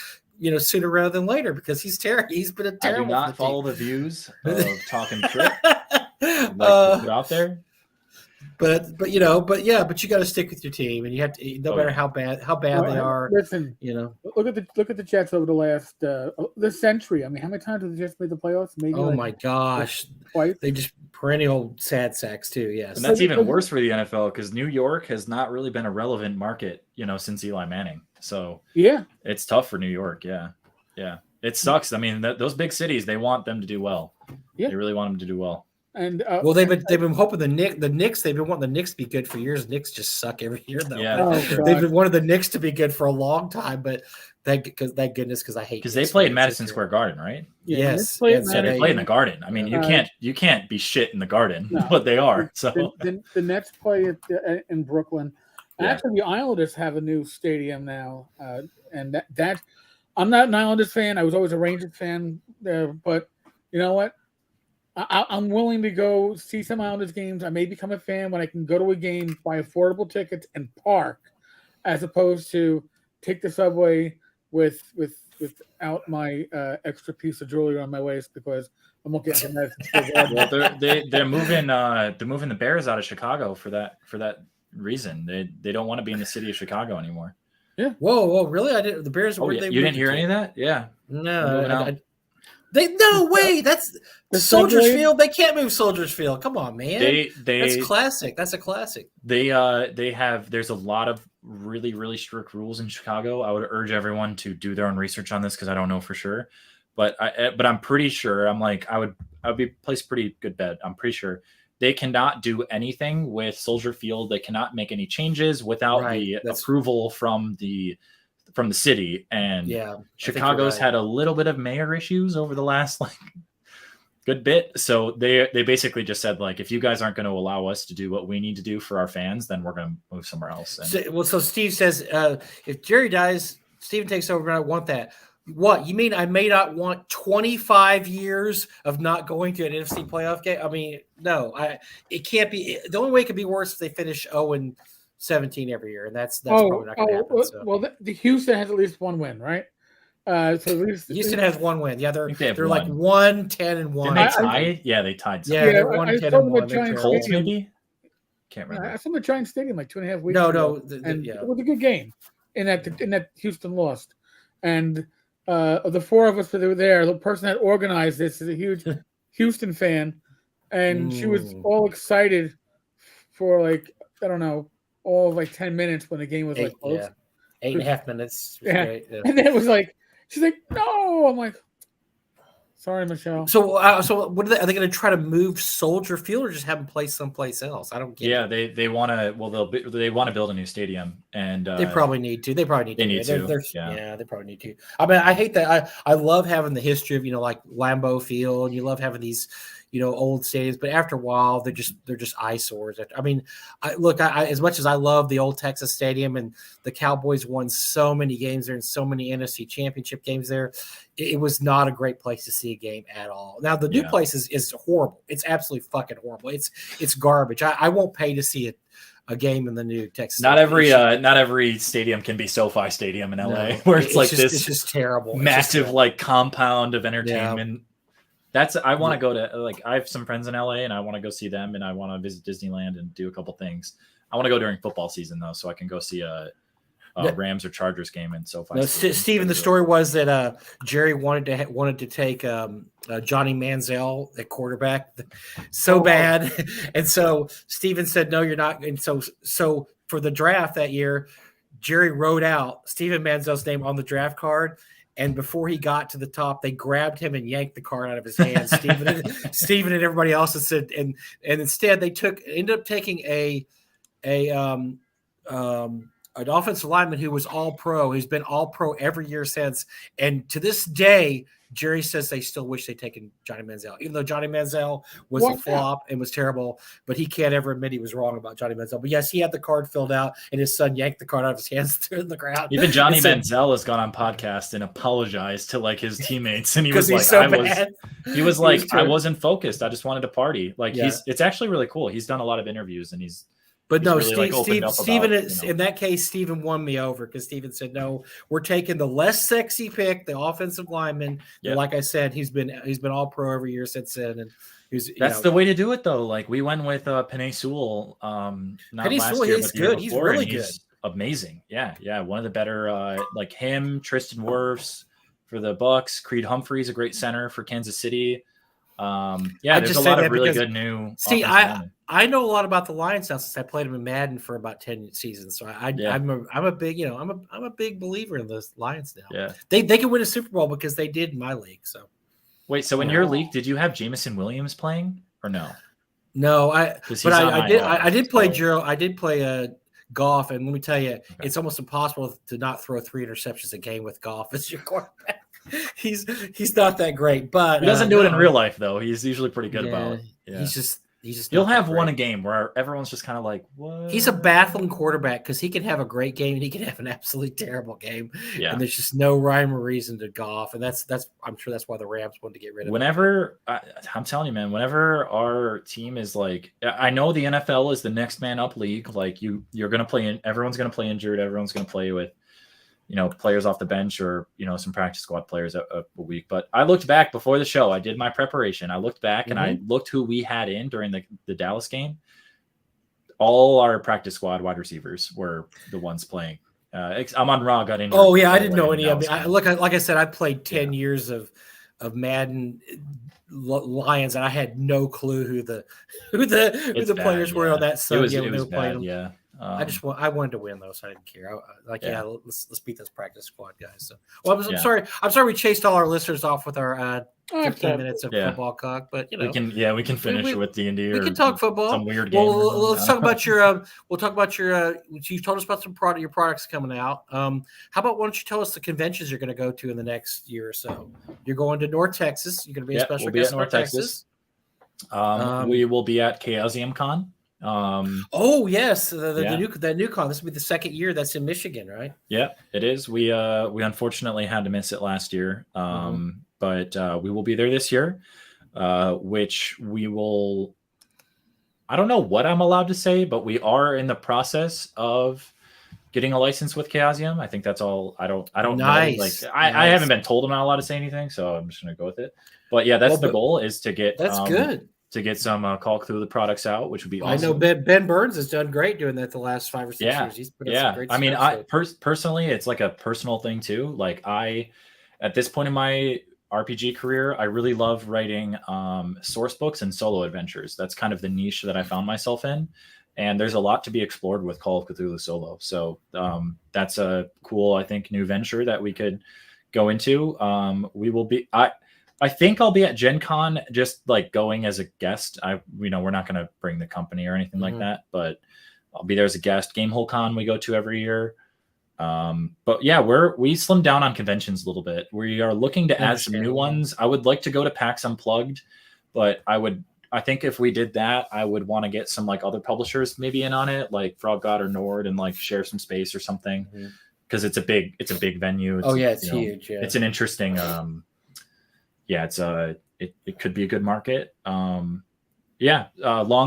sooner rather than later because he's terrible. He's been a terrible. I do not follow the views of talking shit. Like to put out there. But you got to stick with your team, and you have to, no matter how bad they are. Listen, look at the Jets over the last this century. I mean, how many times have the Jets made the playoffs? Maybe. Oh my gosh, twice. They just perennial sad sacks too. Yes, and that's even worse for the NFL because New York has not really been a relevant market, since Eli Manning. So it's tough for New York. Yeah. It sucks. I mean, those big cities, they want them to do well. Yeah. They really want them to do well. And they've been hoping the Knicks. They've been wanting the Knicks to be good for years. Knicks just suck every year, though. Yeah, they've been wanting the Knicks to be good for a long time, but thank goodness, because I hate because they play in Madison Square Garden, right? Yes, they play in the Garden. I mean, you can't be shit in the Garden, but they are. So the Nets play in Brooklyn. Yeah. Actually, the Islanders have a new stadium now, and that I'm not an Islanders fan. I was always a Rangers fan there, but you know what? I'm willing to go see some Islanders games. I may become a fan when I can go to a game, buy affordable tickets, and park, as opposed to take the subway without my extra piece of jewelry on my waist because I'm looking at the Well, they're moving the Bears out of Chicago for that reason. They don't want to be in the city of Chicago anymore. Yeah. Whoa, really? I didn't. The Bears. Oh, yeah. You didn't hear any of that? Yeah. No. No way. That's the Soldiers Field. They can't move Soldiers Field. Come on, man. That's classic. That's a classic. There's a lot of really, really strict rules in Chicago. I would urge everyone to do their own research on this because I don't know for sure. But I'm pretty sure. I would be placed pretty good bet. I'm pretty sure they cannot do anything with Soldier Field. They cannot make any changes without the approval from the city. And Chicago's had a little bit of mayor issues over the last good bit. So they basically just said, if you guys aren't going to allow us to do what we need to do for our fans, then we're going to move somewhere else. So Steve says, if Jerry dies, Steven takes over. I want that. What you mean? I may not want 25 years of not going to an NFC playoff game. I mean, no, it can't be. The only way it could be worse if they finish 0-17 every year, and that's probably not going to happen. So. Well, the Houston has at least one win, right? So at least Houston has one win. Yeah, they're 1-10-1. Didn't they tied? Yeah, they tied. Yeah, they're 1-10-1. Colts maybe. Can't remember. I saw them at Giant Stadium 2.5 weeks ago. It was a good game. In that Houston lost, and of the four of us that were there, the person that organized this is a huge Houston fan, and she was all excited for I don't know, all of 10 minutes when the game was close. 8.5 minutes. Great. Yeah. And then it was she's like, no. I'm like, sorry, Michelle. So what are they going to try to move Soldier Field or just have them play someplace else? I don't get it. Yeah, they want to. Well, they want to build a new stadium, and they probably need to. They probably need to. They need to. They probably need to. I mean, I hate that. I love having the history of Lambeau Field. You love having these old stadiums, but after a while, they're just eyesores. I mean, I as much as I love the old Texas Stadium and the Cowboys won so many games there and so many NFC Championship games there, it was not a great place to see a game at all. Now the new place is horrible. It's absolutely fucking horrible. It's garbage. I won't pay to see a game in the new Texas. Not every stadium can be SoFi Stadium in LA, where it's it's just terrible, massive compound of entertainment. Yeah. I want to go to I have some friends in LA and I want to go see them and I want to visit Disneyland and do a couple things. I want to go during football season though, so I can go see a Rams or Chargers game in SoFi. No, Steven, the story was that Jerry wanted to take Johnny Manziel at quarterback bad, and so Steven said no, you're not. And so for the draft that year, Jerry wrote out Steven Manziel's name on the draft card. And before he got to the top, they grabbed him and yanked the card out of his hands. Steven and everybody else said, and instead they ended up taking an offensive lineman who was all pro. He's been all pro every year since. And to this day, Jerry says they still wish they'd taken Johnny Manziel, even though Johnny Manziel was a flop and was terrible, but he can't ever admit he was wrong about Johnny Manziel. But yes, he had the card filled out and his son yanked the card out of his hands to the ground. Even Johnny Manziel has gone on podcast and apologized to his teammates. And he was I wasn't focused. I just wanted to party. It's actually really cool. He's done a lot of interviews and he's But no, really, Steven in that case, Steven won me over because Steven said, no, we're taking the less sexy pick, the offensive lineman. Yeah. And like I said, he's been all pro every year since then. And that's the way to do it, though. Like we went with Penei Sewell, not Penei last Sewell, year, he's but the year good. before, He's really good. Amazing. Yeah. One of the better, like him, Tristan Wirfs for the Bucks, Creed Humphrey's a great center for Kansas City. There's a lot of really good new. See, I know a lot about the Lions now since I played them in Madden for about 10 seasons. So I'm a big, I'm a big believer in the Lions now. Yeah, they can win a Super Bowl because they did in my league. So wait, so in your league, did you have Jameson Williams playing or no? No, I did play Goff, and let me tell you, it's almost impossible to not throw 3 interceptions a game with Goff as your quarterback. He's not that great, but he doesn't do it in real life though. He's usually pretty good about it. Yeah. He's just you'll have one a game where everyone's just kind of like, what? He's a baffling quarterback because he can have a great game and he can have an absolutely terrible game. Yeah. And there's just no rhyme or reason to Goff. And that's I'm sure that's why the Rams wanted to get rid of him. I'm telling you, man, whenever our team is like, I know the NFL is the next man up league. Like you're going to play in, everyone's going to play injured. Everyone's going to play with, players off the bench or, some practice squad players a week. But I looked back before the show. I did my preparation. I looked back and I looked who we had in during the Dallas game. All our practice squad wide receivers were the ones playing. Amon-Ra got injured. Oh, yeah. I didn't know any of it. Like I said, I played 10 years of Madden Lions, and I had no clue who the players were on that sub game when they were playing them. Yeah. I wanted to win though, so I didn't care. Let's beat this practice squad guys. So, I'm sorry we chased all our listeners off with our 15 minutes of football cock, but we can finish with D&D. We can talk football. Some weird game. Well, let's talk about your. We'll talk about your. You told us about your products coming out. How about why don't you tell us the conventions you're going to go to in the next year or so? You're going to North Texas. You're going to be a special guest in North Texas. We will be at Chaosium Con. Yes, the new con. This will be the second year that's in Michigan, right? Yeah, it is. We unfortunately had to miss it last year, but we will be there this year, which we will. I don't know what I'm allowed to say, but we are in the process of getting a license with Chaosium. I think that's all. I don't know. Like I haven't been told I'm not allowed to say anything, so I'm just gonna go with it. But yeah, that's the goal is to get. That's good. To get some Call of Cthulhu products out, which would be awesome. I know Ben Burns has done great doing that the last 5 or 6 years. He's put some great stuff. Personally, it's like a personal thing too. Like at this point in my RPG career, I really love writing source books and solo adventures. That's kind of the niche that I found myself in. And there's a lot to be explored with Call of Cthulhu solo. So that's a cool, I think, new venture that we could go into. We will be... I think I'll be at Gen Con just like going as a guest. We're not going to bring the company or anything like that, but I'll be there as a guest. Gamehole Con we go to every year. But yeah, we slimmed down on conventions a little bit. We are looking to add some new ones. I would like to go to PAX Unplugged, but I think if we did that, I would want to get some like other publishers maybe in on it, like Frog God or Nord, and like share some space or something. Cause it's a big venue. It's huge. Yeah. It's an interesting, it could be a good market. Long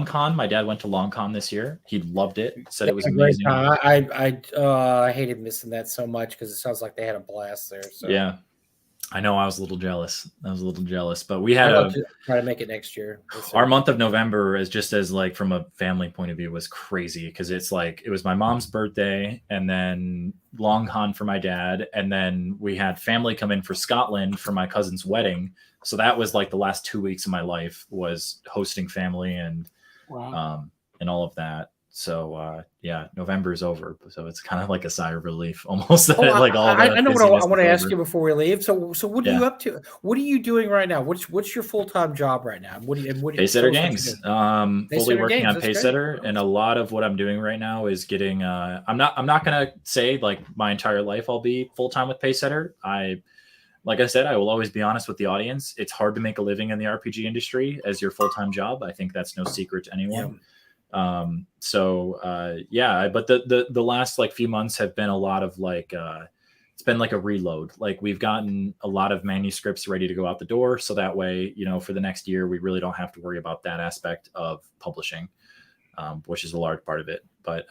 Con. My dad went to Long Con this year. He loved it. Said it was amazing. I hated missing that so much because it sounds like they had a blast there. So. Yeah, I know. I was a little jealous. But we had try to make it next year. Our month of November is just as like from a family point of view was crazy because it's like it was my mom's birthday and then Long Con for my dad, and then we had family come in for Scotland for my cousin's wedding. So that was like the last 2 weeks of my life was hosting family and and all of that. So November is over. So it's kind of like a sigh of relief almost. I know what I want to ask you before we leave. So what are you up to? What are you doing right now? What's your full-time job right now? Pacesetter Games. Fully working on Pacesetter, and a lot of what I'm doing right now is getting I'm not gonna say like my entire life I'll be full-time with Pacesetter. Like I said, I will always be honest with the audience. It's hard to make a living in the RPG industry as your full-time job. I think that's no secret to anyone. But the last like few months have been a lot of like it's been like a reload. Like we've gotten a lot of manuscripts ready to go out the door, so that way for the next year we really don't have to worry about that aspect of publishing. which is a large part of it. But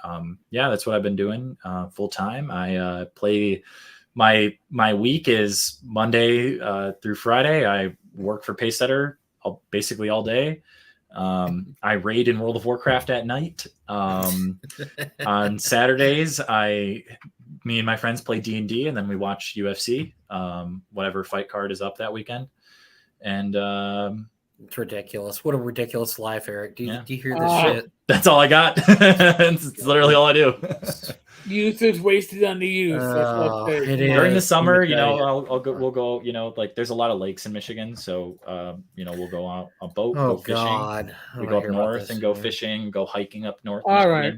yeah, that's what I've been doing full time. I play. My week is Monday through Friday. I work for Pacesetter basically all day. I raid in World of Warcraft at night. On Saturdays, me and my friends play D&D, and then we watch UFC, whatever fight card is up that weekend. And it's ridiculous. What a ridiculous life, Eric. Do you hear this shit? That's all I got. It's literally all I do. Youth is wasted on the youth. During the summer, we'll go, like there's a lot of lakes in Michigan. So, we'll go out a boat, go fishing. God. We go up north and go fishing, go hiking up north. All right.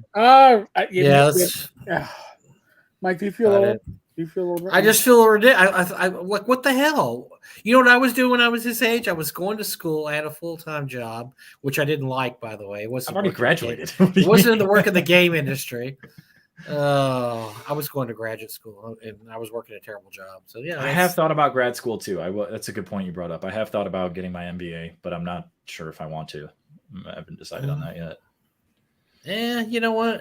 Mike, do you feel old? Do you feel old? I just feel ridiculous. I like, what the hell? You know what I was doing when I was his age? I was going to school. I had a full-time job, which I didn't like, by the way. I've already graduated. It wasn't in the work of the game industry. I was going to graduate school, and I was working a terrible job. So yeah, I have thought about grad school too. That's a good point you brought up. I have thought about getting my MBA, but I'm not sure if I want to. I haven't decided on that yet. You know what?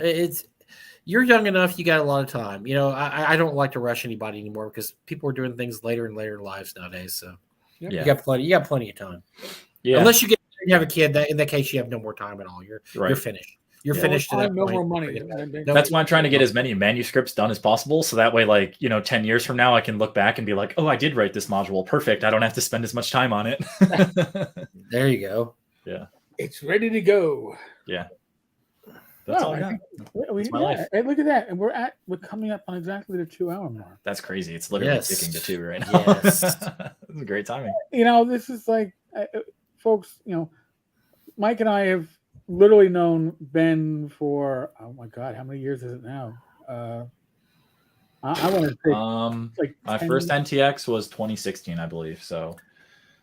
You're young enough. You got a lot of time. I don't like to rush anybody anymore because people are doing things later and later in lives nowadays. So you got plenty of time. Yeah. Unless you have a kid, in that case you have no more time at all. You're finished. You're finished. No more money. That's why I'm trying to get as many manuscripts done as possible. So that way, 10 years from now, I can look back and be like, oh, I did write this module. Perfect. I don't have to spend as much time on it. There you go. Yeah. It's ready to go. Yeah. That's all I got. That's my life. And look at that. And we're coming up on exactly the 2-hour mark. That's crazy. It's literally ticking to 2 right now. Yes. This is great timing. This is like, folks, Mike and I have literally known Ben for, oh my God, how many years is it now? I want to say my first NTX was 2016, I believe. So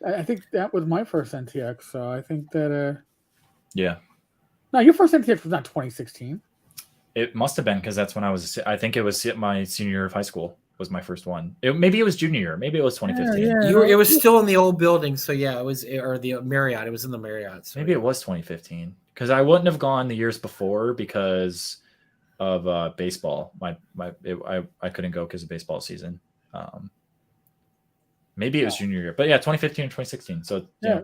I think that was my first NTX. So I think that yeah. No, your first NTX was not 2016. It must have been because that's when I think it was my senior year of high school was my first one. Maybe it was junior year. Maybe it was 2015. It was still in the old building. So yeah, it was, or the Marriott. It was in the Marriott. So maybe it was 2015 because I wouldn't have gone the years before because of baseball. I couldn't go because of baseball season. Maybe it was junior year, but yeah, 2015 and 2016. So yeah,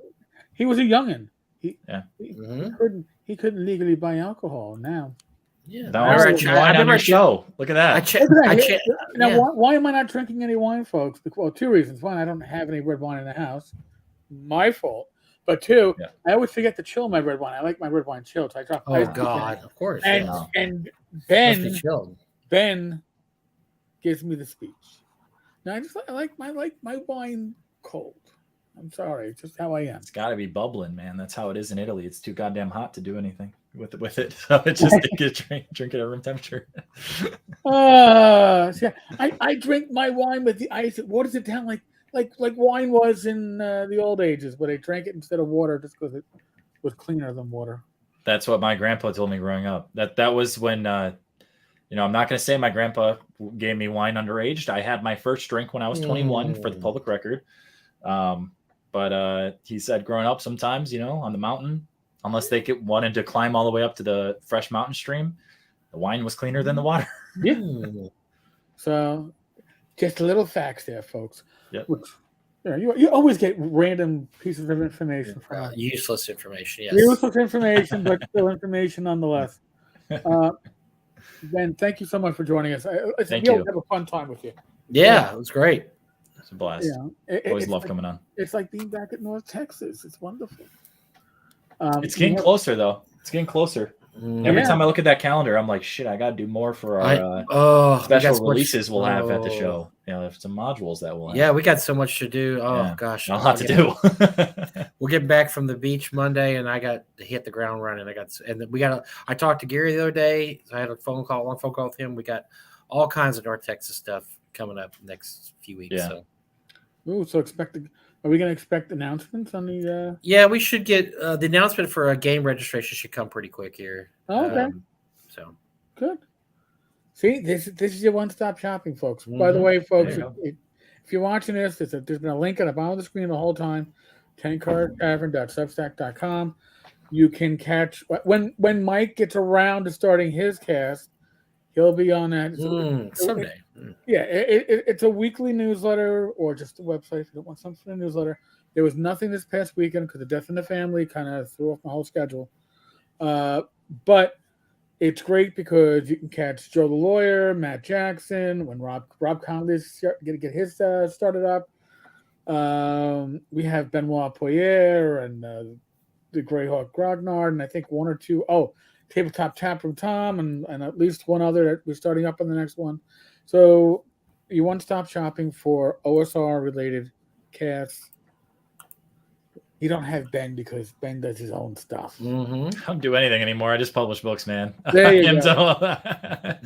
he was a youngin'. He couldn't legally buy alcohol now. Yeah, I remember show. Look at that. Why am I not drinking any wine, folks? Well, 2 reasons. One, I don't have any red wine in the house. My fault. But 2, I always forget to chill my red wine. I like my red wine chilled. So I drop. Oh God, of course. And Ben gives me the speech. Now I like my wine cold. I'm sorry, it's just how I am. It's got to be bubbling, man. That's how it is in Italy. It's too goddamn hot to do anything with it. So it just drink it at room temperature. I drink my wine with the ice. What is it down like wine was in the old ages, where they drank it instead of water just because it was cleaner than water. That's what my grandpa told me growing up. That was when I'm not going to say my grandpa gave me wine underage. I had my first drink when I was 21 for the public record. But he said growing up sometimes, on the mountain, unless they wanted to climb all the way up to the fresh mountain stream, the wine was cleaner than the water. Yeah. So just little facts there, folks. Yep. You always get random pieces of information from useless information. Yes. Useless information, but still information nonetheless. Ben, thank you so much for joining us. Thank you. Have a fun time with you. Yeah, it was great. It's a blast. Always love coming on. It's like being back at North Texas. It's wonderful. It's getting closer, though. It's getting closer. Every time I look at that calendar, I'm like, shit, I got to do more for our special releases we'll have at the show. Some modules that we'll have. Yeah, we got so much to do. Oh, gosh. A lot to do. We'll get back from the beach Monday, and I got to hit the ground running. I talked to Gary the other day. I had one phone call with him. We got all kinds of North Texas stuff coming up next few weeks. Yeah. So. Ooh, so are we going to expect announcements on the? Yeah, we should get the announcement for a game registration should come pretty quick here. Oh, okay. So good. See, this is your one-stop shopping, folks. By the way, folks, if you're watching this, there's been a link at the bottom of the screen the whole time. TenkarTavern.substack.com. You can catch when Mike gets around to starting his cast. He'll be on that someday. Yeah, it's a weekly newsletter or just a website if you don't want something in a newsletter. There was nothing this past weekend because the death in the family kind of threw off my whole schedule. But it's great because you can catch Joe the Lawyer, Matt Jackson, when Rob Conley's going to get his started up. We have Benoit Poirier and the Greyhawk Grognard, and I think one or two. Oh, Tabletop Tap from Tom, and at least one other that we're starting up on the next one. So you one-stop shopping for OSR-related casts. You don't have Ben because Ben does his own stuff. I don't do anything anymore. I just publish books, man. There you go. I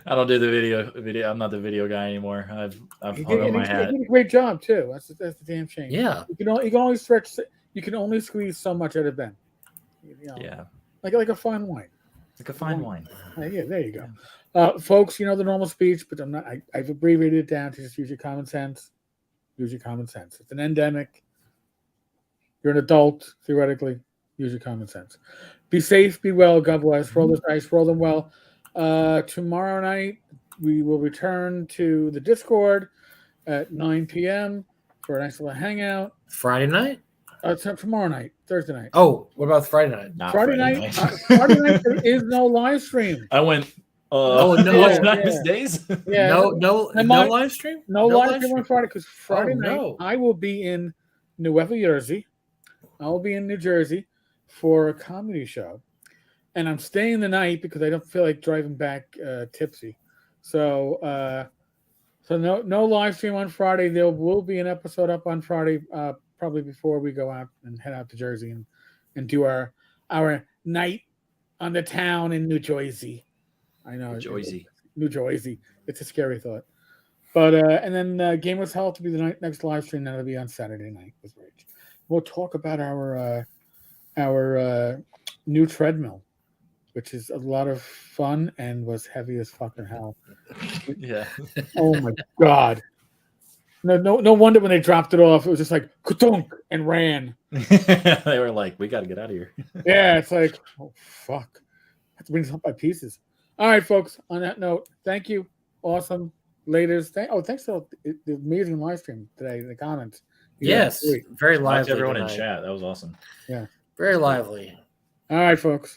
don't do the video. I'm not the video guy anymore. I've hung up my hat. He did a great job too. That's the damn shame. Yeah. You can only stretch. You can only squeeze so much out of Ben. Yeah. Like a fine wine. Like a fine wine. Yeah, there you go. Folks, you know the normal speech, but I've abbreviated it down to just use your common sense. Use your common sense. It's an endemic. You're an adult, theoretically. Use your common sense. Be safe, be well, God bless. Roll the dice, roll them well. Tomorrow night, we will return to the Discord at 9 p.m. for a nice little hangout. Friday night? Tomorrow night, Thursday night. Oh, what about Friday night? Not Friday night. Friday night there is no live stream. I went. No, what's not his days? Yeah, no live stream. No live stream on Friday because Friday night no. I will be in New Jersey. I will be in New Jersey for a comedy show, and I'm staying the night because I don't feel like driving back tipsy. So no live stream on Friday. There will be an episode up on Friday. Probably before we go out and head out to Jersey and do our night on the town in New Jersey. I know New Jersey. It's a scary thought, but and then Game of Health to be the next live stream. That'll be on Saturday night with Rich. We'll talk about our new treadmill, which is a lot of fun and was heavy as fucking hell. Yeah. Oh my god. No wonder when they dropped it off, it was just like ka-dunk and ran. They were like, "We got to get out of here." Yeah, it's like, oh fuck, I have to bring this up by pieces. All right, folks. On that note, thank you. Awesome. Laters. Thanks for the amazing live stream today. The comments. Yes, very lively. Everyone in chat. That was awesome. Yeah, very lively. All right, folks.